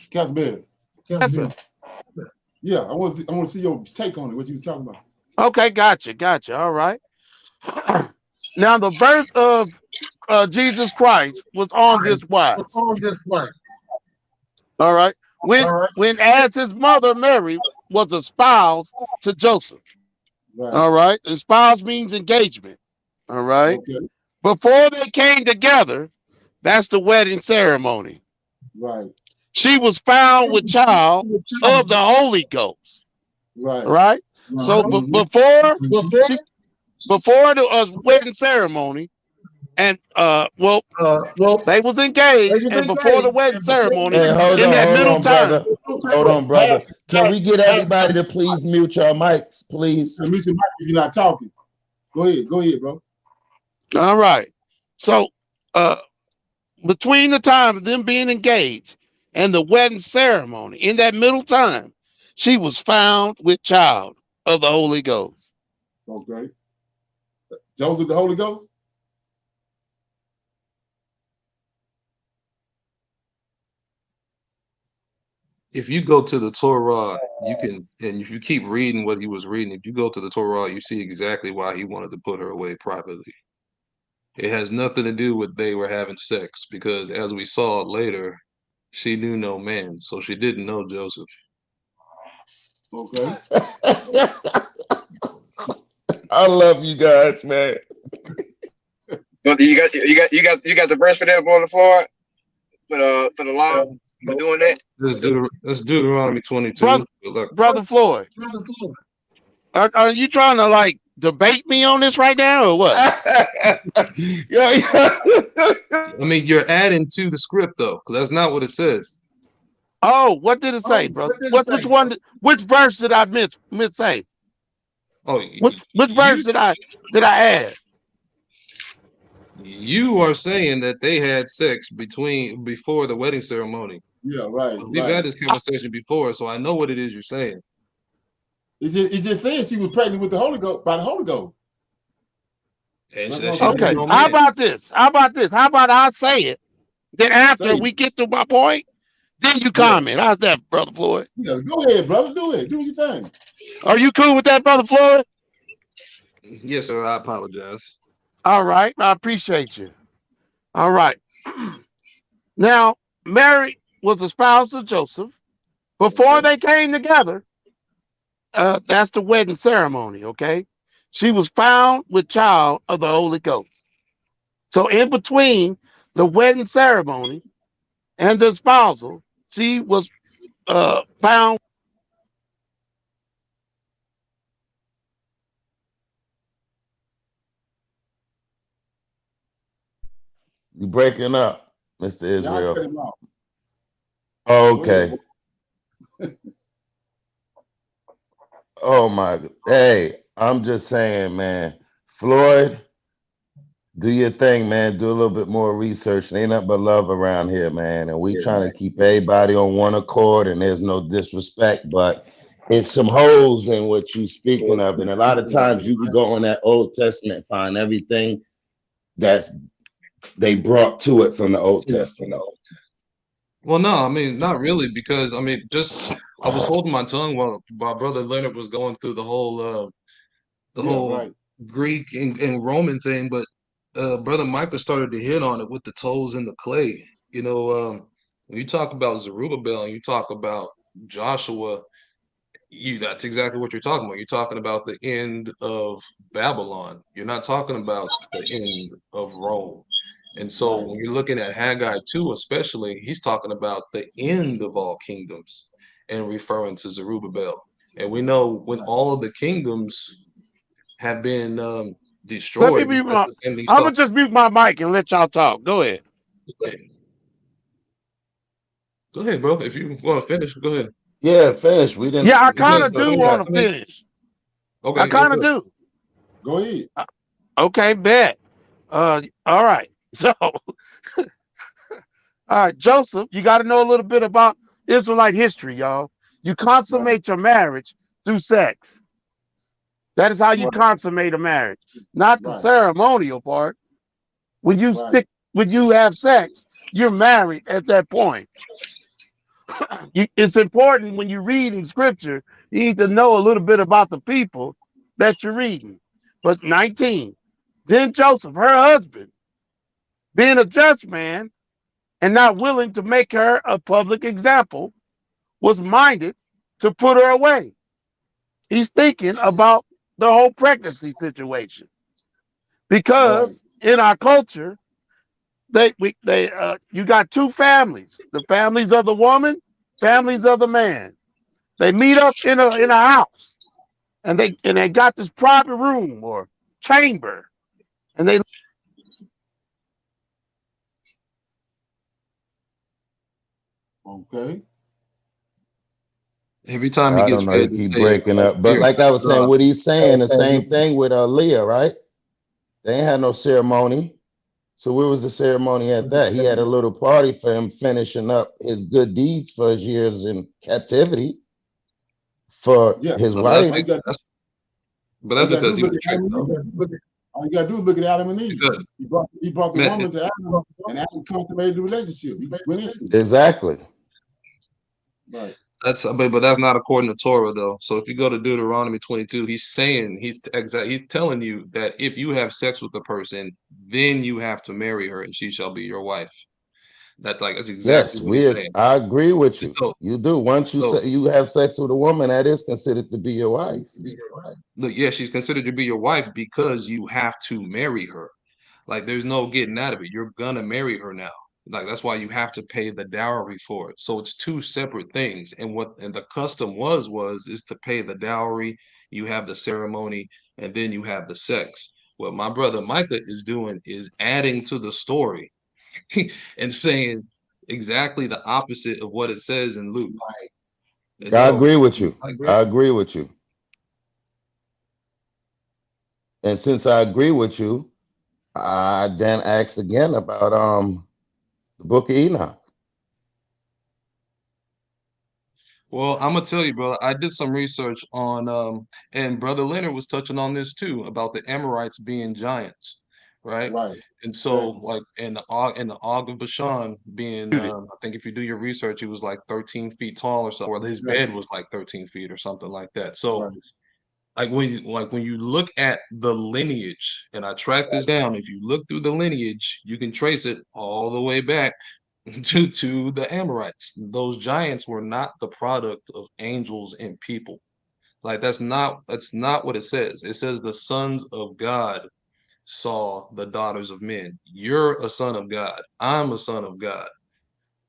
Casper. Yes, sir. Yeah, I want to see your take on it. What you was talking about? Okay, gotcha. All right. Now the birth of Jesus Christ was on this wise. All right. When as his mother Mary was espoused to Joseph. Right. All right. Espoused means engagement. All right. Okay. Before they came together, that's the wedding ceremony. Right. She was found with child of the Holy Ghost. Right. So before the wedding ceremony, And well, they was engaged, and before the wedding ceremony, Hey, in that middle time. Hold on, brother. Can we get everybody to please mute your mics, please? Mute your mic if you're not talking. Go ahead, bro. All right. So between the time of them being engaged and the wedding ceremony, in that middle time, she was found with child of the Holy Ghost. Okay. Joseph, the Holy Ghost? If you go to the Torah, you can, and if you keep reading what he was reading, if you go to the Torah, you see exactly why he wanted to put her away privately. It has nothing to do with they were having sex, because as we saw later, she knew no man, so she didn't know Joseph. Okay. I love you guys, man. You got the verse for that on the floor for the law for doing that. Let's Deuteronomy 22. Brother Floyd, are you trying to like debate me on this right now or what? I mean, you're adding to the script though, because that's not what it says. Oh, what did it say, brother? Which verse did I miss say? Oh, which verse did I add? You are saying that they had sex before the wedding ceremony. Yeah, right. We've had this conversation before, so I know what it is you're saying. It just says she was pregnant with the Holy Ghost by the Holy Ghost. Okay. How about this? How about I say it? Then after we get to my point, then you comment. How's that, Brother Floyd? Yeah, go ahead, brother. Do it. Do what you think. Are you cool with that, Brother Floyd? Yes, sir. I apologize. All right. I appreciate you. All right. Now, Mary was a spouse of Joseph. Before they came together, that's the wedding ceremony, okay? She was found with child of the Holy Ghost. So in between the wedding ceremony and the spousal, she was found. You breaking up, Mr. Israel. Cut him off. Okay. Oh my, hey, I'm just saying, man. Floyd, do your thing, man. Do a little bit more research. Ain't nothing but love around here, man. And we trying to keep everybody on one accord, and there's no disrespect, but it's some holes in what you speaking of. And a lot of times you can go on that Old Testament, find everything that's they brought to it from the Old Testament. Well, no, I mean, not really, because I mean, I was holding my tongue while Brother Leonard was going through the whole Greek and Roman thing, but Brother Micah started to hit on it with the toes in the clay. You know, when you talk about Zerubbabel and you talk about Joshua, that's exactly what you're talking about. You're talking about the end of Babylon. You're not talking about the end of Rome. And so when you're looking at Haggai 2, especially, he's talking about the end of all kingdoms and referring to Zerubbabel. And we know when all of the kingdoms have been destroyed. I'm gonna just mute my mic and let y'all talk. Go ahead. Go ahead, bro. If you want to finish, go ahead. Yeah, finish. We didn't. Yeah, I kind of do want to finish. Okay, I kind of do. Go ahead. Okay, bet. All right. So, all right, Joseph, you got to know a little bit about Israelite history, y'all. You consummate your marriage through sex. That is how you consummate a marriage, not the ceremonial part. When you have sex, you're married at that point. It's important when you read in scripture, you need to know a little bit about the people that you're reading. But 19, then Joseph, her husband, being a just man and not willing to make her a public example, was minded to put her away. He's thinking about the whole pregnancy situation. Because in our culture, you got two families, the families of the woman, families of the man. They meet up in a house, and they got this private room or chamber, and Okay. Every time he I gets don't know. He ready to keep say it, breaking up. But like I was saying, what he's saying, the same thing with Leah, right? They ain't had no ceremony. So where was the ceremony at that? He had a little party for him finishing up his good deeds for his years in captivity for his but that's, wife. but that's because he was tricked. All you gotta do is look at Adam and Eve. Because, He brought the woman to Adam, and Adam consummated the relationship. He went into it. Exactly. Right. But that's not according to Torah though. So if you go to Deuteronomy 22, he's telling you that if you have sex with a person, then you have to marry her, and she shall be your wife. That's exactly Yes, what he's saying. I agree with you. So, You do. Once you say you have sex with a woman, that is considered to be your wife. look, yeah, she's considered to be your wife because you have to marry her. Like, there's no getting out of it. You're gonna marry her now. Like, that's why you have to pay the dowry for it. So it's two separate things. And the custom is to pay the dowry, you have the ceremony, and then you have the sex. What my brother Micah is doing is adding to the story and saying exactly the opposite of what it says in Luke. And I so, agree with you. I agree with you. And since I agree with you, I then ask again about the book of Enoch. well, I'm gonna tell you, brother. I did some research on, and brother Leonard was touching on this too about the Amorites being giants, right? Right. And so, like, and the Og of Bashan being, I think if you do your research, he was like 13 feet tall or something, or his bed was like 13 feet or something like that. So, like when you look at the lineage, and I track this down, if you look through the lineage, you can trace it all the way back to the Amorites. Those giants were not the product of angels and people. Like that's not what it says. It says the sons of God saw the daughters of men. You're a son of God. I'm a son of God.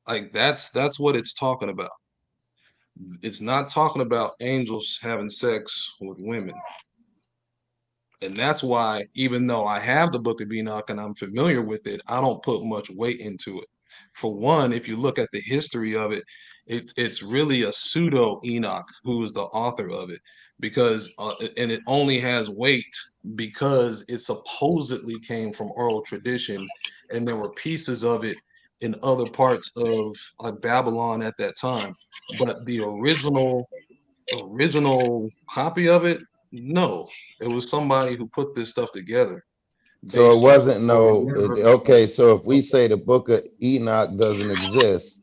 Like that's what it's talking about. It's not talking about angels having sex with women. And that's why, even though I have the book of Enoch and I'm familiar with it, I don't put much weight into it. For one, if you look at the history of it, it's really a pseudo Enoch who is the author of it, because and it only has weight because it supposedly came from oral tradition, and there were pieces of it in other parts of Babylon at that time. But the original copy of it, no, it was somebody who put this stuff together So it based wasn't on okay. So if we say the book of Enoch doesn't exist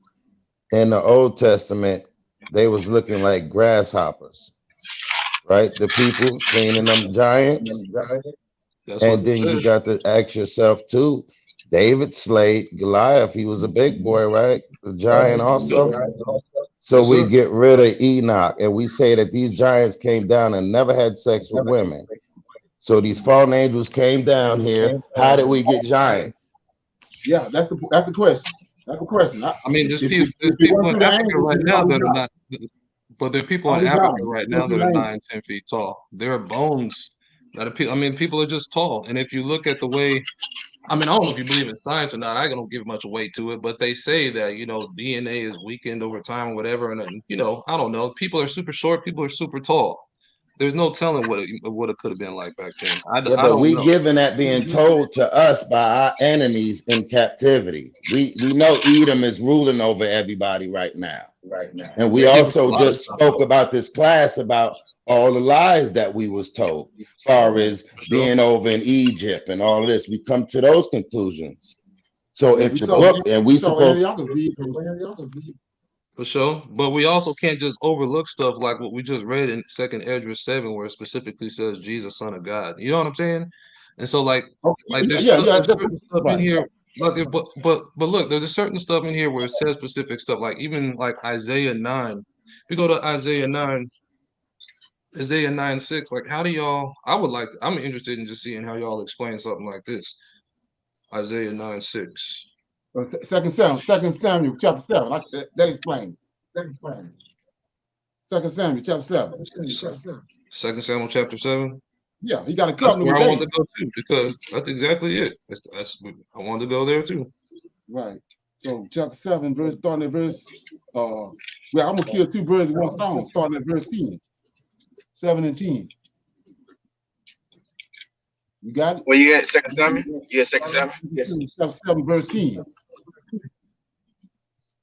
in the Old Testament, they was looking like grasshoppers, right? The people seeing them giants. that's what And it then you says. got to ask yourself too, David slayed Goliath. He was a big boy, right? The giant also. So Yes, we sir. get rid of Enoch and we say that these giants came down and never had sex with women. So these fallen angels came down here. How did we get giants? Yeah, that's the question. That's the question. I mean, there's If people in Africa right now that are not, but there are people in Africa right now that are 9, 10 feet tall. There are bones that are people. I mean, people are just tall. And if you look at the way, I mean, I don't know if you believe in science or not. I don't give much weight to it, but they say that DNA is weakened over time, or whatever. And then, I don't know. People are super short. People are super tall. There's no telling what it could have been like back then. I Yeah, but don't we know. given that being told to us by our enemies in captivity. We know Edom is ruling over everybody right now. And we They give us a also lot of just stuff, spoke though. about this class about all the lies that we was told, as far as being over in Egypt and all of this. We come to those conclusions. So if the book and we supposed For sure. But we also can't just overlook stuff like what we just read in 2nd Esdras 7, where it specifically says Jesus, Son of God. You know what I'm saying? And so there's certain stuff in here. But look, there's a certain stuff in here where it says specific stuff, like even like Isaiah 9. We go to Isaiah 9, Isaiah 9:6. Like, how do y'all? I'm interested in just seeing how y'all explain something like this. Isaiah 9:6. Second Samuel chapter 7. That explains. 2 Samuel chapter 7. 2 Samuel chapter 7. Yeah, he got a That's covenant where with I wanted David. to go to, because that's exactly it. I wanted to go there too. Right. So chapter 7, verse starting at verse well, I'm gonna kill two birds with one stone, starting at verse 10. 7 and 10. You got it? Where you at, second Samuel? You at second Samuel? Yes. Chapter 7, verse 10.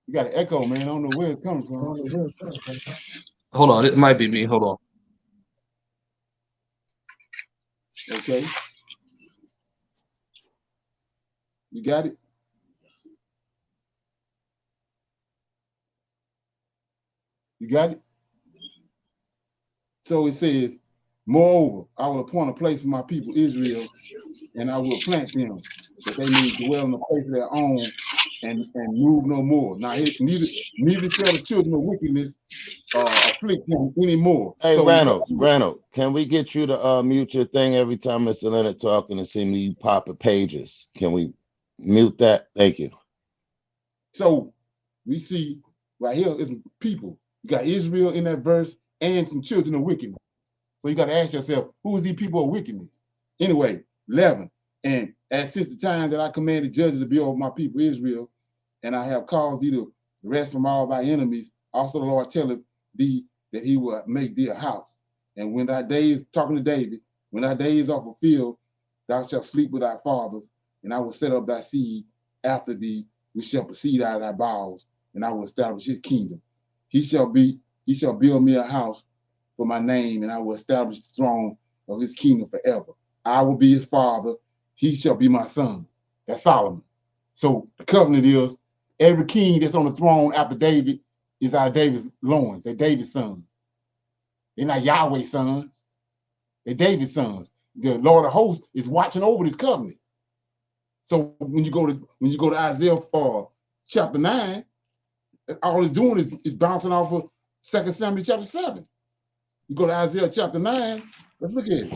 You got an echo, man. I don't know where it comes from. Hold on, it might be me. Hold on. Okay. You got it? You got it? So it says, moreover, I will appoint a place for my people Israel, and I will plant them, that they may dwell in the place of their own and move no more. Now, neither shall the children of wickedness afflict them anymore. Hey, so Randall, can we get you to mute your thing every time Mr. Leonard talking and see me popping pages? Can we mute that? Thank you. So we see right here is people. You got Israel in that verse and some children of wickedness. So you got to ask yourself, who is these people of wickedness? Anyway, 11. And as since the time that I commanded judges to be over my people Israel, and I have caused thee to rest from all thy enemies, also the Lord telleth thee that he will make thee a house. And when thy days, talking to David, when thy days are fulfilled, thou shalt sleep with thy fathers, and I will set up thy seed after thee, which shall proceed out of thy bowels, and I will establish his kingdom. He shall build me a house for my name, and I will establish the throne of his kingdom forever. I will be his father, he shall be my son. That's Solomon. So the covenant is every king that's on the throne after David is out of David's loins. They're David's sons. They're not Yahweh's sons. They're David's sons. The Lord of hosts is watching over this covenant. So when you go to Isaiah chapter 9, all it's doing is bouncing off of 2 Samuel chapter 7. You go to Isaiah chapter 9, let's look at it.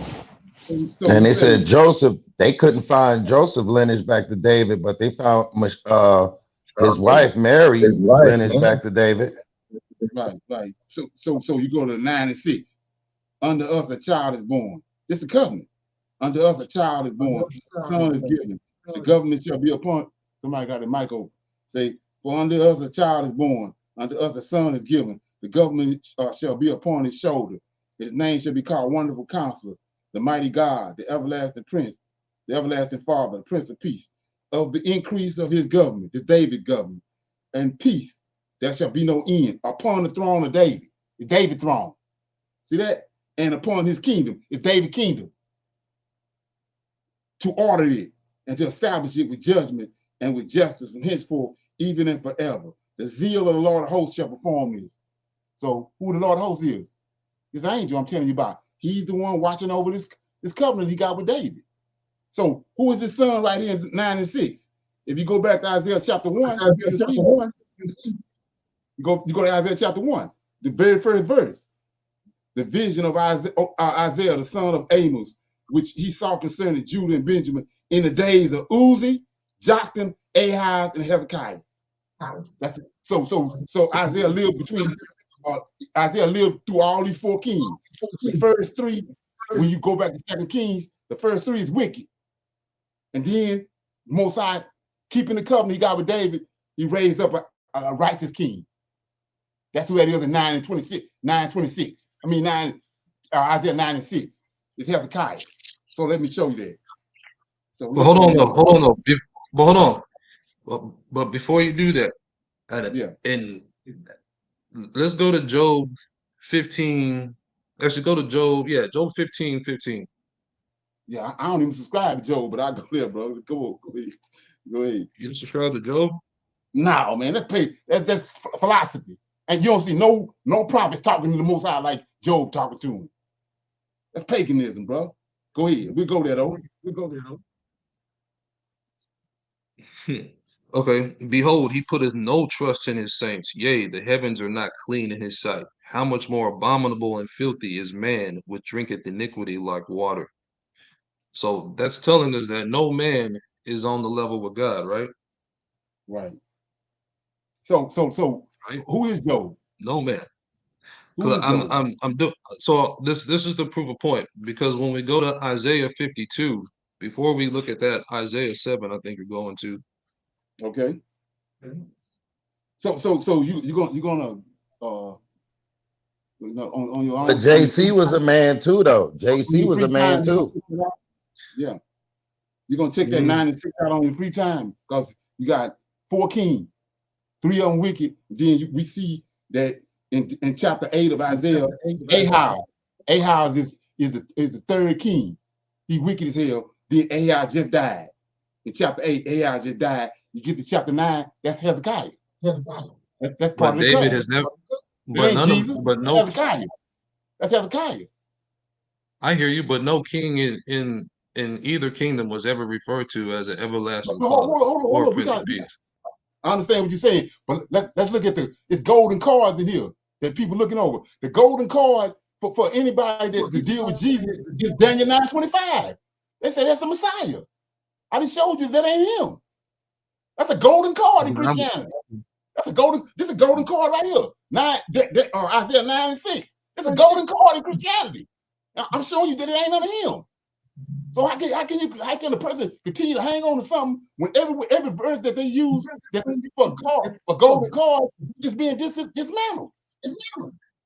So and they said Joseph, they couldn't find Joseph lineage back to David, but they found his wife Mary lineage back to David. Right. So you go to 9 and 6. Unto us a child is born. This is the covenant. Unto us a child is born. A son is given. The government shall be upon. Somebody got the mic open. Say, for unto us a child is born. Unto us a son is given. The government shall be upon his shoulder. His name shall be called Wonderful Counselor, the Mighty God, the Everlasting Prince, the Everlasting Father, the Prince of Peace. Of the increase of his government, this David government, and peace, there shall be no end. Upon the throne of David, it's David's throne. See that? And upon his kingdom, it's David's kingdom. To order it and to establish it with judgment and with justice from henceforth, even and forever. The zeal of the Lord of hosts shall perform this. So who the Lord of hosts is? This angel I'm telling you about. He's the one watching over this covenant he got with David. So who is this son right here in 9 and 6? If you go back to Isaiah chapter 1, you go to Isaiah chapter 1, the very first verse. The vision of Isaiah, the son of Amos, which he saw concerning Judah and Benjamin in the days of Uzi, Jotham, Ahaz, and Hezekiah. That's it. So Isaiah lived Isaiah lived through all these 4 kings. The first 3, when you go back to 2 Kings, the first 3 is wicked. And then Most High, keeping the covenant he got with David, he raised up a righteous king. That's who that is in 9:26. I mean, Isaiah 9 and 6. It's Hezekiah. So let me show you that. So but hold on though. But hold on. But before you do that, and let's go to Job 15. Actually, go to Job. Yeah, Job 15:15. Yeah, I don't even subscribe to Job, but I go there, bro. Go ahead. You subscribe to Job? No, man. That's philosophy. And you don't see no prophets talking to the Most High like Job talking to him. That's paganism, bro. Go ahead. We'll go there, though. Okay. Behold, he putteth no trust in his saints. Yea, the heavens are not clean in his sight. How much more abominable and filthy is man, which drinketh iniquity like water. So that's telling us that no man is on the level with God, right? Right. So right? Who is Job? No man. Because so this is to prove a point, because when we go to Isaiah 52, before we look at that, Isaiah 7, I think you're going to. Okay. So you're gonna on your But own. JC was a man too, though. On JC your was a free man time, too. yeah. You're gonna check that 9 and 6 out on your free time because you got 4 kings, 3 of them wicked. Then we see that in chapter 8 of Isaiah, Ahaz is the third king. He wicked as hell. Then Ahaz just died. In chapter 8, Ahaz just died. You get to chapter 9, that's Hezekiah. That's part of the David covenant. has never. It ain't Jesus. But That's no. Hezekiah. That's Hezekiah. I hear you, but no king in either kingdom was ever referred to as an everlasting father or Prince of Peace. I understand what you're saying, but let's look at it's golden cards in here that people looking over. The golden card for anybody that to deal with Jesus is Daniel 9:25. They say that's the Messiah. I just showed you that ain't him. That's a golden card in Christianity. This is a golden card right here. Isaiah 9 and 6. It's a golden card in Christianity. Now, I'm showing you that it ain't none of him. So how can the person continue to hang on to something when every verse that they use for golden card is being dismantled?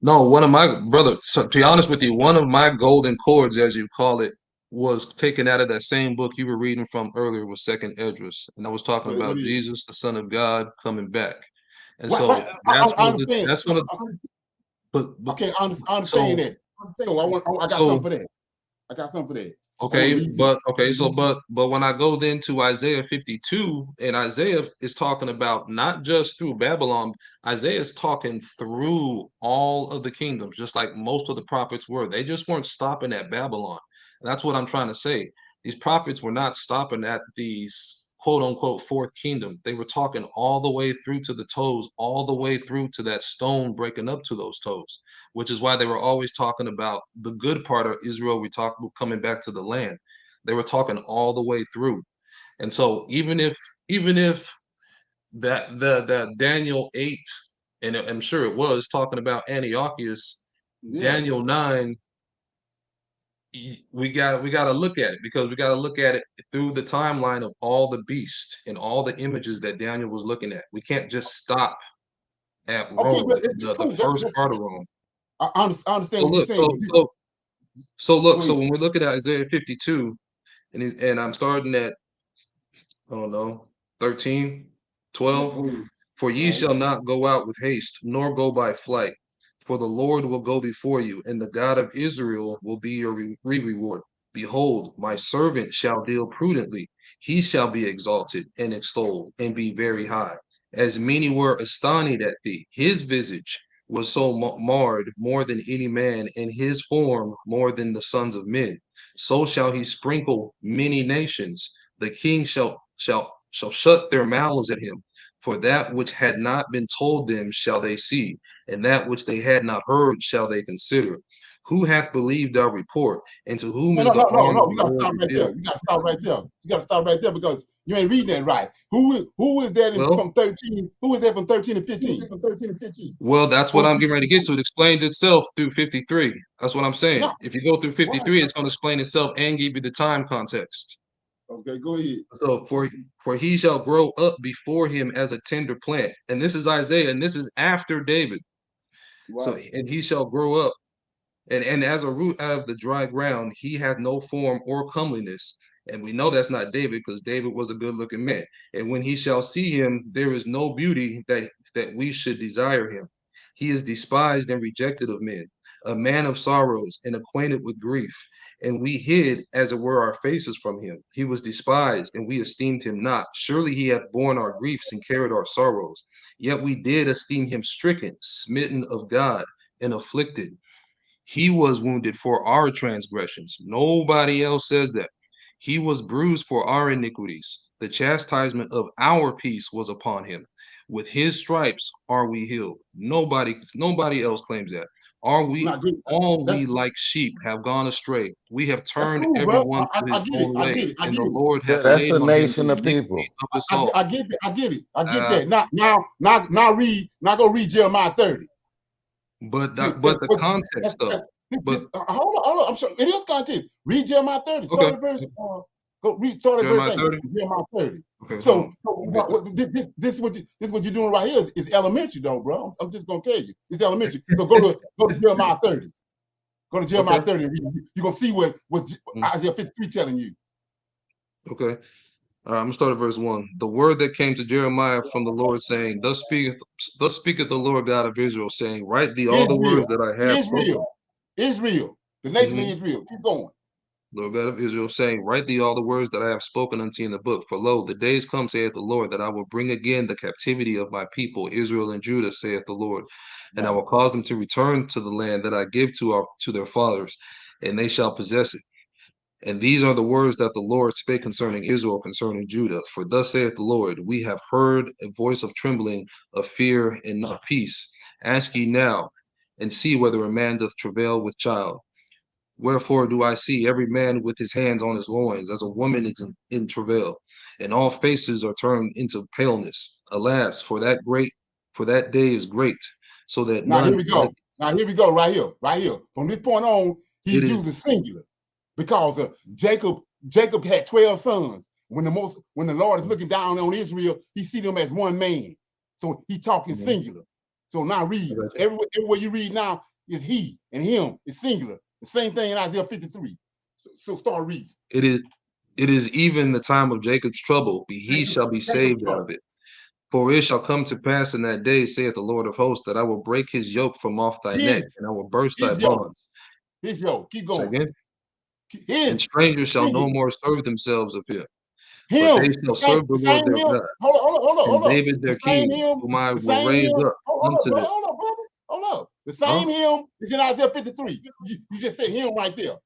No, one of my brother. So, to be honest with you, one of my golden cords, as you call it, was taken out of that same book you were reading from earlier, was Second Esdras, and I was talking about Jesus, the Son of God, coming back. And so that's one of. But okay, I understand that. So I got something for that. I got something for that. Okay, but when I go then to Isaiah 52, and Isaiah is talking about not just through Babylon, Isaiah is talking through all of the kingdoms, just like most of the prophets were. They just weren't stopping at Babylon. And that's what I'm trying to say. These prophets were not stopping at these quote unquote fourth kingdom. They were talking all the way through to the toes, all the way through to that stone breaking up to those toes, which is why they were always talking about the good part of Israel. We talk about coming back to the land. They were talking all the way through. And so even if that Daniel 8, and I'm sure it was talking about Antiochus, Daniel 9, we got to look at it, because we got to look at it through the timeline of all the beasts and all the images that Daniel was looking at. We can't just stop at Rome, the first part of Rome. I understand what you're saying. So when we look at Isaiah 52, and I'm starting at, I don't know, 13, 12. For ye shall not go out with haste, nor go by flight. For the Lord will go before you, and the God of Israel will be your reward. Behold, my servant shall deal prudently. He shall be exalted and extolled, and be very high. As many were astonished at thee, his visage was so marred more than any man, and his form more than the sons of men. So shall he sprinkle many nations. The king shall shut their mouths at him. For that which had not been told them shall they see, and that which they had not heard shall they consider. Who hath believed our report, and to whom is the arm of you the gotta Lord stop right revealed? there. You gotta stop right there. You gotta stop right there because you ain't reading that right. Who is that from 13? Who is that from 13 to 15? Well, that's what I'm getting ready to get to. It explains itself through 53. That's what I'm saying. No. If you go through 53, it's going to explain itself and give you the time context. Okay, go ahead. So for he shall grow up before him as a tender plant. And this is Isaiah, and this is after David. Right. So, and he shall grow up, and as a root out of the dry ground, he hath no form or comeliness. And we know that's not David, because David was a good-looking man. And when he shall see him, there is no beauty that we should desire him. He is despised and rejected of men, a man of sorrows and acquainted with grief. And we hid, as it were, our faces from him. He was despised, and we esteemed him not. Surely he hath borne our griefs and carried our sorrows. Yet we did esteem him stricken, smitten of God, and afflicted. He was wounded for our transgressions. Nobody else says that. He was bruised for our iniquities. The chastisement of our peace was upon him. With his stripes are we healed. Nobody else claims that. We like sheep have gone astray. We have turned everyone to his own way, and the Lord hath that's laid a on him nation the of people. iniquity of us all. I get it. Now go read Jeremiah 30. But the context though. But hold on. I'm sorry. It is context. Read Jeremiah 30. Start at verse. Go read. Start at verse 8. Jeremiah 30. Okay, So this is what you're doing right here is elementary, though, bro. I'm just gonna tell you, it's elementary. So go to Jeremiah 30. Go to Jeremiah 30. You're gonna see what Isaiah 53 telling you. Okay. I'm gonna start at verse 1. The word that came to Jeremiah from the Lord, saying, Thus speaketh the Lord God of Israel, saying, Write thee all the words that I have spoken. Israel, the nation of Israel. Keep going. Lord God of Israel, saying, Write thee all the words that I have spoken unto you in the book. For lo, the days come, saith the Lord, that I will bring again the captivity of my people, Israel and Judah, saith the Lord. And I will cause them to return to the land that I give to their fathers, and they shall possess it. And these are the words that the Lord spake concerning Israel, concerning Judah. For thus saith the Lord, we have heard a voice of trembling, of fear, and not peace. Ask ye now, and see whether a man doth travail with child. Wherefore do I see every man with his hands on his loins, as a woman is in travail, and all faces are turned into paleness. Alas, for that day is great, so that now none. Here we go. Now here we go, right here. From this point on, he's using singular, because Jacob had 12 sons. When the Lord is looking down on Israel, he see them as one man. So he talking singular. So now read. Everywhere you read now is he and him is singular. The same thing in Isaiah 53. So start reading. It is even the time of Jacob's trouble, he shall be saved out of it. For it shall come to pass in that day, saith the Lord of hosts, that I will break his yoke from off thy neck, and I will burst thy bonds. His yoke. Keep going. Again. And strangers shall no more serve themselves of him. But they shall serve the Lord their God. Hold up. David their king, whom I will raise up unto them. Hold up. The same him is in Isaiah 53. You just said him right there.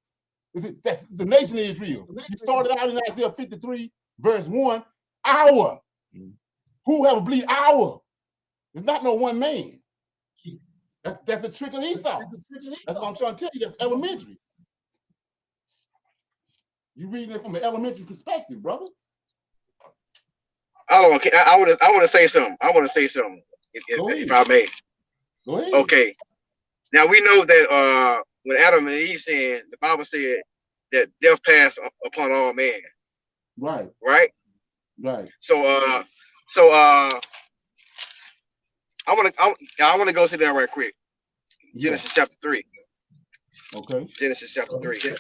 That's the nation of Israel. You started out in Isaiah 53, verse 1, our. Who have believed our? There's not no one man. That's the trick of Esau. That's what I'm trying to tell you. That's elementary. You reading it from an elementary perspective, brother. I want to say something. If I may. Go ahead. Okay. Now we know that when Adam and Eve sinned, the Bible said that death passed upon all men. Right. So I want to go to that right quick. Genesis chapter 3. Okay. Genesis chapter 3. Can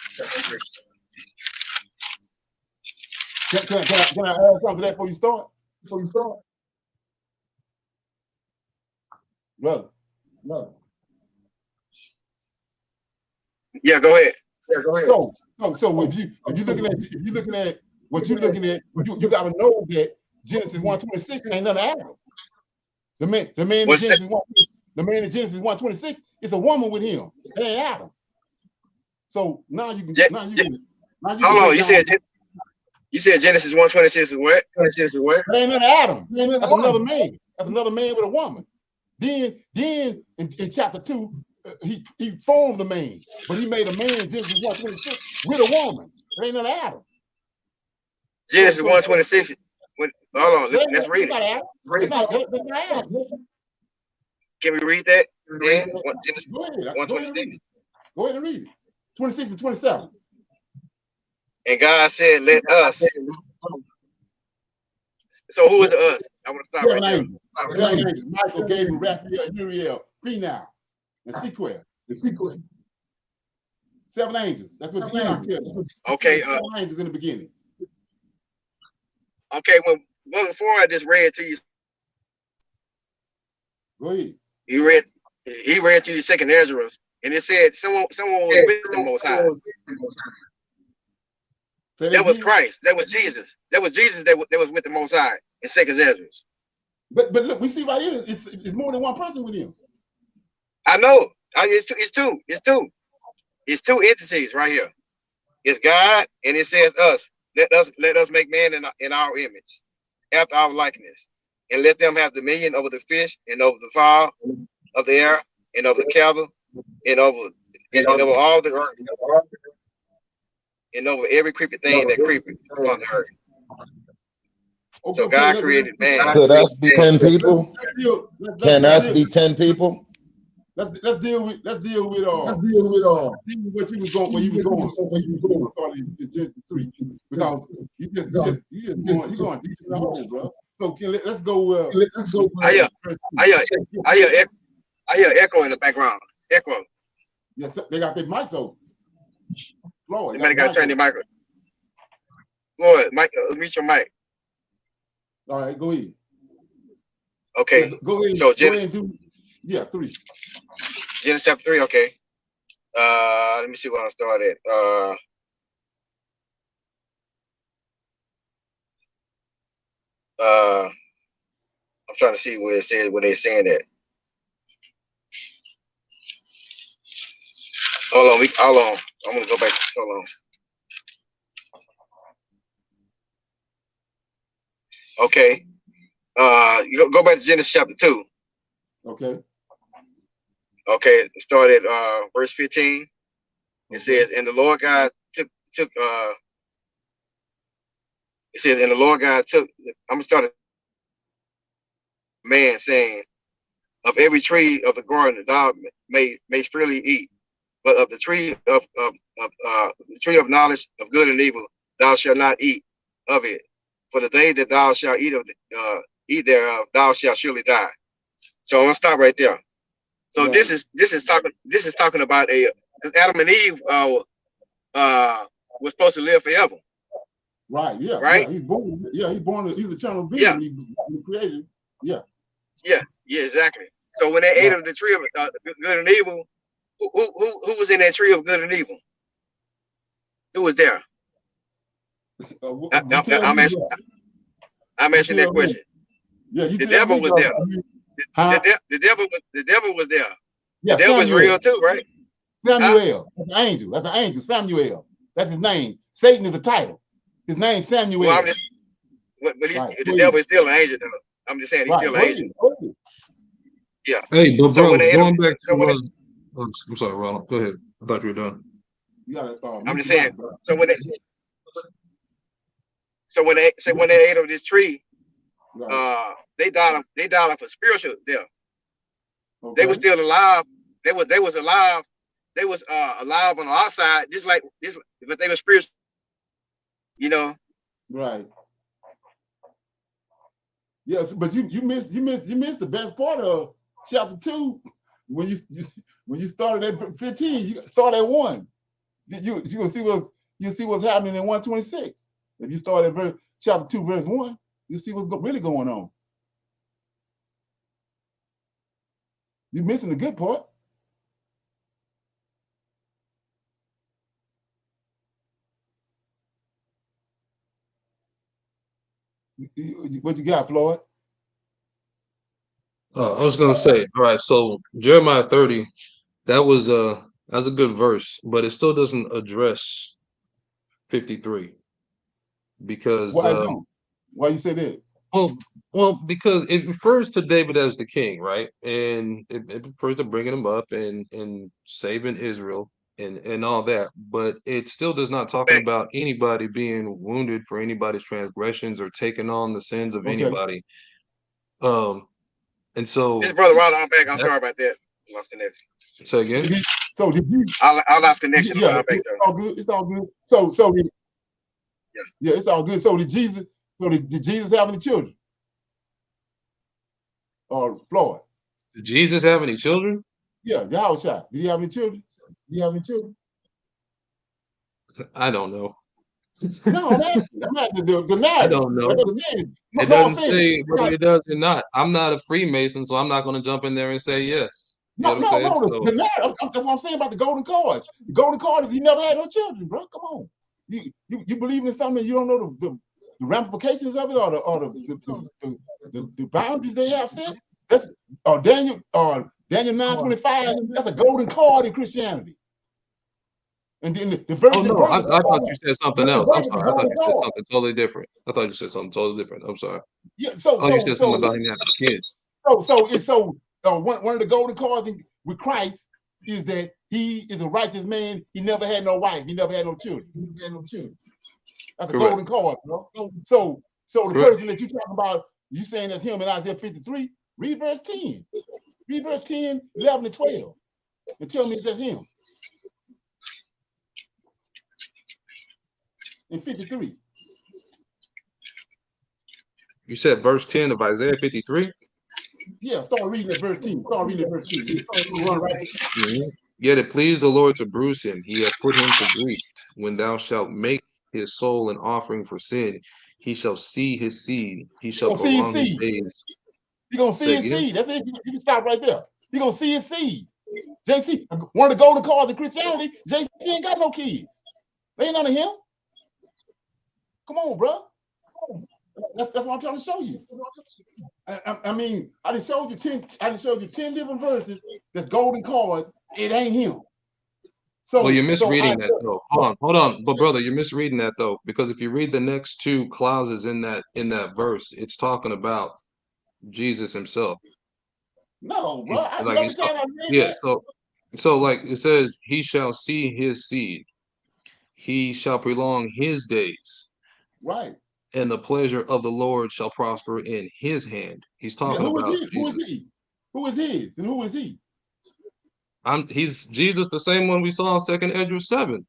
I add something to that before you start? Brother. No. Yeah, go ahead. So if you're looking at what you're looking at, you gotta know that Genesis 1:26 ain't nothing Adam. The man in Genesis 1:26 is a woman with him. It ain't Adam. So now you can hold on, you said Genesis 1:26 is what? That ain't nothing Adam. That's another man. That's another man with a woman. Then in chapter 2, he formed a man, but he made a man, Genesis 1:26, with a woman. There ain't nothing Adam. Genesis 1:26. Hold on, let's read it. Can we read that? Then Genesis 1:26. Go ahead and read it. 26 and 27. And God said, "Let us." So who is the us? I want to stop right there. 7 angels. Michael, Gabriel, Raphael, Uriel, Phinal, and Sequel. 7 angels. That's what the Enoch tells you. Okay. 7 angels in the beginning. Okay. Well, before I just read to you. Go ahead. He read to you second Ezra, and it said someone was with the Most High. That was Christ. That was Jesus. That was Jesus that was with the Most High in second Ezra. But look, we see right here, it's more than one person with him. I know. It's two. It's two entities right here. It's God, and it says us. Let us make man in our image, after our likeness, and let them have dominion over the fish, and over the fowl of the air, and over the cattle, and over all the earth, and over every creeping thing that creepeth upon the earth. So God created man. Could us be 10 people? Can us be 10 people? let's deal with what you was going where you was going started in Genesis 3 because you going deep in the hole, bro. So let's go. I hear echo in the background. Echo. Yes, they got their mics open. Lord, you might got to turn the mic. Lord, Mike, mute your mic. All right, go ahead. Okay. Yeah, go ahead. So Genesis, 3. Genesis chapter 3. Okay. Let me see where I started. I'm trying to see where it says where they're saying that. Hold on. I'm gonna go back. Hold on. Okay. You go back to Genesis chapter 2. Okay. Okay. Start at verse 15. It says, and the Lord God took it says, and the Lord God took, I'm gonna start at man saying, of every tree of the garden thou may freely eat, but of the tree of the tree of knowledge of good and evil thou shalt not eat of it. For the day that thou shalt eat thereof, thou shalt surely die. So I'm gonna stop right there. So this is talking about because Adam and Eve was supposed to live forever. Right. Yeah. Right. Yeah. He's born. Yeah. He's a eternal being. Yeah. He created. Yeah. Yeah. Yeah. Exactly. So when they ate of the tree of good and evil, who was in that tree of good and evil? Who was there? I'm asking that question. Yeah, the devil was there. The devil was there. Yeah, the devil was real too, right? Samuel. That's an angel. That's an angel. Samuel. That's his name. Satan is a title. His name's Samuel. Well, but the devil is still an angel, though. I'm just saying he's still an angel. Yeah. Hey, but bro, going back to I'm sorry, Ronald. Go ahead. I thought you were done. I'm just saying. So when they ate of this tree, they died of a spiritual death. Okay. They were still alive. They was alive. They was alive on the outside, just like this, but they were spiritual. You know. Right. Yes, but you missed the best part of chapter 2 when you started at 15. You start at 1. You will see what's happening in 126. If you start at chapter 2 verse 1, you'll see what's really going on. You're missing the good part. What you got, Floyd? I was gonna say, all right. So Jeremiah 30, that's a good verse, but it still doesn't address 53 because why you say that? Well, because it refers to David as the king, right? And it refers to bringing him up and saving Israel and all that, but it still does not talk about anybody being wounded for anybody's transgressions or taking on the sins of anybody. And so this brother Ronald, I'm back. I'm sorry about that. Lost connection. Say again. So did you? I lost connection. Yeah, it's all good. It's all good. So yeah, it's all good. So did Jesus have any children? Or Floyd? Did Jesus have any children? Yeah, Yahweh. Did he have any children? I don't know. No, I'm asking the narrative. I don't know. It doesn't say whether it does or not. I'm not a Freemason, so I'm not going to jump in there and say yes. The narrative. That's what I'm saying about the golden cards. The golden card is he never had no children, bro. Come on. You believe in something you don't know the ramifications of it or the boundaries they have set? That's Daniel 9:25. That's a golden card in Christianity. And then the virgin. Oh no, I thought you said something else. I'm sorry. I thought you said something totally different. I'm sorry. Yeah. You said something about him having kids. One of the golden cards with Christ is that he is a righteous man. He never had no wife. He never had no children. That's a golden card, bro. So the person that you talking about, you saying that's him in Isaiah 53, read verse 10. Read verse 10, 11, and 12. And tell me that's him. In 53. You said verse 10 of Isaiah 53? Yeah, start reading at verse 10. Start reading at verse 10. Run right. Yet it pleased the Lord to bruise him. He hath put him to grief. When thou shalt make his soul an offering for sin, he shall see his seed. He shall prolong his days. You're going to see his seed. That's it. You can stop right there. You're going to see his seed. JC, one of the golden cards of Christianity, JC ain't got no kids. They ain't none of him. Come on, bro. That's what I'm trying to show you. I mean, I just showed you 10 different verses. That's golden cards. It ain't him. So, well, you're misreading that though. Hold on. But brother, you're misreading that though, because if you read the next two clauses in that verse, it's talking about Jesus himself. No, bro. So like it says, he shall see his seed. He shall prolong his days. Right. And the pleasure of the Lord shall prosper in his hand. He's talking about Jesus. Who is he? Who is his? And who is he? He's Jesus, the same one we saw in 2 Ezra 7.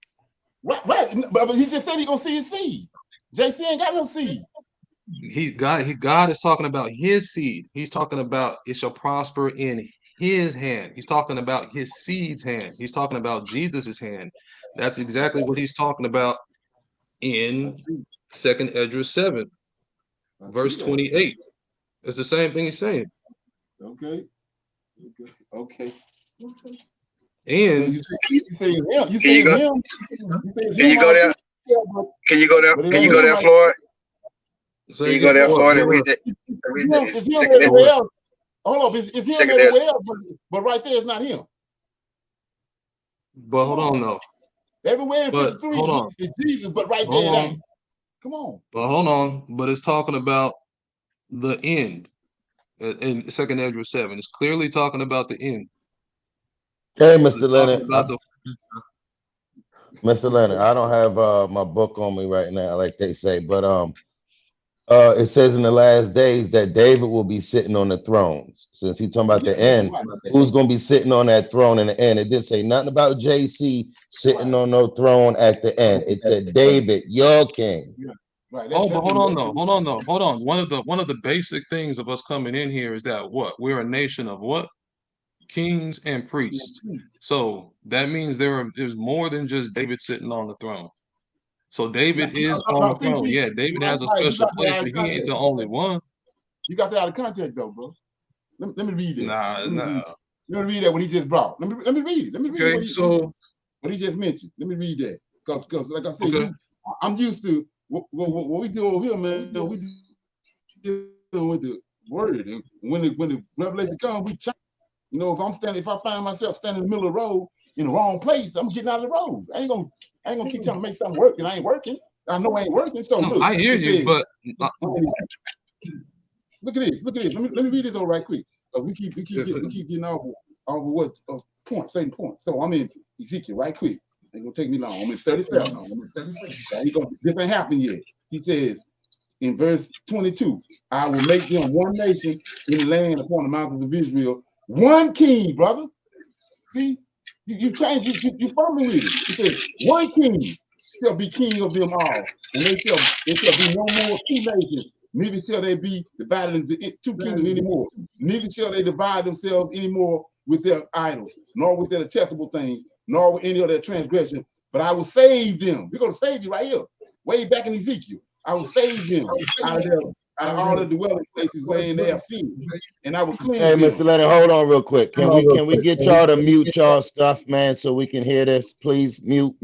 Right. But he just said he's gonna see his seed. JC ain't got no seed. God is talking about his seed. He's talking about it shall prosper in his hand. He's talking about his seed's hand. He's talking about Jesus's hand. That's exactly what he's talking about in 2 Ezra 7, verse 28. It's the same thing he's saying. Okay. And you say him. Can you go there? Can you go there? Can you go there, Floyd? Can you go there, Floyd, and read it? It's him everywhere else. Hold on, it's him everywhere else, but right there is not him. But hold on, though. Everywhere in 53 is Jesus, but right there it ain't. Come on. But hold on. But it's talking about the end in 2 Ezra 7. It's clearly talking about the end. Hey, Mr. Leonard. Mr. Leonard, I don't have my book on me right now, like they say, but it says in the last days that David will be sitting on the thrones. Since he's talking about the end, who's going to be sitting on that throne in the end? It didn't say nothing about JC sitting on no throne at the end. It said David, your king. But hold on. One of the basic things of us coming in here is that what? We're a nation of what? Kings and priests. So that means there's more than just David sitting on the throne. So David is on the throne. Yeah, David has a special place, but he ain't the only one. You got that out of context, though, bro. Let me read that. Nah. Let me read that what he just brought. Let me read it. Let me read what he just mentioned. Let me read that. Because like I said, I'm used to what we do over here, man. We deal with the word. And when the revelation comes, we check. You know, if I find myself standing in the middle of the road in the wrong place, I'm getting out of the road. I ain't gonna keep trying to make something work and I ain't working. I know I ain't working. So look, I hear you, but look at this. Let me read this over right quick. We keep getting off of what certain points. So I'm in Ezekiel right quick. Ain't gonna take me long. I'm in 37. This ain't happened yet. He says in verse 22, I will make them one nation in the land upon the mountains of Israel. One king, brother. See, you change, you firmly with it. It says, one king shall be king of them all, and they shall be no more two nations. Neither shall they be divided into two kingdoms anymore. Neither shall they divide themselves anymore with their idols, nor with their detestable things, nor with any of their transgression. But I will save them. We're going to save you right here, way back in Ezekiel. I will save them out of all the dwelling places wherein they have sinned, and I will cleanse them. Hey, Mr. Leonard, hold on real quick. Can we get y'all to mute y'all stuff, man, so we can hear this? Please mute.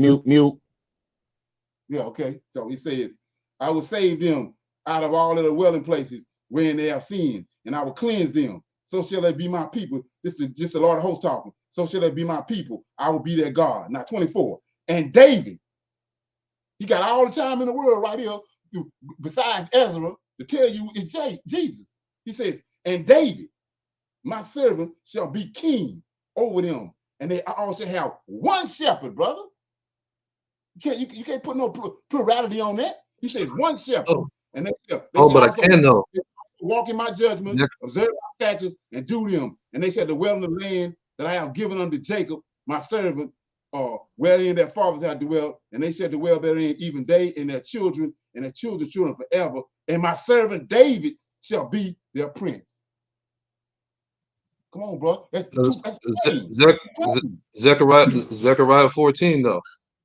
Yeah, okay. So it says, I will save them out of all of the dwelling places wherein they have sinned, and I will cleanse them. So shall they be my people. This is just the Lord of hosts talking. So shall they be my people. I will be their God. Now 24. And David, he got all the time in the world right here, besides Ezra, to tell you it's Jesus. He says, and David, my servant, shall be king over them, and they all shall have one shepherd, brother. You can't put no plurality on that. He says one shepherd. But I can though. walk in my judgment, observe my statutes, and do them. And they shall dwell in the land that I have given unto Jacob, my servant, wherein their fathers have dwelt, and they shall dwell therein, even they and their children children forever. And my servant David shall be their prince. Come on, bro. Zechariah 14, though.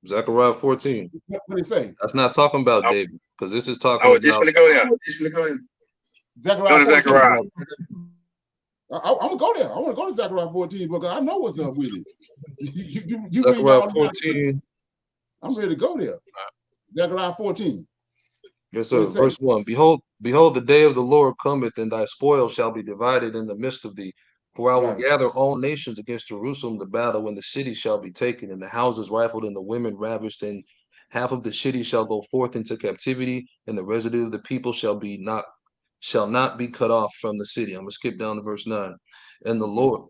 Zechariah 14. What did it say? That's not talking about David, because this is talking about. Just gonna go there. Zechariah 14. Zechariah. I'm gonna go there. I want to go to Zechariah 14 because I know what's up with it. You Zechariah 14. I'm ready to go there. Zechariah 14. Yes, sir. Verse 1. Behold, the day of the Lord cometh, and thy spoil shall be divided in the midst of thee. For I will gather all nations against Jerusalem to battle, when the city shall be taken, and the houses rifled, and the women ravished, and half of the city shall go forth into captivity, and the residue of the people shall not be cut off from the city. I'm gonna skip down to verse 9. And the Lord,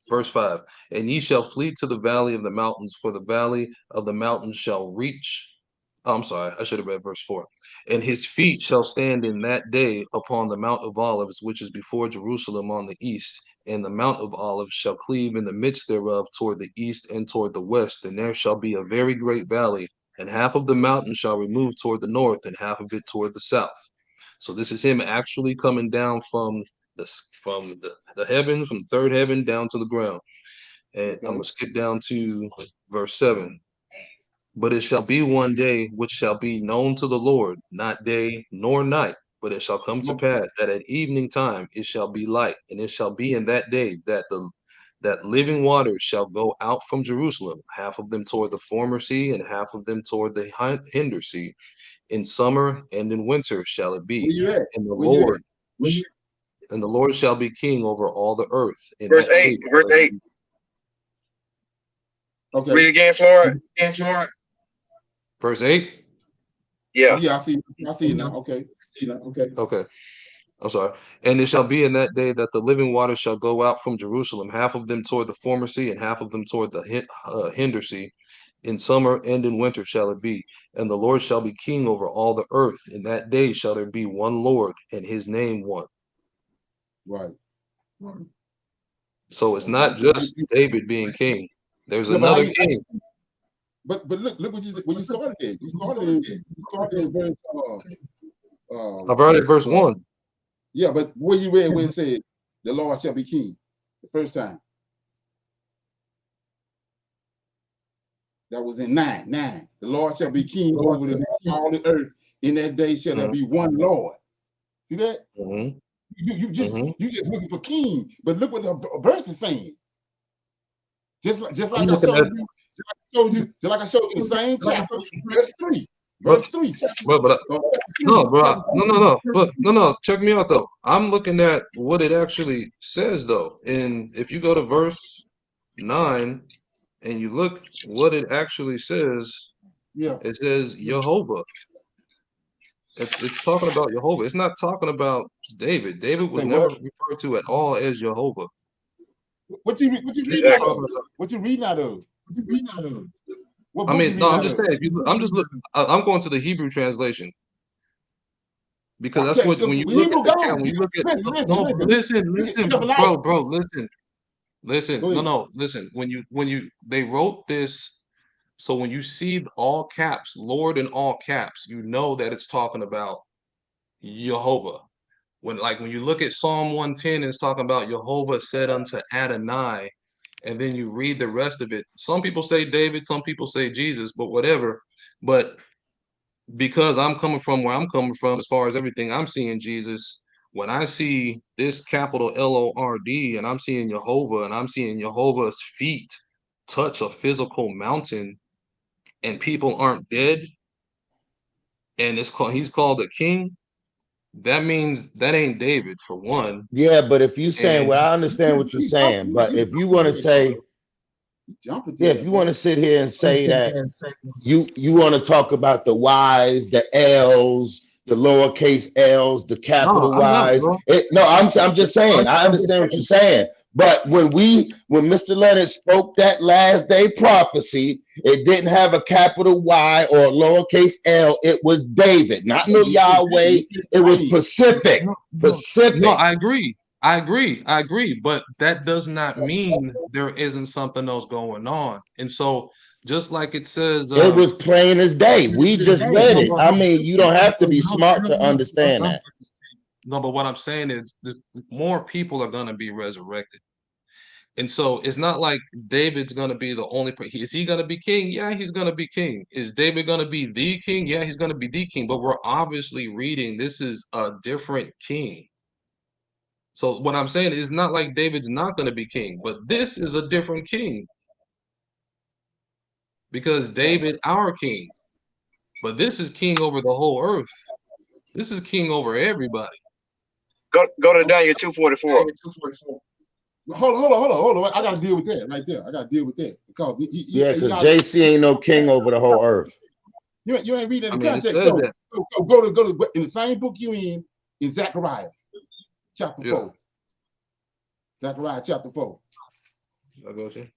verse 5, and ye shall flee to the valley of the mountains, for the valley of the mountains shall reach. I'm sorry, I should have read verse 4. And his feet shall stand in that day upon the Mount of Olives, which is before Jerusalem on the east. And the Mount of Olives shall cleave in the midst thereof toward the east and toward the west. And there shall be a very great valley, and half of the mountain shall remove toward the north, and half of it toward the south. So this is him actually coming down from the heaven, from the third heaven down to the ground. And I'm going to skip down to verse 7. But it shall be one day which shall be known to the Lord, not day nor night. But it shall come to pass that at evening time it shall be light, and it shall be in that day that living waters shall go out from Jerusalem, half of them toward the former sea, and half of them toward the hinder sea. In summer and in winter shall it be. And the Lord shall be king over all the earth. Verse 8. Verse 8. Okay. Read again, Flora. Verse 8? Yeah. Yeah, I see it now. Okay. Okay. I'm sorry. And it shall be in that day that the living waters shall go out from Jerusalem, half of them toward the former sea, and half of them toward the hinder sea. In summer and in winter shall it be. And the Lord shall be king over all the earth. In that day shall there be one Lord, and his name one. Right. So it's not just David being king. There's another king. But look when you started it. You started in verse I've already verse 1. Yeah, but where you read where it said the Lord shall be king the first time. That was in 9. The Lord shall be king over all the earth. In that day shall there be one Lord. See that? You just looking for king, but look what the verse is saying. Just like I showed you the same chapter, verse 3. Verse 3. No. Check me out though. I'm looking at what it actually says though. And if you go to verse 9 and you look what it actually says, it says Jehovah. It's talking about Jehovah. It's not talking about David. David was never referred to at all as Jehovah. What you reading out of? What you reading out of? I mean, no, I'm just saying. I'm going to the Hebrew translation because that's what when you look at the account, when you look at listen, bro, listen. No, listen. When they wrote this, so when you see all caps, Lord in all caps, you know that it's talking about Jehovah. When you look at Psalm 110, it's talking about Jehovah said unto Adonai. And then you read the rest of it. Some people say David, some people say Jesus, but whatever. But because I'm coming from where I'm coming from, as far as everything I'm seeing Jesus, when I see this capital Lord and I'm seeing Jehovah and I'm seeing Jehovah's feet touch a physical mountain and people aren't dead, and he's called a king, that means that ain't David for one. Yeah, but if you saying, well, I understand what you're saying, but if you want to say, if you want to sit here and say that you want to talk about the Y's, the L's, the lowercase L's, the capital Y's. I'm just saying, I understand what you're saying. But when Mr. Leonard spoke that last day prophecy, It didn't have a capital Y or a lowercase L. It was David, not no Yahweh. It was Pacific. Pacific. No, I agree. But that does not mean there isn't something else going on. And so, just like it says, it was plain as day. We just read it. I mean, you don't have to be smart to understand that. No, but what I'm saying is, more people are going to be resurrected. And so it's not like David's going to be the only person. Is he going to be king? Yeah, he's going to be king. Is David going to be the king? Yeah, he's going to be the king. But we're obviously reading this is a different king. So what I'm saying is not like David's not going to be king, but this is a different king. Because David, our king. But this is king over the whole earth. This is king over everybody. Go to Daniel 2:44. Hold on. I gotta deal with that right there. I gotta deal with that because because JC ain't no king over the whole earth. You ain't reading in the context. So go to in the same book you in Zechariah chapter 4. Zechariah chapter 4. I got you.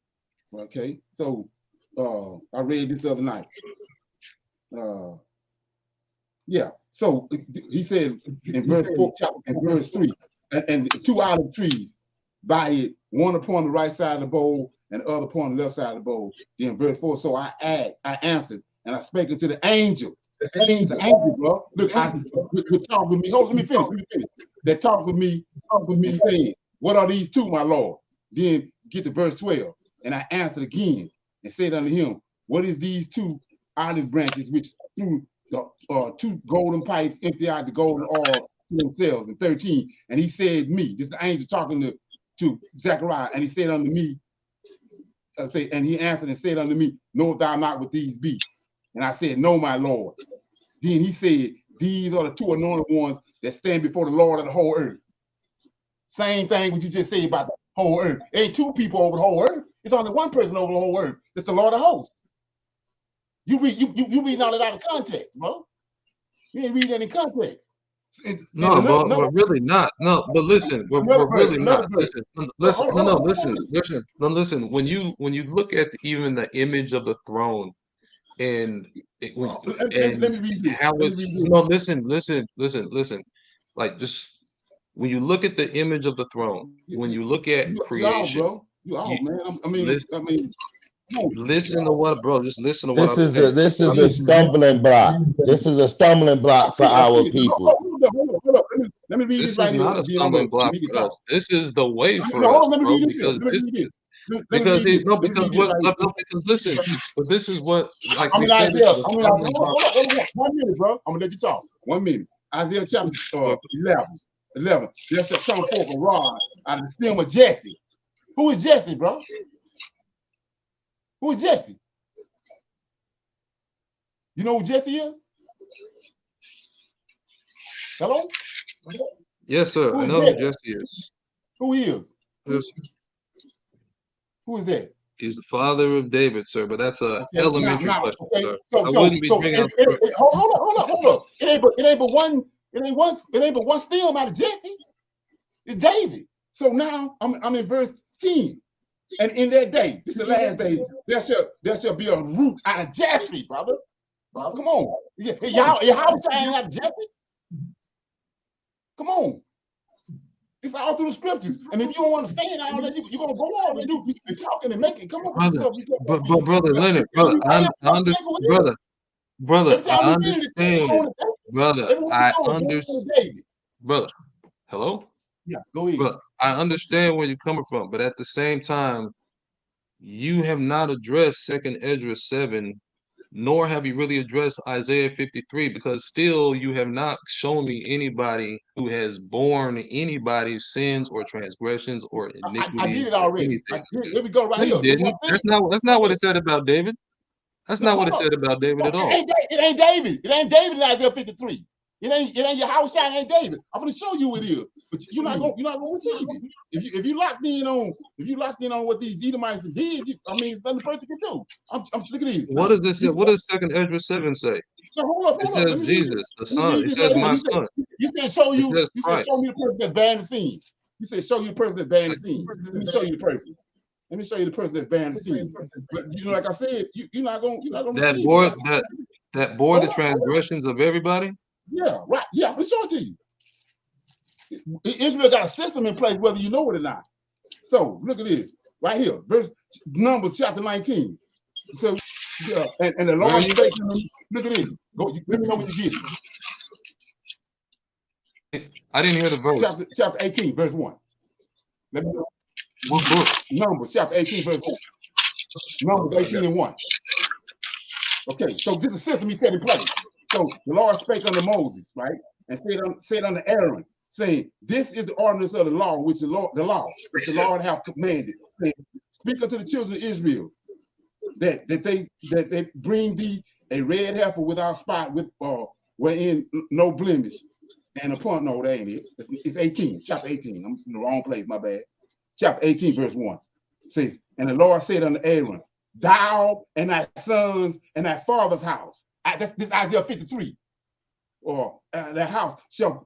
Okay, so I read this the other night. So he said in verse 4, chapter, in verse 3, and 2 olive trees by it, one upon the right side of the bowl and the other upon the left side of the bowl. Then verse 4, so I answered, and I spake unto the angel. The angel, bro. Look, we talk with me. Hold, let me finish. That talked with me, saying, what are these two, my Lord? Then get to verse 12. And I answered again and said unto him, what is these 2 olive branches which through the 2 golden pipes empty out the golden oil to themselves? And 13. And he said me, this is the angel talking to Zechariah, and he said unto me, and he answered and said unto me, know thou not what these be? And I said, no, my Lord. Then he said, these are the 2 anointed ones that stand before the Lord of the whole earth. Same thing what you just said about the whole earth. There ain't 2 people over the whole earth. It's only 1 person over the whole earth. It's the Lord of hosts. You reading all that out of context, bro. You ain't reading any context. No, but really not. No, but listen, we're really not. Listen. When you look at even the image of the throne, and how it's listen. Like, just when you look at the image of the throne, when you look at creation, listen to what, bro. Just listen to what I'm saying. This is a stumbling block. This is a stumbling block for our people. Let me read this right is not a stumbling block for us. This is the way for us, bro. Because listen, but this is what, like we said. Hold on, 1 minute, bro. I'm gonna let you talk. 1 minute. Isaiah chapter 11. There shall come forth a rod out of the stem of Jesse. Who is Jesse, bro? Who is Jesse? You know who Jesse is? Hello? Yes, sir. I know who Jesse is. Who he is? Yes. Who is that? He's the father of David, sir. But that's a elementary question, sir. I wouldn't be bringing up. Hold up. It ain't but one stem out of Jesse. It's David. So now I'm in verse 10. And in that day, this is the last day, there shall be a root out of Jesse, brother. Come on. Your house ain't out of Jesse. Come on. It's all through the scriptures. And if you don't understand all that, you're gonna go on and do and talking and making. Come on, brother Leonard, I understand. Brother, I understand. Brother, hello? Yeah, go ahead. But I understand where you're coming from, but at the same time, you have not addressed 2nd Esdras 7, nor have you really addressed Isaiah 53, because still you have not shown me anybody who has borne anybody's sins or transgressions or iniquities. I did it already. Here we go right here. Didn't. That's not what it said about David. That's not what it said about David at all. It ain't David. It ain't David in Isaiah 53. It ain't your house shine, ain't David. I'm gonna show you it is, but you're not gonna receive it. If you locked in on what these Edomites did, it's nothing the person can do. I'm look at this. What does this say? What does 2nd Esdras 7 say? So hold up. It says Jesus, the Son. It says my Son. You said show you. You said show me the person that's bearing the sin. You said show you the person that's bearing the sin. Let me show you the person. Let me show you the person that's bearing the sin. But you know, like I said, you're not gonna that receive bore it. that bore the transgressions of everybody. Yeah, right. Yeah, I'm gonna show it to you. Israel got a system in place, whether you know it or not. So look at this right here, verse Numbers chapter 19. So and the Lord spake to me. Look at this. Go, let me know when you get it. I didn't hear the verse. Chapter 18, verse 1. Let me know. What book? Numbers chapter 18, verse 1. Numbers 18 and 1. Okay, so this is a system he set in place. So the Lord spake unto Moses, right? And said unto Aaron, saying, this is the ordinance of the law, which the Lord hath commanded, saying, speak unto the children of Israel, that they bring thee a red heifer without spot, with wherein no blemish, and upon no, that ain't it. It's 18, chapter 18. I'm in the wrong place, my bad. Chapter 18, verse 1 says, and the Lord said unto Aaron, thou and thy sons and thy father's house. This is Isaiah 53. Or the house shall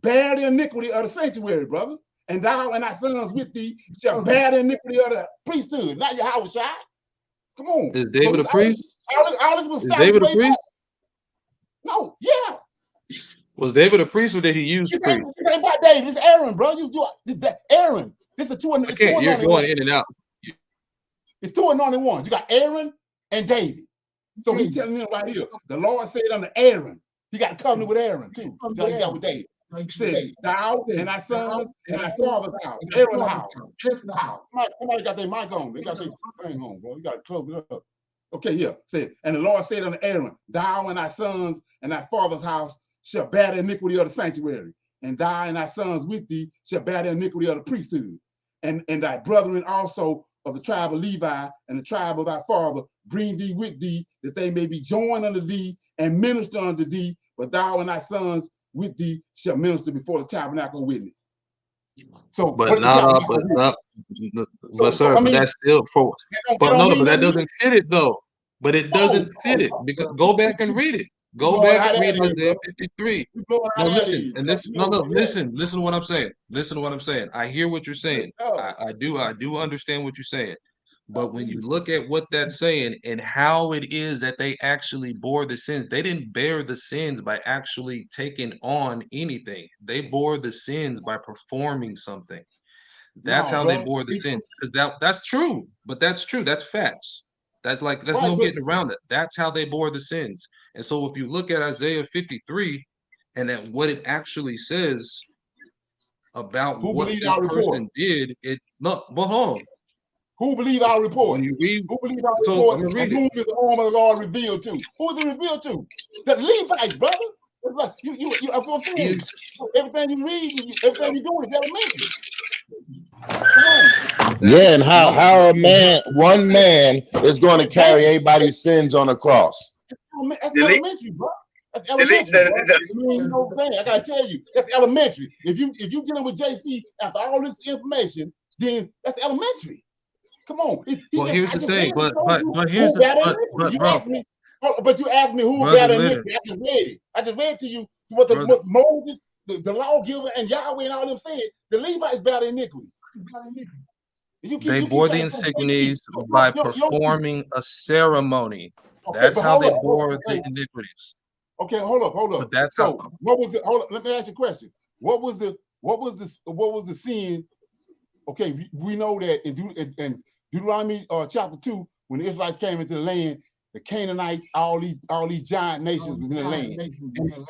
bear the iniquity of the sanctuary, brother. And thou and thy sons with thee shall bear the iniquity of the priesthood, not your house side. Come on. Is David a priest? All this was Is David a priest? No, yeah. Was David a priest or did he use priest? It ain't about David. It's Aaron, bro. This is Aaron. This is two. Okay, you're going in and out. It's two anointed ones. You got Aaron and David. So he's telling them right here. The Lord said unto Aaron. He got a covenant with Aaron too. Just like he got with David. He said, thou and thy sons and thy father's house. Aaron's house. Somebody got their mic on. They got their thing on, bro. You got to close it up. Okay, yeah. Said, and the Lord said unto Aaron, thou and thy sons and thy father's house shall bear the iniquity of the sanctuary, and thou and thy sons with thee shall bear the iniquity of the priesthood, and thy brethren also of the tribe of Levi and the tribe of thy father bring thee with thee, that they may be joined unto thee and minister unto thee, but thou and thy sons with thee shall minister before the tabernacle of witness. So, but that's still for. But no, but that doesn't fit it though. But it doesn't fit it because go back and read it. Go back and read Isaiah 53. No, listen, and this listen to what I'm saying. Listen to what I'm saying. I hear what you're saying. I do understand what you're saying. But when you look at what that's saying and how it is that they actually bore the sins, they didn't bear the sins by actually taking on anything. They bore the sins by performing something. That's how they bore the sins. Because that's true. But that's true. That's facts. That's no getting around it. That's how they bore the sins. And so if you look at Isaiah 53 and at what it actually says about what this person did, hold on. Who believe our report? When you read, who believe our report? And whom is the arm of the Lord revealed to? Who is it revealed to? The Levites, brother. Everything you read, everything you do is elementary. Yeah, and how one man is going to carry everybody's sins on the cross. That's elementary, bro. That's elementary. You know what I'm saying? I gotta tell you, that's elementary. If you dealing with JC after all this information, then that's elementary. Come on. Well, here's the thing, but you asked me who got iniquity. I just read to you what Moses, the lawgiver, and Yahweh and all them said. The Levites bear iniquity. They bore the insignias by performing a ceremony. That's how they bore the iniquities. Okay, hold up. But that's so what was the? Hold up. Let me ask you a question. What was the sin? Okay, we know that in Deuteronomy chapter 2, when the Israelites came into the land, the Canaanites, all these giant nations was in the land,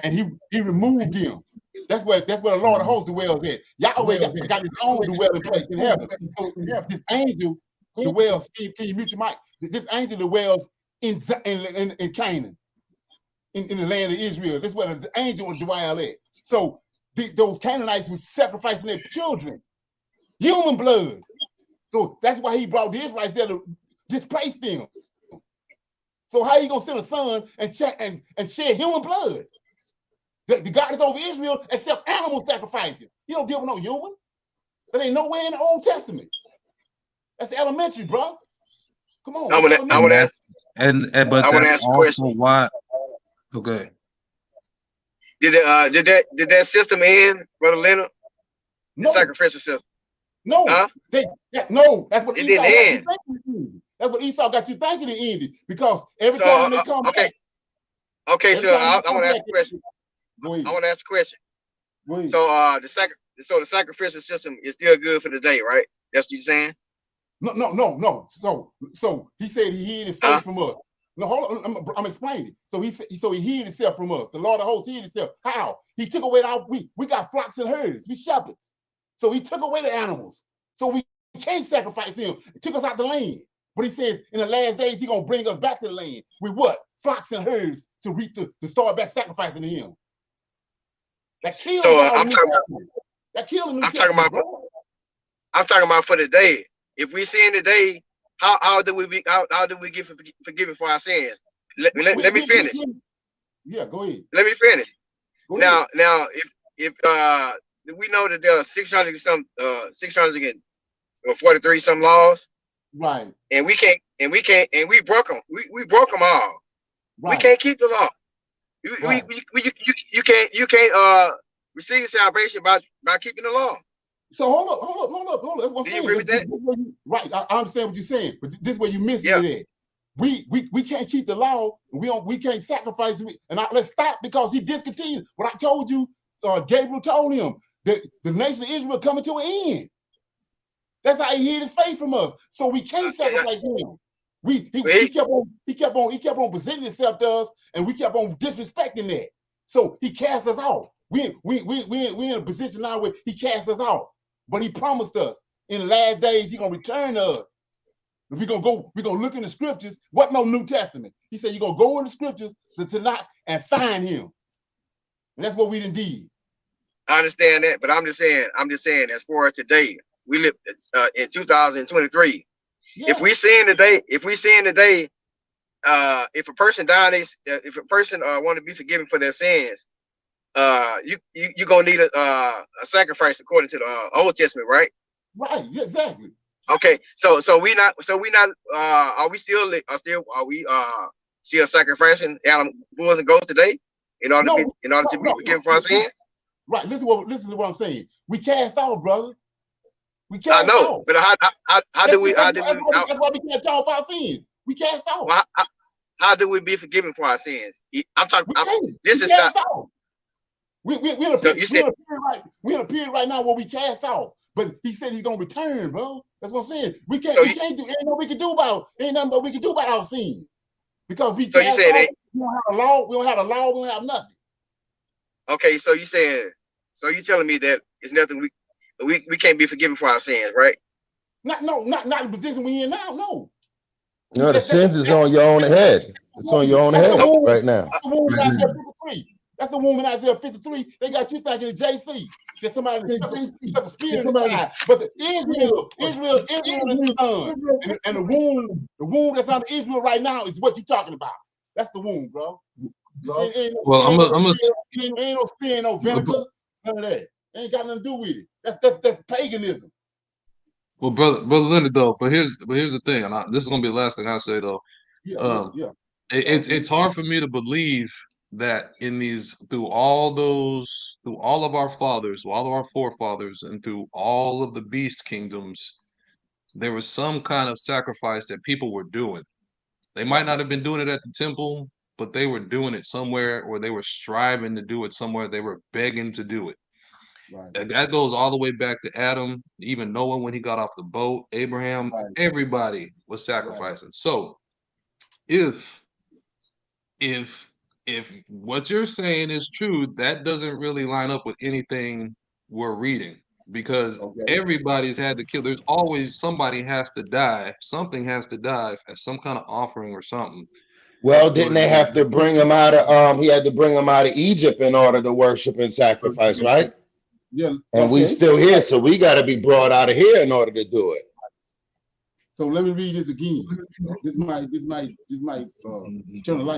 and he removed them. That's where the Lord of hosts dwells at. Yahweh got his own dwelling place in heaven. So this angel dwells. Can you mute your mic? This angel dwells in Canaan, in the land of Israel. That's where the angel would dwell at. So those Canaanites were sacrificing their children, human blood. So that's why he brought the Israelites there to displace them. So how you gonna send a son and shed human blood? The God is over Israel except animal sacrifices. You don't deal with no human. That ain't nowhere in the Old Testament. That's elementary, bro. Come on. I would ask. But that's also why. Okay. Did that system end, Brother Leonard? The sacrificial system. No, no, that's what it Esau didn't got you end. thinking. That's what Esau got you thinking it ended. Because every So time they come okay, back, okay. So I want to ask a question. Go ahead. I want to ask a question. Go ahead. So the sacrificial system is still good for today, right? That's what you're saying? No. So he said he hid his face from us. No, hold on. I'm explaining. So he hid himself from us. The Lord of hosts hid himself. How? He took away we got flocks and herds. We shepherds. So he took away the animals. So we can't sacrifice him. He took us out the land. But he says in the last days he's gonna bring us back to the land with what? Flocks and herds to start back sacrificing to him. That kills So all I'm the talking New Testament. That kills the New Testament, bro. I'm talking about for today. If we sin today, how do we get forgiven for our sins? Let me finish. Yeah, go ahead. Let me finish. Go now ahead. if we know that there are 643 some laws, right? And we broke them. We broke them all. Right. We can't keep the law. You can't receive salvation by keeping the law. So hold up. That's what I'm saying. Right, I understand what you're saying, but this is where you missing it at. We can't keep the law. We can't sacrifice. Let's stop because he discontinued what I told you. Gabriel told him that the nation of Israel coming to an end. That's how he hid his face from us. So we can't sacrifice him. He kept on presenting himself to us, and we kept on disrespecting that. So he cast us off. We in a position now where he cast us off. But he promised us in the last days he's gonna return to us. We're gonna look in the scriptures. What no New Testament? He said you're gonna go in the scriptures to tonight and find him. And that's what we did. I understand that, but I'm just saying, as far as today, we live in 2023. Yeah. If we sin today, if a person dies, if a person want to be forgiven for their sins, you're gonna need a sacrifice according to the Old Testament, right? Right, exactly. Okay, so we not are we still sacrificing animal bulls and goats today in order to be forgiven for our sins? Right. Listen to what I'm saying. We cast off, brother. We cast off. I know, but how do we? That's why we can't talk for our sins. We cast off. Well, how do we be forgiven for our sins? I'm talking. This is not. We're in a period right now where we cast off. But he said he's gonna return, bro. That's what I'm saying. We can't do ain't nothing we can do about our sins. Because we cast off, we don't have a law, we don't have nothing. Okay, so you telling me that it's nothing we can't be forgiven for our sins, right? Not the position we in now, no. No, the sins is on your own head. It's on your own head right now. That's the woman out there 53. They got you thinking of JC. That somebody took a spirit inside. But the Israel is the son. And the wound that's under Israel right now is what you're talking about. That's the wound, bro. Ain't no spear, no vinegar, none of that. Ain't got nothing to do with it. That's paganism. Well, brother Leonard, though. But here's the thing, and this is gonna be the last thing I say, though. It's hard for me to believe that through all of our fathers, through all of our forefathers, and through all of the beast kingdoms, there was some kind of sacrifice that people were doing. They might not have been doing it at the temple, but they were doing it somewhere, or they were striving to do it somewhere. They were begging to do it. Right. And that goes all the way back to Adam, even Noah when he got off the boat, Abraham, everybody was sacrificing. Right. So if what you're saying is true, that doesn't really line up with anything we're reading, because everybody's had to kill. There's always somebody has to die. Something has to die as some kind of offering or something. Well, didn't they have to bring him out of he had to bring him out of Egypt in order to worship and sacrifice, right? Yeah. And we still here, so we got to be brought out of here in order to do it. So let me read this again. This might turn the light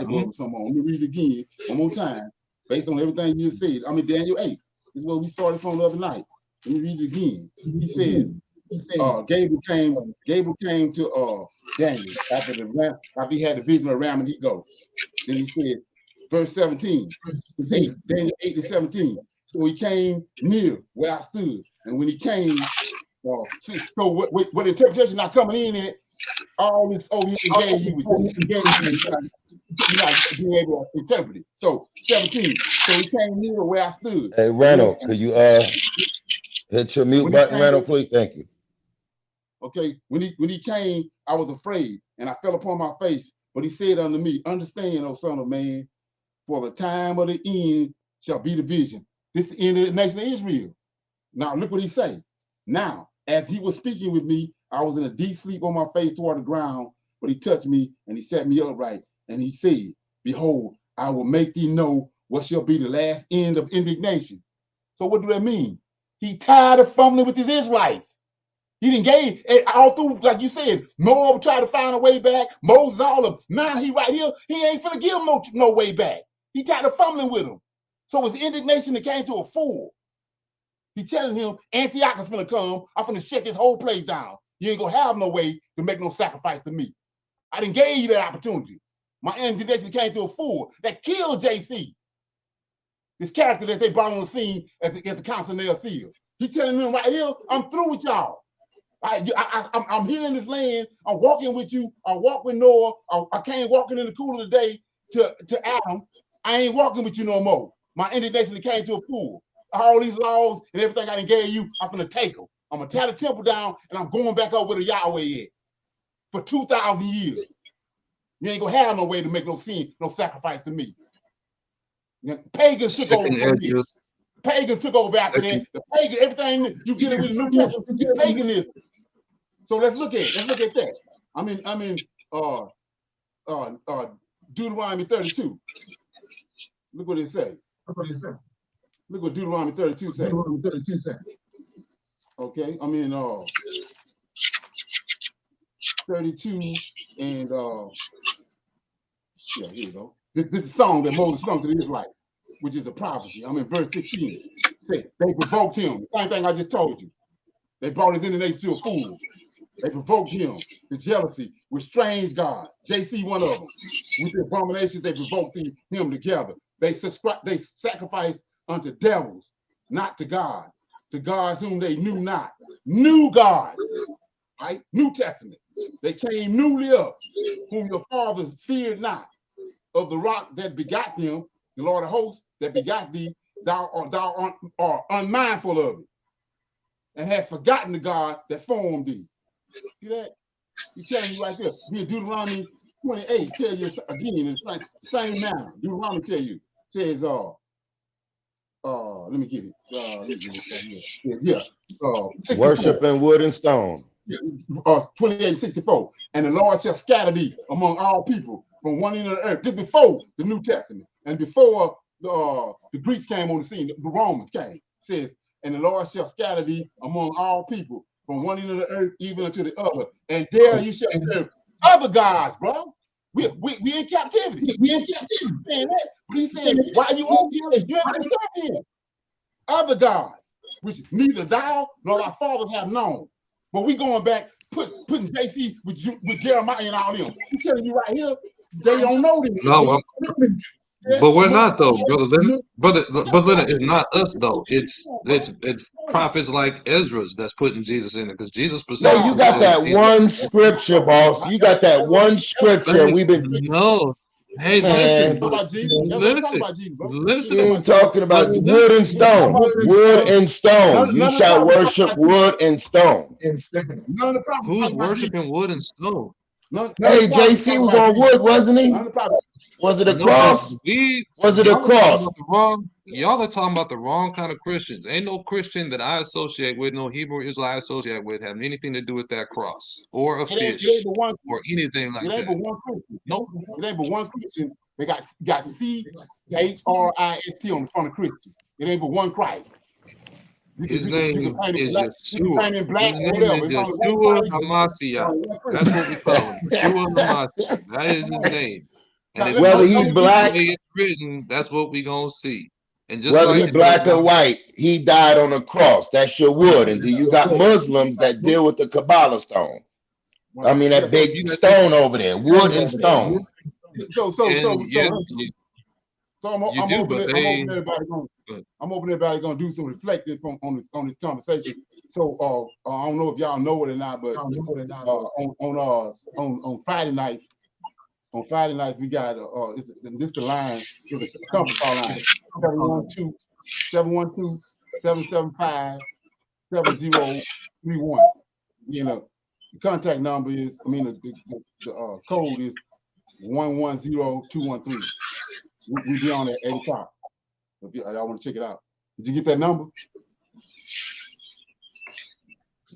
bulb or something on. Let me read it again one more time, based on everything you said. I'm in Daniel 8. This is where we started from the other night. Let me read it again. He says, Gabriel came to Daniel after he had the vision of ram and he goes. Then he said, verse 17, Daniel 8 to 17. So he came near where I stood, and when he came So what the interpretation not coming in at, all this over here engaged you with you're not being able to interpret it. So 17. So he came near where I stood. Hey, Randall, could you hit your mute button, Randall, please? Thank you. Okay, when he came, I was afraid, and I fell upon my face. But he said unto me, understand, O son of man, for the time of the end shall be the vision. This is the end of the nation of Israel. Now look what he say. Now, as he was speaking with me, I was in a deep sleep on my face toward the ground, but he touched me and he set me upright. And he said, behold, I will make thee know what shall be the last end of indignation. So what do that mean? He tired of fumbling with his Israelites. He didn't gave all through, like you said, Noah tried to find a way back. Moses, all of them. Now he right here, he ain't finna give him no way back. He tired of fumbling with him. So his indignation that came to a fool. He telling him, Antiochus finna come. I'm finna shut this whole place down. You ain't gonna have no way to make no sacrifice to me. I didn't gave you that opportunity. My indignation came to a fool that killed JC. This character that they brought on the scene at the council nail seal. He telling them right here, I'm through with y'all. I'm here in this land. I'm walking with you. I walk with Noah. I came walking in the cool of the day to Adam. I ain't walking with you no more. My indignation came to a fool. All these laws and everything I done gave you, I'm gonna take them. I'm gonna tear the temple down and I'm going back up with a Yahweh at for 2,000 years. You ain't gonna have no way to make no sin, no sacrifice to me. Pagans took over from me. Pagans took over after that. The pagan, everything you get it with the New Testament, you get paganism. So let's look at it. Let's look at that. I'm in Deuteronomy 32. Look what it says. Look what Deuteronomy 32 says. Okay, I'm in 32 and yeah, here you go. This is a song that Moses sung to the Israelites, which is a prophecy. I'm in verse 16. Say, they provoked him. Same thing I just told you. They brought his indignation to a fool. They provoked him to jealousy with strange gods. JC, one of them. With the abominations, they provoked him together. They sacrificed unto devils, not to God, to gods whom they knew not. New gods, right? New Testament. They came newly up, whom your fathers feared not. Of the rock that begot them, the Lord of hosts that begot thee, thou art unmindful of it, and hast forgotten the God that formed thee. See that? He's telling you right there. Here, Deuteronomy 28 tell you again, it's like same manner. Deuteronomy tell you, says, let me get it. Worship in wood and stone. 28:64. And the Lord shall scatter thee among all people from one end of the earth. This before the New Testament and before the Greeks came on the scene, the Romans came. It says, and the Lord shall scatter thee among all people from one end of the earth even unto the other. And there you shall serve other gods, bro. We in captivity. We in captivity. Man, he said, why you on here? You ain't gonna serve him. Other gods, which neither thou nor thy fathers have known. But we going back, putting JC with Jeremiah and all them. I'm telling you right here, they don't know them. No, but we're not though, brother Leonard. Brother Leonard, it's not us though. It's prophets like Ezra's that's putting Jesus in it because Jesus. No, you got that one scripture, boss. You got that one scripture. We've been no. Hey, man, listen. You ain't talking about wood and stone. Wood and stone. You shall worship wood and stone. Who's worshiping wood and stone? Hey, JC was on wood, wasn't he? Was it a cross? Was it a cross? Y'all are talking about the wrong kind of Christians. Ain't no Christian that I associate with, no Hebrew Israelite I associate with, have anything to do with that cross or a fish or anything like that. No, it ain't but one Christian. They got CHRIST on the front of Christian. It ain't but one Christ. His name is Yeshua. His name is Yeshua HaMashiach. That's what we call him. Yeshua HaMashiach. That is his name. And if whether he's black, it's written, that's what we gonna see. And just whether like he's black or white, he died on a cross. That's your wood. And you got Muslims that deal with the Kabbalah stone. I mean that big stone over there, wood and stone. So So I'm hoping everybody gonna do some reflecting on this conversation. So I don't know if y'all know it or not, but on Friday nights, we got this the line is a conference call line 712-775-7031. You know, the contact number is the code is 110213. We be on at 8 o'clock. If y'all want to check it out. Did you get that number?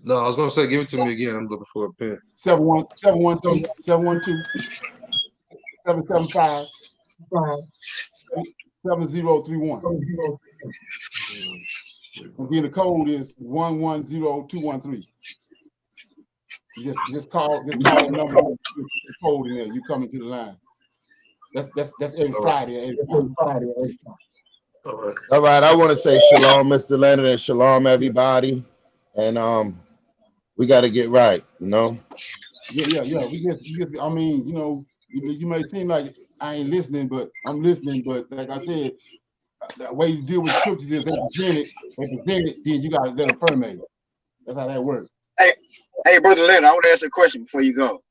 No, I was gonna say give it to me again. I'm looking for a pen. 712-775-7031. Again, the code is 110213. Just call that number. The code in there. You come into the line. That's every Friday. All right. I want to say shalom, Mr. Leonard, and shalom, everybody. And we got to get right, you know. Yeah. We just. I mean, you may seem like I ain't listening, but I'm listening. But like I said, the way you deal with scriptures is they present it, then you got to let them ferment. That's how that works. Hey, Brother Leonard, I want to ask you a question before you go.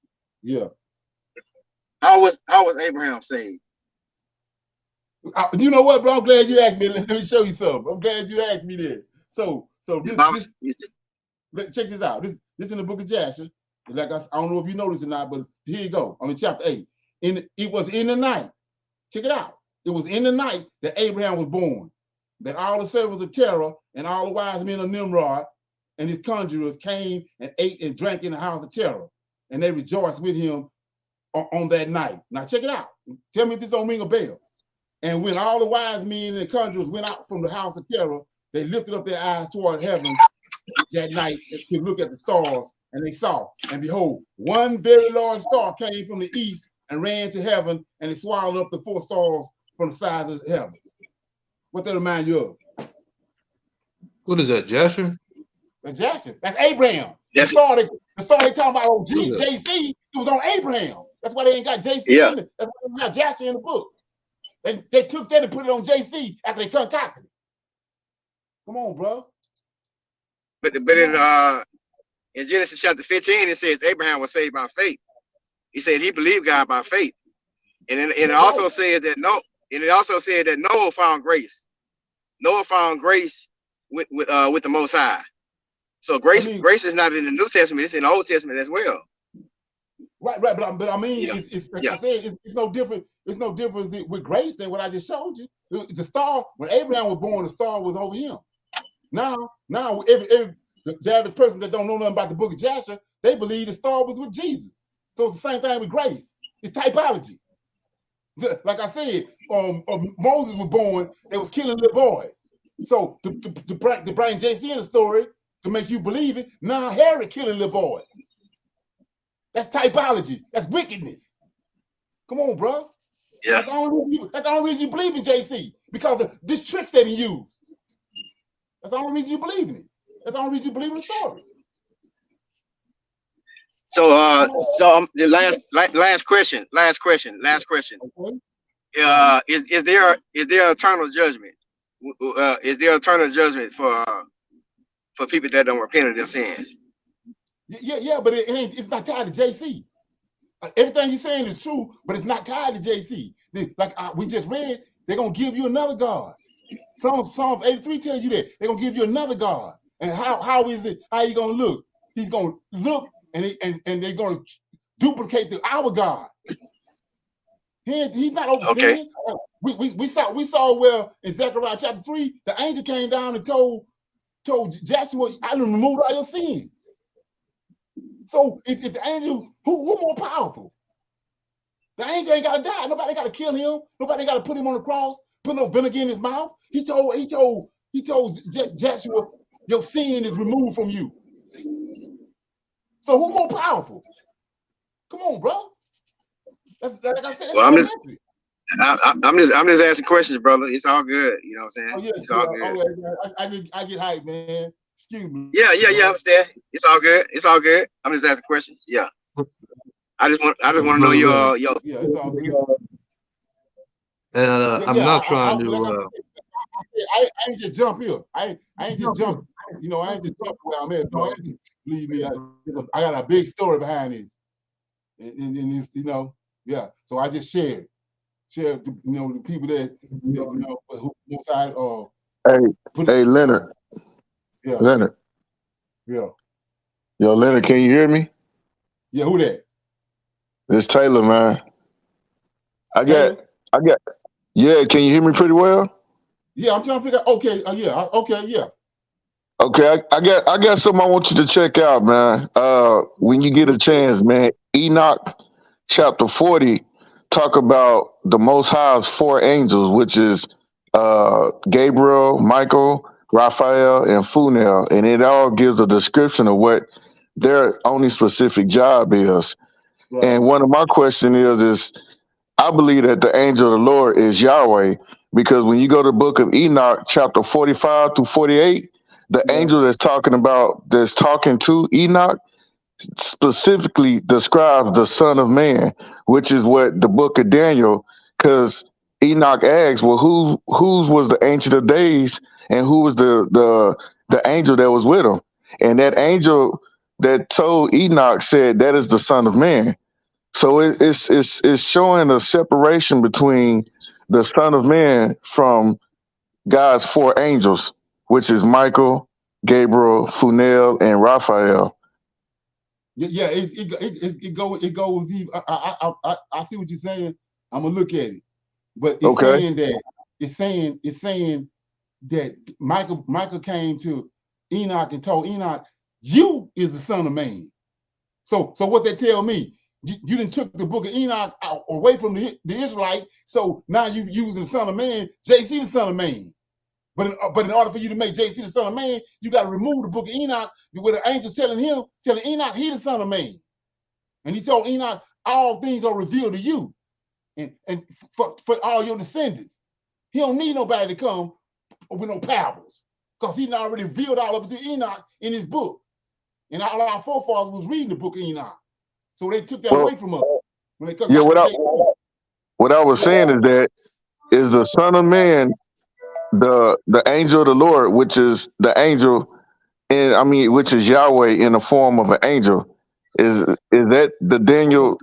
Yeah. How was Abraham saved? You know what, bro? I'm glad you asked me. Let me show you something. I'm glad you asked me this. So check this out. This in the book of Jasher. Like I don't know if you noticed or not, but here you go. Chapter 8. It was in the night. Check it out. It was in the night that Abraham was born. That all the servants of terror and all the wise men of Nimrod and his conjurers came and ate and drank in the house of terror, and they rejoiced with him on that night. Now check it out. Tell me if this don't ring a bell. And when all the wise men and conjurers went out from the house of terror, they lifted up their eyes toward heaven that night to look at the stars, and they saw, and behold, one very large star came from the east and ran to heaven, and it swallowed up the 4 stars from the sides of heaven. What that remind you of? What is that, Jasher? That's Jasher. That's Abraham. The star they talking about on JC, it was on Abraham. That's why they ain't got JC in it. That's why they got Jasher in the book. They took that and put it on JC after they concocted it. Come on, bro. But in Genesis chapter 15, it says Abraham was saved by faith. He said he believed God by faith. And it also says that Noah found grace. Noah found grace with the Most High. So grace is not in the New Testament; it's in the Old Testament as well. Right. But I mean, I said, it's no different. It's no difference with grace than what I just showed you. The star, when Abraham was born, the star was over him. Now, the average person that don't know nothing about the book of Jasher, they believe the star was with Jesus. So it's the same thing with grace. It's typology. Like I said, Moses was born, they was killing little boys. So to bring JC in the story, to make you believe it, now Herod killing little boys. That's typology. That's wickedness. Come on, bro. Yeah. That's the only reason you believe in JC, because of this tricks that he used. That's the only reason you believe in it. That's the only reason you believe in the story. So the last question. Okay. Is there eternal judgment? Is there eternal judgment for people that don't repent of their sins? Yeah, but it's not tied to JC. Everything you're saying is true, but it's not tied to JC. Like we just read, they're gonna give you another God. Psalms 83 tells you that they're gonna give you another God. And how is it? How are you gonna look? He's gonna look and they're gonna duplicate our God. He's not over sin. We saw where in Zechariah chapter 3, the angel came down and told Joshua, I done removed all your sin. So if the angel, who more powerful? The angel ain't gotta die. Nobody gotta kill him. Nobody gotta put him on the cross, put no vinegar in his mouth. He told Joshua, your sin is removed from you. So who more powerful? Come on, bro. Like I said, I'm just asking questions, brother. It's all good. You know what I'm saying? Oh, yeah, it's all good. I get hyped, man. Excuse me. Yeah, I understand. It's all good. I'm just asking questions. Yeah. I just want to know your. Yeah, it's all good. And I'm not I, trying like to. I ain't just jump here. I ain't just jump. You know, I ain't just jump where I'm at. Believe me, I got a big story behind this, and it's, you know, yeah. So I just share, you know, the people that you know who side Hey, put it. hey, Leonard. Yeah. Leonard. Yeah. Yo, Leonard, can you hear me? Yeah. Who that? It's Taylor, man. Taylor? Yeah, can you hear me pretty well? Yeah, I'm trying to figure out. Okay, okay, yeah. Okay, I got something I want you to check out, man. When you get a chance, man. Enoch chapter 40 talk about the Most High's four angels, which is Gabriel, Michael, Raphael, and Funel, and it all gives a description of what their only specific job is. Right. And one of my question is I believe that the angel of the Lord is Yahweh, because when you go to the book of Enoch, chapter 45 through 48, the angel that's talking to Enoch specifically describes the Son of Man, which is what the book of Daniel, because Enoch asks, well, whose was the Ancient of Days, and who was the angel that was with him? And that angel that told Enoch said that is the Son of Man. So it's showing a separation between the Son of Man from God's four angels, which is Michael, Gabriel, Funel, and Raphael. Yeah, it goes. I see what you're saying. I'm gonna look at it, but it's Okay. saying that it's saying that Michael came to Enoch and told Enoch, "You is the Son of Man." So what they tell me, you didn't took the book of Enoch out, away from the Israelite. So now you using the Son of Man, JC the Son of Man. But in order for you to make JC the Son of Man, you got to remove the book of Enoch, where the angel telling Enoch he the Son of Man. And he told Enoch, all things are revealed to you and for all your descendants. He don't need nobody to come with no parables, because he already revealed all of it to Enoch in his book. And all our forefathers was reading the book of Enoch. So they took that away from us when they got what I was saying is that is the Son of Man the angel of the Lord, which is the angel, and I mean, which is Yahweh in the form of an angel. Is that the Daniel,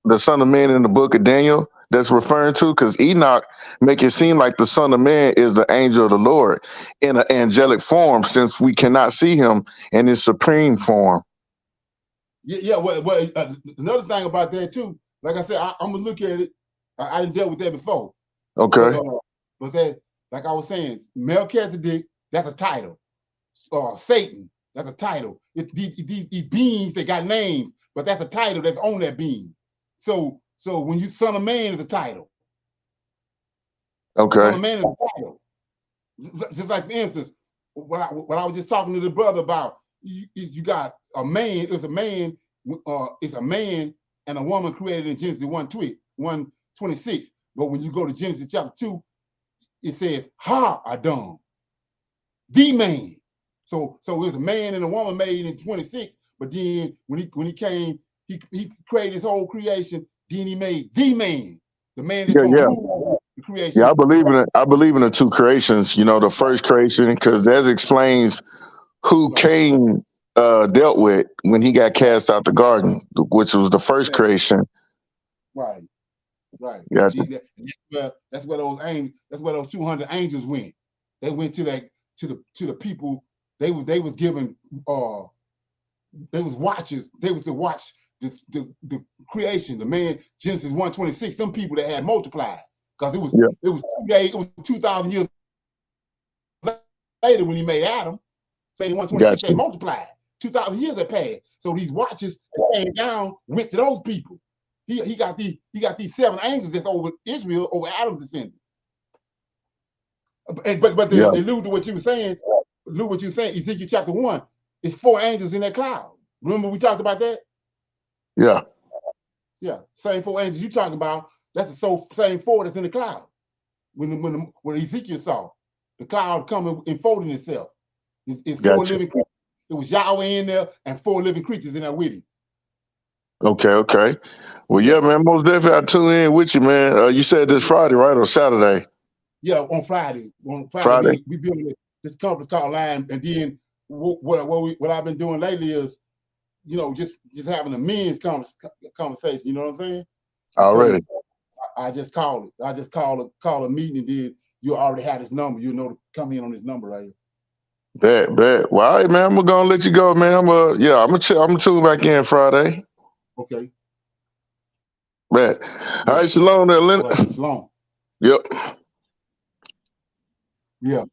the Son of Man in the book of Daniel that's referring to? Because Enoch make it seem like the Son of Man is the angel of the Lord in an angelic form, since we cannot see him in his supreme form. Yeah. Well, another thing about that too, like I said, I'm gonna look at it. I didn't deal with that before. Okay. But that, like I was saying, Melchizedek, that's a title. Satan, that's a title. These beings, they got names, but that's a title that's on that being. So when you Son of Man is a title. Okay. Son of Man is a title. Just like, for instance, what I was just talking to the brother about, you got a man, it's a man and a woman created in Genesis 1:26. But when you go to Genesis chapter 2, it says, Ha Adam, the man. So it's a man and a woman made in 26, but then when he came, he created his whole creation, then he made the man, the man that's gonna rule the creation. Yeah, I believe in it. I believe in the two creations. You know, the first creation, because that explains who Cain dealt with when he got cast out the garden, which was the first creation. Right. Gotcha. That's where those angels, that's where those 200 angels went. They went to the people. They was given they was watchers. They was to watch the creation, the man, Genesis 1:26. Them people that had multiplied, because it was 2 days, it was 2,000 years later when he made Adam. So in 1:26 they multiplied. 2,000 years had passed. So these watchers that came down went to those people. He got these 7 angels that's over Israel, over Adam's descendants. But to allude to what you were saying, Ezekiel chapter 1, it's 4 angels in that cloud. Remember we talked about that? Yeah. Yeah, same 4 angels you talking about. That's the same 4 that's in the cloud. When Ezekiel saw the cloud coming enfolding itself, it's 4 living creatures. It was Yahweh in there and 4 living creatures in there with him. Okay, okay. Well, yeah, man, most definitely I tune in with you, man. You said this Friday, right, or Saturday? Yeah, on Friday. On Friday. we building this conference call line, and then what I've been doing lately is, just having a men's conversation. You know what I'm saying? And Already. so I just call it. I just call a meeting, and then you already have his number. You know to come in on his number right here. Bet. Well, all right, man. I'm gonna let you go, man. I'm gonna tune back in Friday. Okay. Bet. Yeah. All right, shalom there, Leonard. All right, shalom. Yep. Yeah.